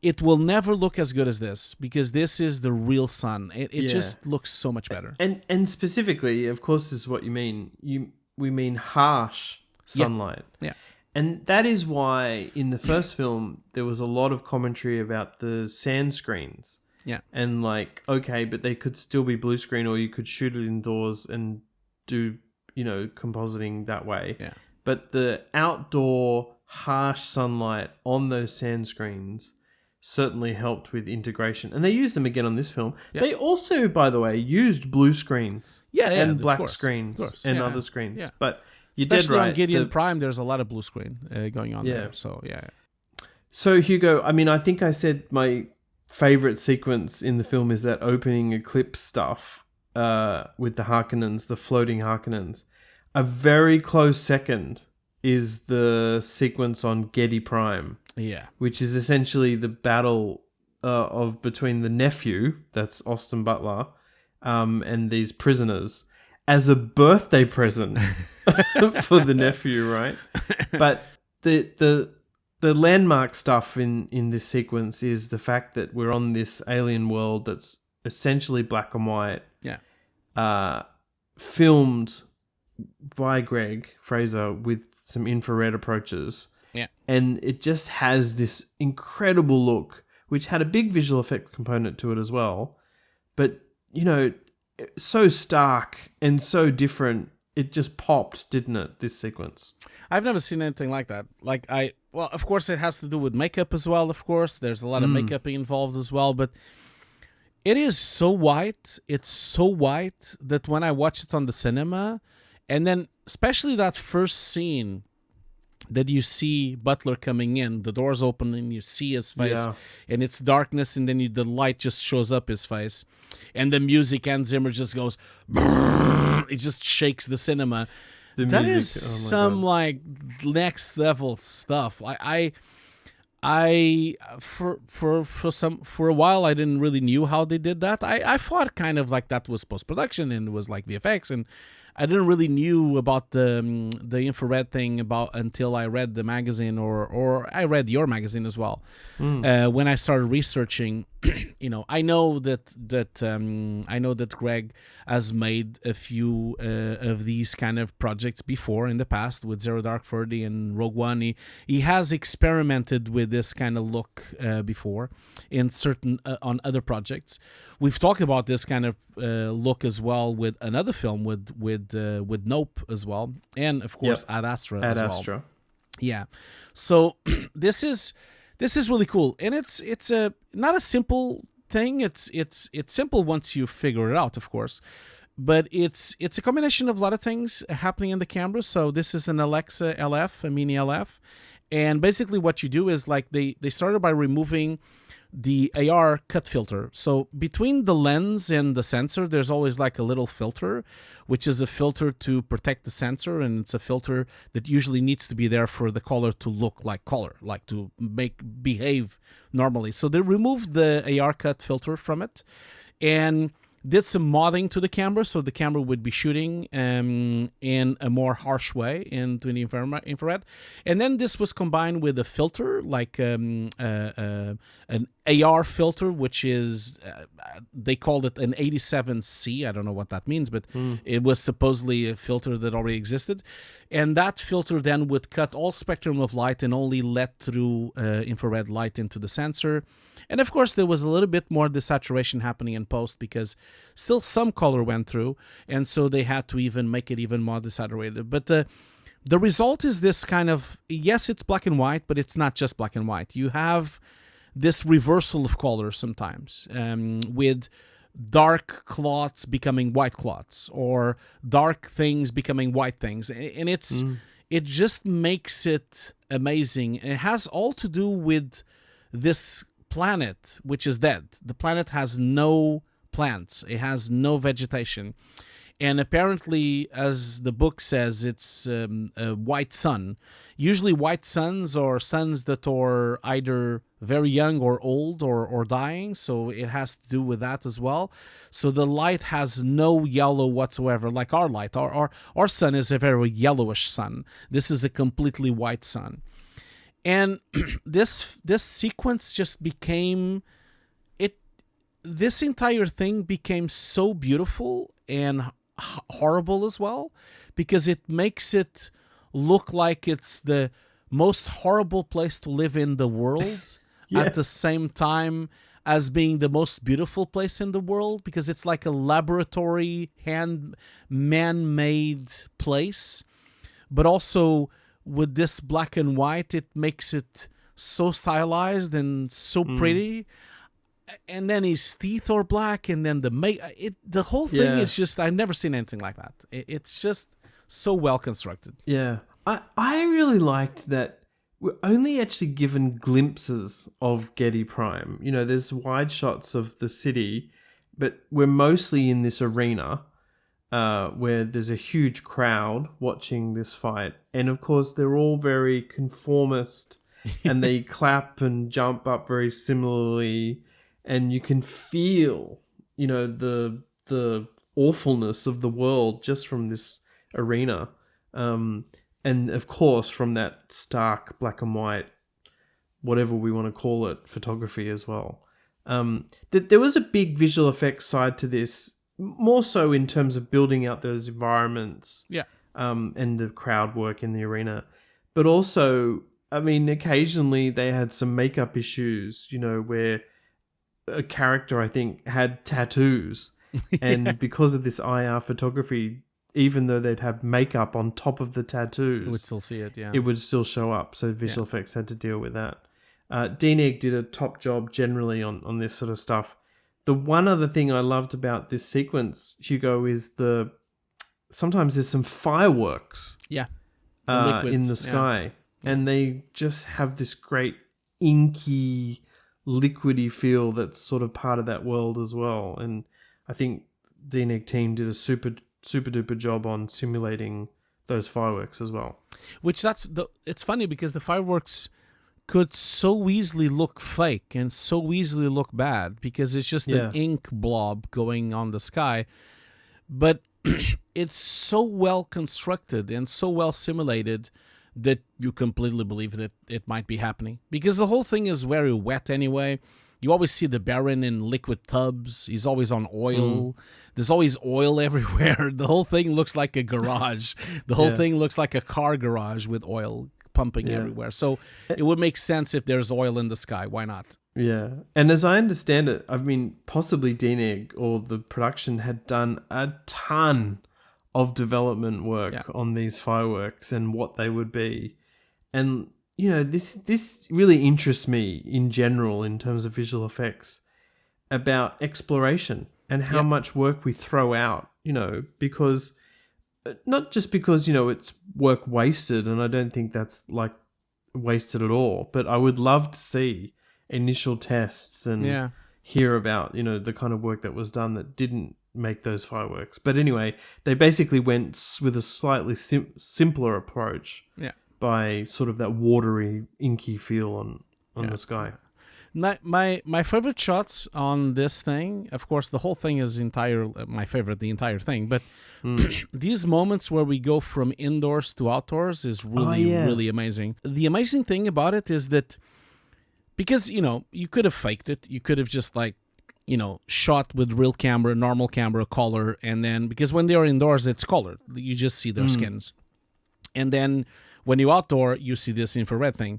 Speaker 1: It will never look as good as this because this is the real sun. It just looks so much better.
Speaker 2: And specifically, of course, this is what you mean. We mean harsh sunlight.
Speaker 1: Yeah.
Speaker 2: And that is why in the first film, there was a lot of commentary about the sand screens.
Speaker 1: Yeah.
Speaker 2: And like, okay, but they could still be blue screen or you could shoot it indoors and do, compositing that way.
Speaker 1: Yeah.
Speaker 2: But the outdoor harsh sunlight on those sand screens certainly helped with integration. And they used them again on this film. Yeah. They also, by the way, used blue screens and black screens and other screens. Yeah. But you did right.
Speaker 1: Especially on Giedi Prime, there's a lot of blue screen going on there. So,
Speaker 2: So, Hugo, I mean, I think I said my favorite sequence in the film is that opening eclipse stuff with the Harkonnens, the floating Harkonnens. A very close second is the sequence on Giedi Prime.
Speaker 1: Yeah.
Speaker 2: Which is essentially the battle between the nephew, that's Austin Butler, and these prisoners as a birthday present for the nephew, right? But the landmark stuff in this sequence is the fact that we're on this alien world that's essentially black and white.
Speaker 1: Yeah.
Speaker 2: Filmed by Greig Fraser with some infrared approaches.
Speaker 1: Yeah.
Speaker 2: And it just has this incredible look, which had a big visual effect component to it as well. But, so stark and so different. It just popped, didn't it, this sequence?
Speaker 1: I've never seen anything like that. Of course, it has to do with makeup as well, of course. There's a lot of makeup involved as well. But it is so white. It's so white that when I watch it on the cinema, and then especially that first scene that you see Butler coming in, the doors open and you see his face, and it's darkness, and then the light just shows up his face, and the music and Zimmer just goes, it just shakes the cinema. That is some like next level stuff. For a while I didn't really knew how they did that. I thought kind of like that was post production and it was like VFX, and I didn't really knew about the infrared thing until I read the magazine or I read your magazine as well. When I started researching, I know that Greig has made a few of these kind of projects before in the past with Zero Dark 30 and Rogue One. He has experimented with this kind of look before in certain on other projects. We've talked about this kind of look as well with another film with Nope as well, and of course Ad Astra as well. Yeah, so this is really cool, and it's not a simple thing. It's simple once you figure it out, of course, but it's a combination of a lot of things happening in the camera. So this is an Alexa LF, a mini LF, and basically what you do is like they started by removing the AR cut filter. So between the lens and the sensor, there's always like a little filter, which is a filter to protect the sensor, and it's a filter that usually needs to be there for the color to look like color, like to behave normally. So they removed the AR cut filter from it and did some modding to the camera, so the camera would be shooting in a more harsh way into the infrared. And then this was combined with a filter, like an AR filter, which is, they called it an 87C. I don't know what that means, but it was supposedly a filter that already existed. And that filter then would cut all spectrum of light and only let through infrared light into the sensor. And of course, there was a little bit more desaturation happening in post because still some color went through. And so they had to even make it even more desaturated. But the result is this kind of, yes, it's black and white, but it's not just black and white. You have this reversal of color sometimes with dark cloths becoming white cloths, or dark things becoming white things, and it just makes it amazing. It has all to do with this planet, which is dead. The planet has no plants, it has no vegetation, and apparently, as the book says, it's a white sun. Usually white suns are suns that are either very young or old or dying, so it has to do with that as well. So the light has no yellow whatsoever, like our light. Our sun is a very yellowish sun. This is a completely white sun. And this sequence just became... This entire thing became so beautiful and horrible as well, because it makes it look like it's the most horrible place to live in the world at the same time as being the most beautiful place in the world, because it's like a laboratory man-made place, but also with this black and white, it makes it so stylized and so pretty. And then his teeth are black, and then the whole thing is just, I've never seen anything like that. It's just so well constructed.
Speaker 2: Yeah. I really liked that we're only actually given glimpses of Giedi Prime. You know, there's wide shots of the city, but we're mostly in this arena where there's a huge crowd watching this fight. And of course, they're all very conformist and they clap and jump up very similarly. And you can feel, you know, the awfulness of the world just from this arena. And of course, from that stark black and white, whatever we want to call it, photography as well. There was a big visual effects side to this, more so in terms of building out those environments, and the crowd work in the arena. But also, I mean, occasionally they had some makeup issues, you know, where a character, I think, had tattoos. And because of this IR photography, even though they'd have makeup on top of the tattoos,
Speaker 1: you would still see it,
Speaker 2: it would still show up. So visual effects had to deal with that. Denis did a top job generally on this sort of stuff. The one other thing I loved about this sequence, Hugo, is sometimes there's some fireworks in the sky. And they just have this great inky, liquidy feel that's sort of part of that world as well. And I think Denis team did a super duper job on simulating those fireworks as well.
Speaker 1: It's funny because the fireworks could so easily look fake and so easily look bad because it's just an ink blob going on the sky. But it's so well constructed and so well simulated that you completely believe that it might be happening. Because the whole thing is very wet anyway. You always see the Baron in liquid tubs. He's always on oil. There's always oil everywhere. The whole thing looks like a garage. The whole thing looks like a car garage with oil pumping everywhere. So it would make sense if there's oil in the sky. Why not?
Speaker 2: Yeah. And as I understand it, I mean, possibly Denis or the production had done a ton of development work on these fireworks and what they would be. And, you know, this really interests me in general in terms of visual effects about exploration and how much work we throw out, you know, because not just because, you know, it's work wasted, and I don't think that's like wasted at all, but I would love to see initial tests and hear about, you know, the kind of work that was done that didn't make those fireworks. But anyway, they basically went with a slightly simpler approach by sort of that watery, inky feel on the sky.
Speaker 1: My favorite shots on this thing, of course, the whole thing is my favorite, the entire thing. But these moments where we go from indoors to outdoors is really amazing. The amazing thing about it is that because, you know, you could have faked it. You could have just like, you know, shot with real camera, normal camera, color. And then because when they are indoors, it's colored. You just see their skins. And then when you're outdoor, you see this infrared thing.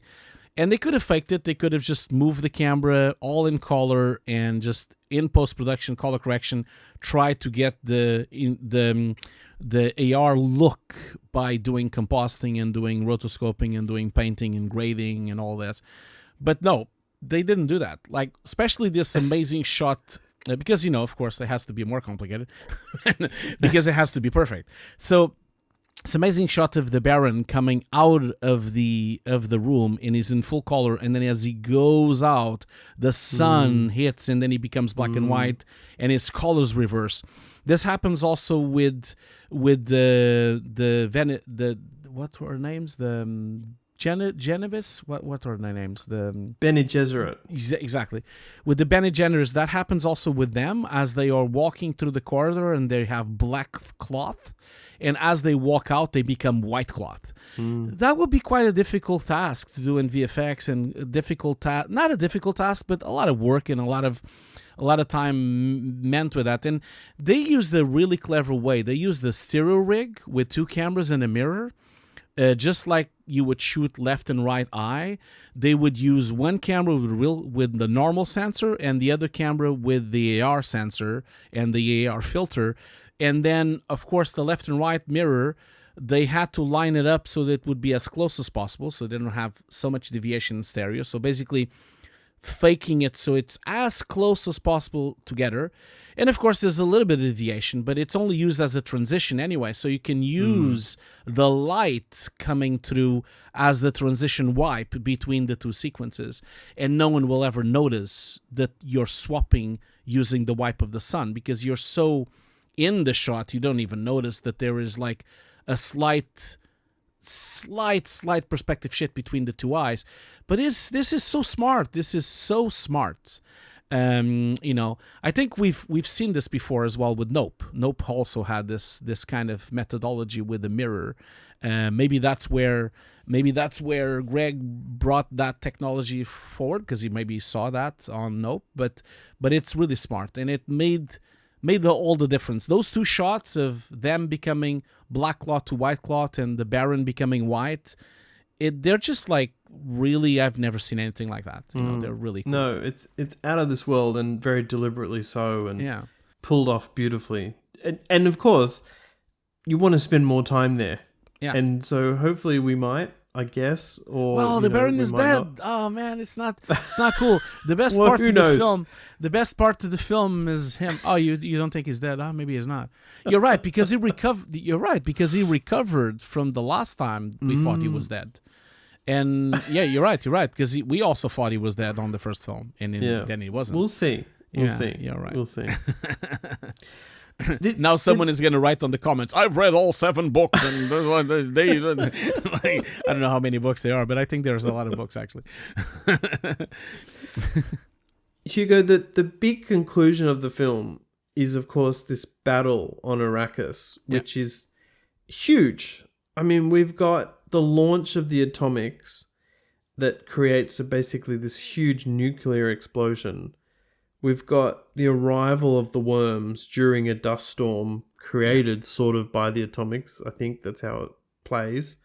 Speaker 1: And they could have faked it. They could have just moved the camera all in color and just in post-production, color correction, try to get the AR look by doing compositing and doing rotoscoping and doing painting and grading and all this. But no, they didn't do that. Like, especially this amazing shot because, of course, it has to be more complicated because it has to be perfect. So it's an amazing shot of the Baron coming out of the room, and he's in full color, and then as he goes out, the sun hits, and then he becomes black and white, and his colors reverse. This happens also with the what were her names? The Genevieve? What are their names? The
Speaker 2: Bene Gesserit.
Speaker 1: Exactly. With the Bene Gesserit, that happens also with them as they are walking through the corridor and they have black cloth. And as they walk out, they become white cloth. That would be quite a difficult task to do in VFX, and not a difficult task, but a lot of work and a lot of time meant with that. And they used a really clever way. They used the stereo rig with 2 cameras and a mirror. Just like you would shoot left and right eye, they would use one camera with the normal sensor and the other camera with the AR sensor and the AR filter. And then, of course, the left and right mirror, they had to line it up so that it would be as close as possible, so they don't have so much deviation in stereo. So basically, faking it so it's as close as possible together. And of course, there's a little bit of deviation, but it's only used as a transition anyway. So you can use the light coming through as the transition wipe between the 2 sequences. And no one will ever notice that you're swapping using the wipe of the sun, because you're so in the shot, you don't even notice that there is like a slight perspective shift between the 2 eyes. But this is so smart. This is so smart. I think we've seen this before as well with Nope. Nope also had this kind of methodology with the mirror. Maybe that's where Greig brought that technology forward, because he maybe saw that on Nope. But it's really smart, and it made all the difference. Those 2 shots of them becoming black cloth to white cloth and the Baron becoming white, they're just like, really, I've never seen anything like that. They're really cool.
Speaker 2: No, it's out of this world, and very deliberately so, and pulled off beautifully. And of course, you want to spend more time there. Yeah. And so hopefully we might, I guess. Or
Speaker 1: the Baron is dead. Not. Oh man, it's not cool. The best part of the film. The best part of the film is him. Oh, you don't think he's dead? Oh, maybe he's not. You're right, because he recovered. You're right, because he recovered from the last time we thought he was dead. And yeah, you're right, because we also thought he was dead on the first film, and then he wasn't.
Speaker 2: We'll see. We'll see.
Speaker 1: You're right.
Speaker 2: We'll see.
Speaker 1: Now someone is going to write on the comments, I've read all 7 books, and they I don't know how many books there are, but I think there's a lot of books actually.
Speaker 2: Hugo, the big conclusion of the film is, of course, this battle on Arrakis, which is huge. I mean, we've got the launch of the atomics that creates basically this huge nuclear explosion. We've got the arrival of the worms during a dust storm created sort of by the atomics. I think that's how it plays.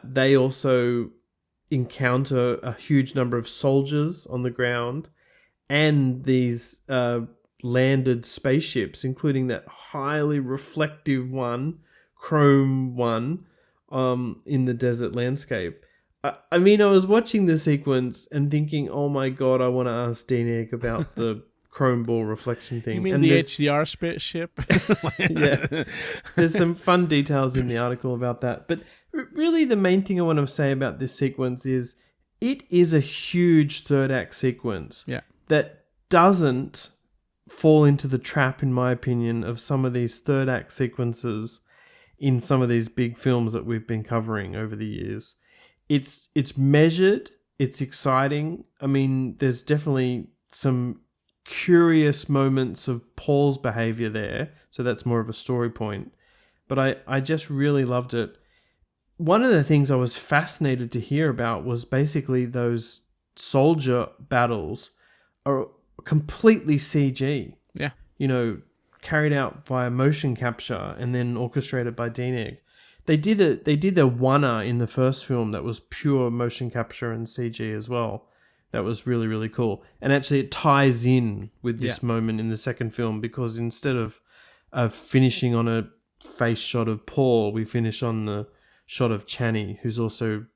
Speaker 2: They also encounter a huge number of soldiers on the ground and these landed spaceships, including that highly reflective one, chrome one, in the desert landscape. I mean, I was watching the sequence and thinking, oh my God, I want to ask Denis about the chrome ball reflection thing.
Speaker 1: You mean the HDR spaceship?
Speaker 2: Yeah. There's some fun details in the article about that. But really the main thing I want to say about this sequence is it is a huge third act sequence that doesn't fall into the trap, in my opinion, of some of these third act sequences in some of these big films that we've been covering over the years. It's measured, it's exciting. I mean, there's definitely some curious moments of Paul's behavior there, so that's more of a story point. But I just really loved it. One of the things I was fascinated to hear about was basically those soldier battles are completely CG.
Speaker 1: Yeah.
Speaker 2: Carried out via motion capture and then orchestrated by Denis. They did a one-er in the first film that was pure motion capture and CG as well. That was really, really cool. And actually it ties in with this moment in the second film, because instead of finishing on a face shot of Paul, we finish on the shot of Chani, who's also,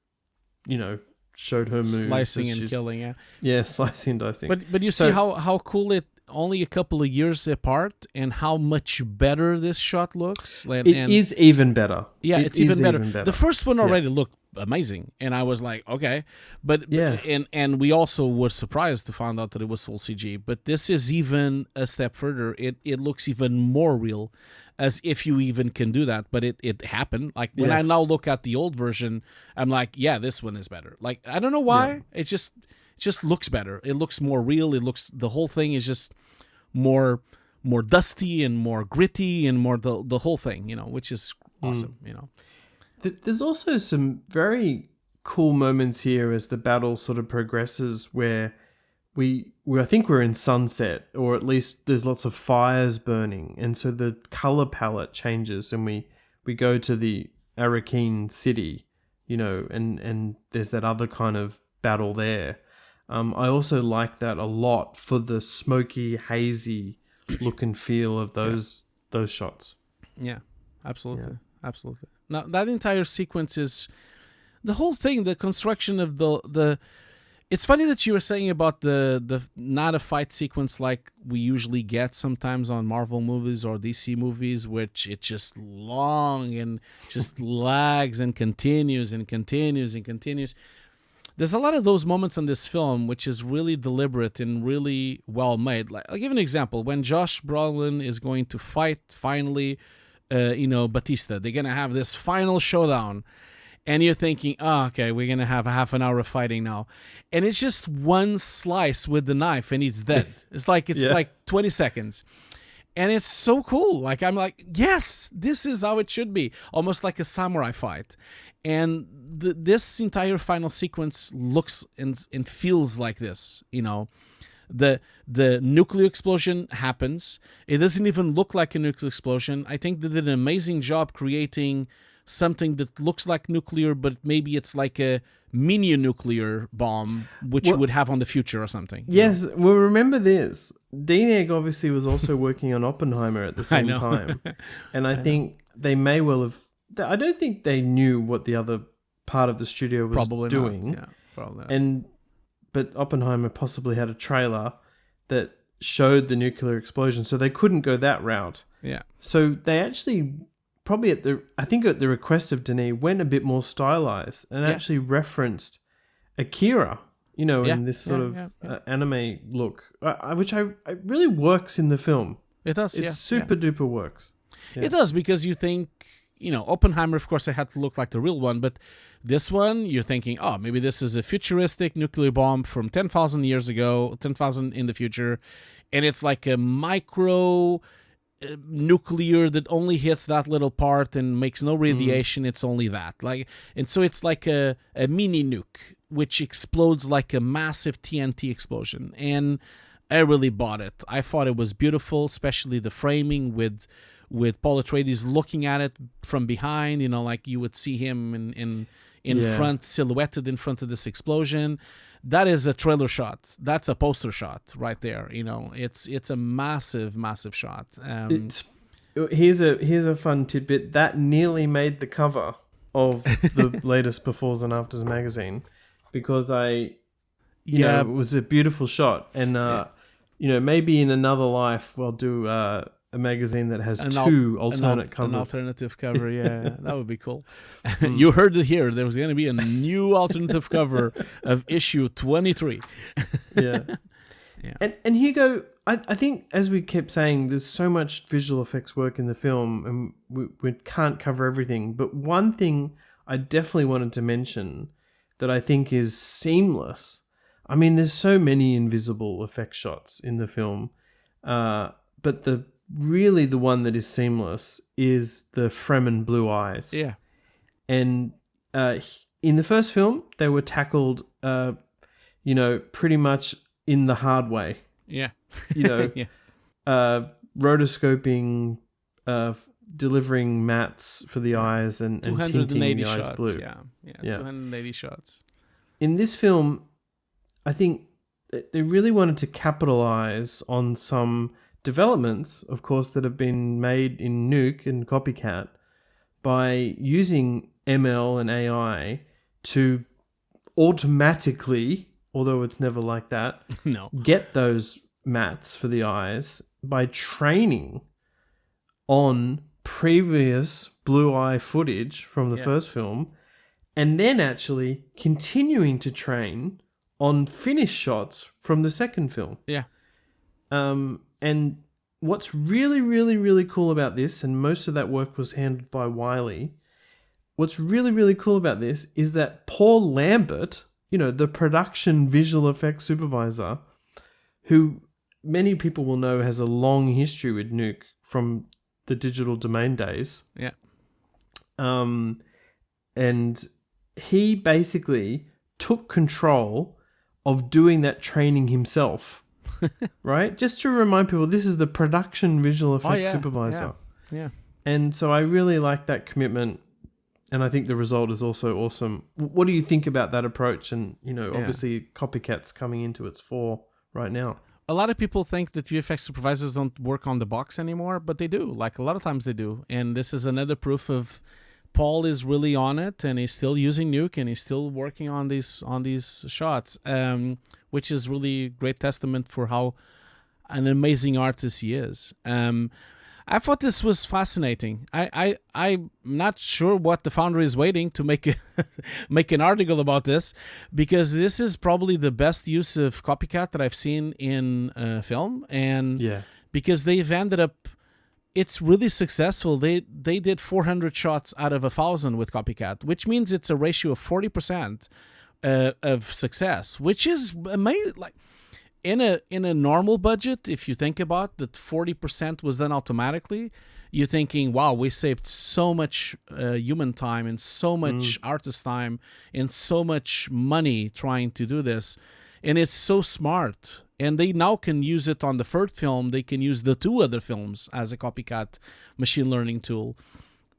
Speaker 2: showed her moves.
Speaker 1: Slicing and killing,
Speaker 2: Yeah, slicing and dicing.
Speaker 1: But you see how cool only a couple of years apart, and how much better this shot looks.
Speaker 2: It is even better.
Speaker 1: Yeah, it's even better. The first one already looked amazing, and I was like, okay, but and we also were surprised to find out that it was full CG. But this is even a step further. It looks even more real, as if you even can do that. But it happened. Like when I now look at the old version, I'm like, yeah, this one is better. Like I don't know why. It just looks better. It looks more real. The whole thing is just more dusty and more gritty and more the whole thing, which is awesome.
Speaker 2: There's also some very cool moments here as the battle sort of progresses, where I think we're in sunset, or at least there's lots of fires burning, and so the color palette changes, and we go to the Arrakis city, and there's that other kind of battle there. I also like that a lot for the smoky, hazy look and feel of those shots.
Speaker 1: Yeah, absolutely. Absolutely. Now, that entire sequence is the whole thing, the construction of the it's funny that you were saying about the not a fight sequence like we usually get sometimes on Marvel movies or DC movies, which it's just long and just lags and continues and continues and continues. There's a lot of those moments in this film which is really deliberate and really well made. Like, I'll give an example. When Josh Brolin is going to fight finally Batista, they're going to have this final showdown. And you're thinking, oh, okay, we're going to have a half an hour of fighting now. And it's just one slice with the knife and he's dead. It's like 20 seconds. And it's so cool. Like, I'm like, yes, this is how it should be. Almost like a samurai fight. And this entire final sequence looks and feels like this, The nuclear explosion happens. It doesn't even look like a nuclear explosion. I think they did an amazing job creating something that looks like nuclear, but maybe it's like a mini nuclear bomb, which you would have on the future or something.
Speaker 2: Yes, well, remember this. Denis obviously was also working on Oppenheimer at the same time. And I think they may well have... I don't think they knew what the other part of the studio was doing.
Speaker 1: Not. Yeah, probably not.
Speaker 2: But Oppenheimer possibly had a trailer that showed the nuclear explosion, so they couldn't go that route.
Speaker 1: Yeah.
Speaker 2: So they actually, probably at the request of Denis, went a bit more stylized and actually referenced Akira, in this sort of anime look, which I really works in the film.
Speaker 1: It does.
Speaker 2: It's super duper works.
Speaker 1: Yeah. It does, because you think, Oppenheimer, of course, it had to look like the real one, but this one, you're thinking, oh, maybe this is a futuristic nuclear bomb from 10,000 years ago, 10,000 in the future, and it's like a micro nuclear that only hits that little part and makes no radiation. It's only that. And so it's like a mini nuke, which explodes like a massive TNT explosion. And I really bought it. I thought it was beautiful, especially the framing with Paul Atreides looking at it from behind, like you would see him in front, silhouetted in front of this explosion. That is a trailer shot. That's a poster shot right there. It's a massive, massive shot.
Speaker 2: Here's a fun tidbit that nearly made the cover of the latest Befores and Afters magazine, because it was a beautiful shot, and maybe in another life we'll do a magazine that has two alternate covers.
Speaker 1: An alternative cover, yeah. That would be cool. You heard it here. There was going to be a new alternative cover of issue 23.
Speaker 2: Yeah. And Hugo, I think, as we kept saying, there's so much visual effects work in the film, and we can't cover everything. But one thing I definitely wanted to mention that I think is seamless. I mean, there's so many invisible effect shots in the film, but the one that is seamless is the Fremen blue eyes.
Speaker 1: Yeah.
Speaker 2: And in the first film, they were tackled, pretty much in the hard way.
Speaker 1: Yeah.
Speaker 2: Rotoscoping, delivering mats for the eyes and tinting the
Speaker 1: shots,
Speaker 2: eyes blue.
Speaker 1: Yeah, 280 shots.
Speaker 2: In this film, I think they really wanted to capitalize on some developments, of course, that have been made in Nuke and Copycat by using ML and AI to automatically, although it's never like that,
Speaker 1: no,
Speaker 2: get those mats for the eyes by training on previous blue eye footage from the first film, and then actually continuing to train on finished shots from the second film.
Speaker 1: Yeah.
Speaker 2: And what's really, really, really cool about this, and most of that work was handled by Wiley, what's really, really cool about this is that Paul Lambert, the production visual effects supervisor, who many people will know has a long history with Nuke from the Digital Domain days.
Speaker 1: Yeah.
Speaker 2: And he basically took control of doing that training himself. Right? Just to remind people, this is the production visual effects supervisor.
Speaker 1: Yeah.
Speaker 2: And so I really like that commitment, and I think the result is also awesome. What do you think about that approach? And, obviously copycats coming into its fore right now.
Speaker 1: A lot of people think that VFX supervisors don't work on the box anymore, but they do. Like, a lot of times they do. And this is another proof of Paul is really on it, and he's still using Nuke, and he's still working on these shots, which is really great testament for how an amazing artist he is. I thought this was fascinating. I'm not sure what the Foundry is waiting to make make an article about this, because this is probably the best use of copycat that I've seen in film, and because they've ended up. It's really successful. They did 400 shots out of 1,000 with copycat, which means it's a ratio of 40% of success, which is amazing. Like in a normal budget, if you think about that, 40% was done automatically. You're thinking, wow, we saved so much human time and so much artist time and so much money trying to do this, and it's so smart. And they now can use it on the third film. They can use the two other films as a copycat machine learning tool.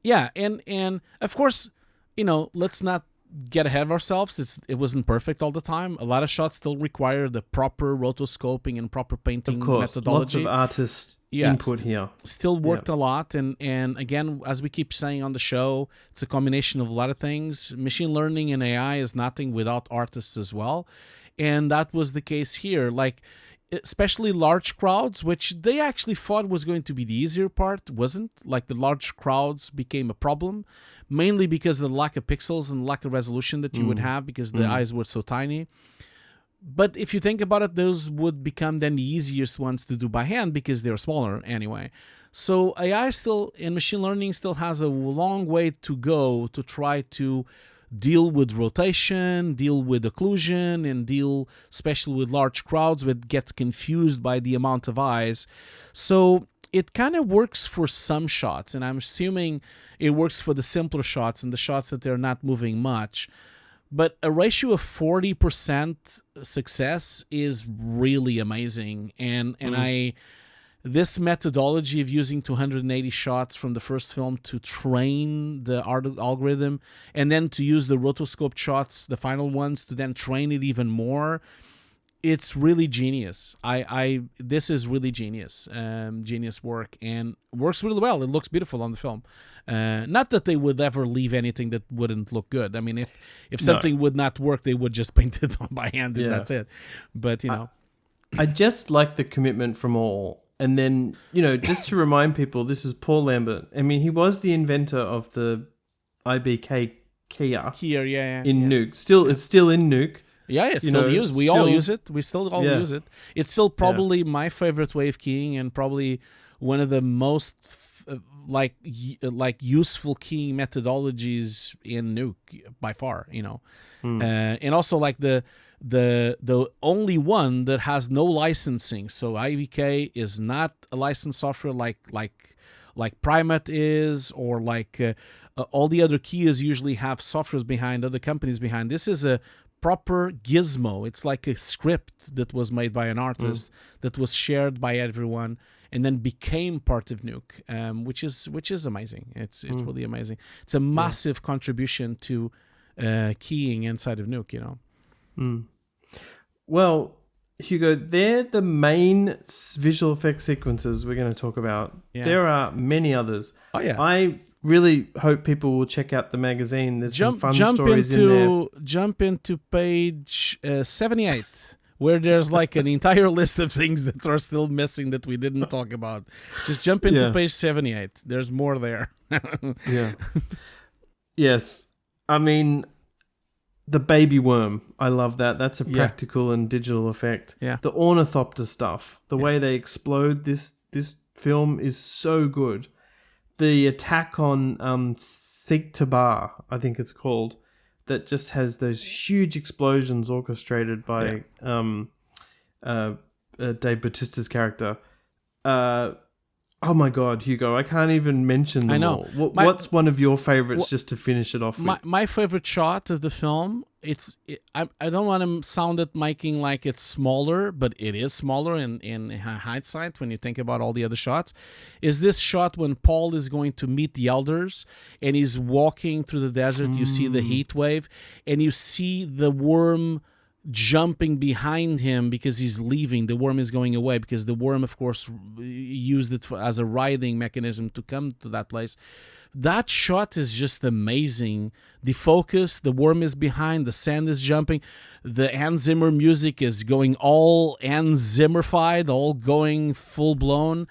Speaker 1: Yeah, and of course, let's not get ahead of ourselves. It wasn't perfect all the time. A lot of shots still require the proper rotoscoping and proper painting methodology.
Speaker 2: Lots of artist input here.
Speaker 1: Still worked a lot. And again, as we keep saying on the show, it's a combination of a lot of things. Machine learning and AI is nothing without artists as well. And that was the case here, like especially large crowds, which they actually thought was going to be the easier part, wasn't. Like the large crowds became a problem, mainly because of the lack of pixels and lack of resolution that you would have because the eyes were so tiny. But if you think about it, those would become then the easiest ones to do by hand because they're smaller anyway. So AI still, in machine learning, still has a long way to go to try to deal with rotation, deal with occlusion, and deal especially with large crowds that get confused by the amount of eyes. So it kind of works for some shots, and I'm assuming it works for the simpler shots and the shots that they're not moving much. But a ratio of 40% success is really amazing. And this methodology of using 280 shots from the first film to train the algorithm, and then to use the rotoscoped shots, the final ones, to then train it even more, it's really genius. This is really genius work, and works really well. It looks beautiful on the film. Not that they would ever leave anything that wouldn't look good. I mean, if something would not work, they would just paint it on by hand and that's it. But
Speaker 2: I just like the commitment from all. And then, just to remind people, this is Paul Lambert. I mean, he was the inventor of the IBK Kia. In Nuke. It's still in Nuke.
Speaker 1: Yeah, it's still used. We all use it. We still all use it. It's still probably my favorite way of keying, and probably one of the most like useful keying methodologies in Nuke by far. And also like the only one that has no licensing. So IVK is not a licensed software like Primate is, or like all the other keys usually have softwares behind, other companies behind. This is a proper gizmo. It's like a script that was made by an artist that was shared by everyone and then became part of Nuke, which is amazing. It's really amazing. It's a massive contribution to keying inside of Nuke,
Speaker 2: Well, Hugo, they're the main visual effects sequences we're going to talk about. Yeah. There are many others.
Speaker 1: Oh, yeah.
Speaker 2: I really hope people will check out the magazine. There's some fun stories in there.
Speaker 1: Jump into page 78, where there's like an entire list of things that are still missing that we didn't talk about. Just jump into page 78. There's more there.
Speaker 2: Yeah. Yes. I mean, the baby worm. I love that. That's a practical and digital effect.
Speaker 1: Yeah.
Speaker 2: The ornithopter stuff. The way they explode this film is so good. The attack on Siktabar, I think it's called, that just has those huge explosions orchestrated by Dave Bautista's character. Oh my God, Hugo! I can't even mention them all. What's one of your favorites, just to finish it off with?
Speaker 1: My favorite shot of the film, I don't want to sound it making like it's smaller, but it is smaller in hindsight when you think about all the other shots, is this shot when Paul is going to meet the elders and he's walking through the desert. You see the heat wave and you see the worm jumping behind him because he's leaving. The worm is going away because the worm, of course, used it as a riding mechanism to come to that place. That shot is just amazing. The focus, the worm is behind, the sand is jumping, the Hans Zimmer music is going all Hans Zimmer-fied, all going full blown.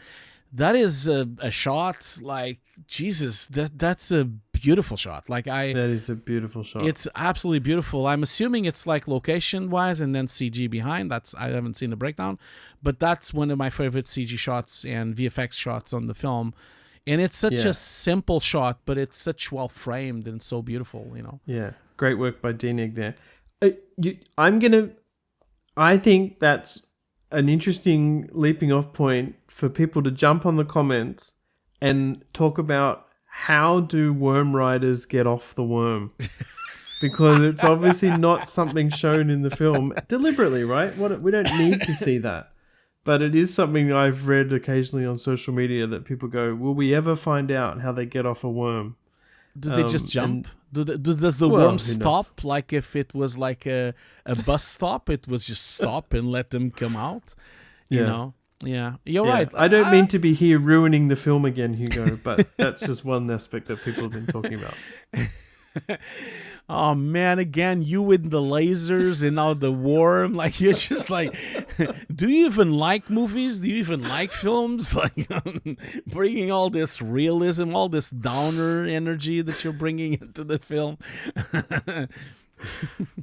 Speaker 1: That is a shot like, Jesus, that's a beautiful shot. That
Speaker 2: is a beautiful shot.
Speaker 1: It's absolutely beautiful. I'm assuming it's like location wise and then CG behind. I haven't seen the breakdown, but that's one of my favorite CG shots and VFX shots on the film. And it's such a simple shot, but it's such well framed and so beautiful,
Speaker 2: Yeah, great work by Denis there. I think that's an interesting leaping off point for people to jump on the comments and talk about how do worm riders get off the worm? Because it's obviously not something shown in the film deliberately, right? We don't need to see that. But it is something I've read occasionally on social media that people go, will we ever find out how they get off a worm?
Speaker 1: Do they just jump? Does the worm stop? Like if it was like a bus stop, it was just stop and let them come out? You know? Yeah, you're right.
Speaker 2: I don't mean to be here ruining the film again, Hugo, but that's just one aspect that people have been talking about.
Speaker 1: Oh man, again, you with the lasers and now the worm. Like, you're just like, do you even like movies? Do you even like films? Like, bringing all this realism, all this downer energy that you're bringing into the film.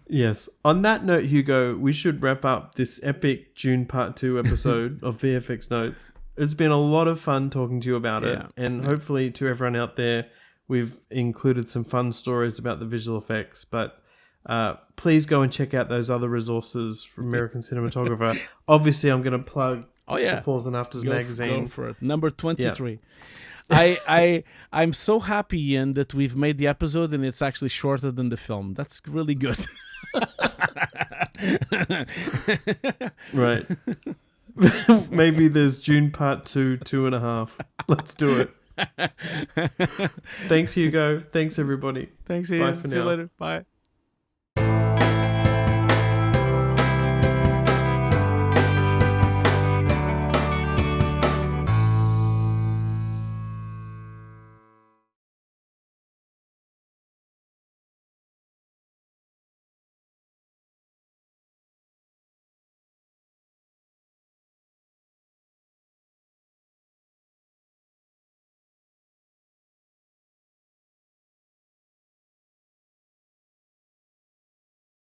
Speaker 2: Yes. On that note, Hugo, we should wrap up this epic Dune Part 2 episode of VFX Notes. It's been a lot of fun talking to you about it. And hopefully to everyone out there, we've included some fun stories about the visual effects. But please go and check out those other resources from American Cinematographer. Obviously, I'm going to plug Befores and Afters magazine.
Speaker 1: Go for it. Number 23. Yeah. I'm so happy, Ian, that we've made the episode and it's actually shorter than the film. That's really good.
Speaker 2: Right. Maybe there's Dune Part 2, 2.5. Let's do it. Thanks, Hugo. Thanks, everybody.
Speaker 1: Thanks, Ian.
Speaker 2: Bye for
Speaker 1: See
Speaker 2: now.
Speaker 1: you later. Bye.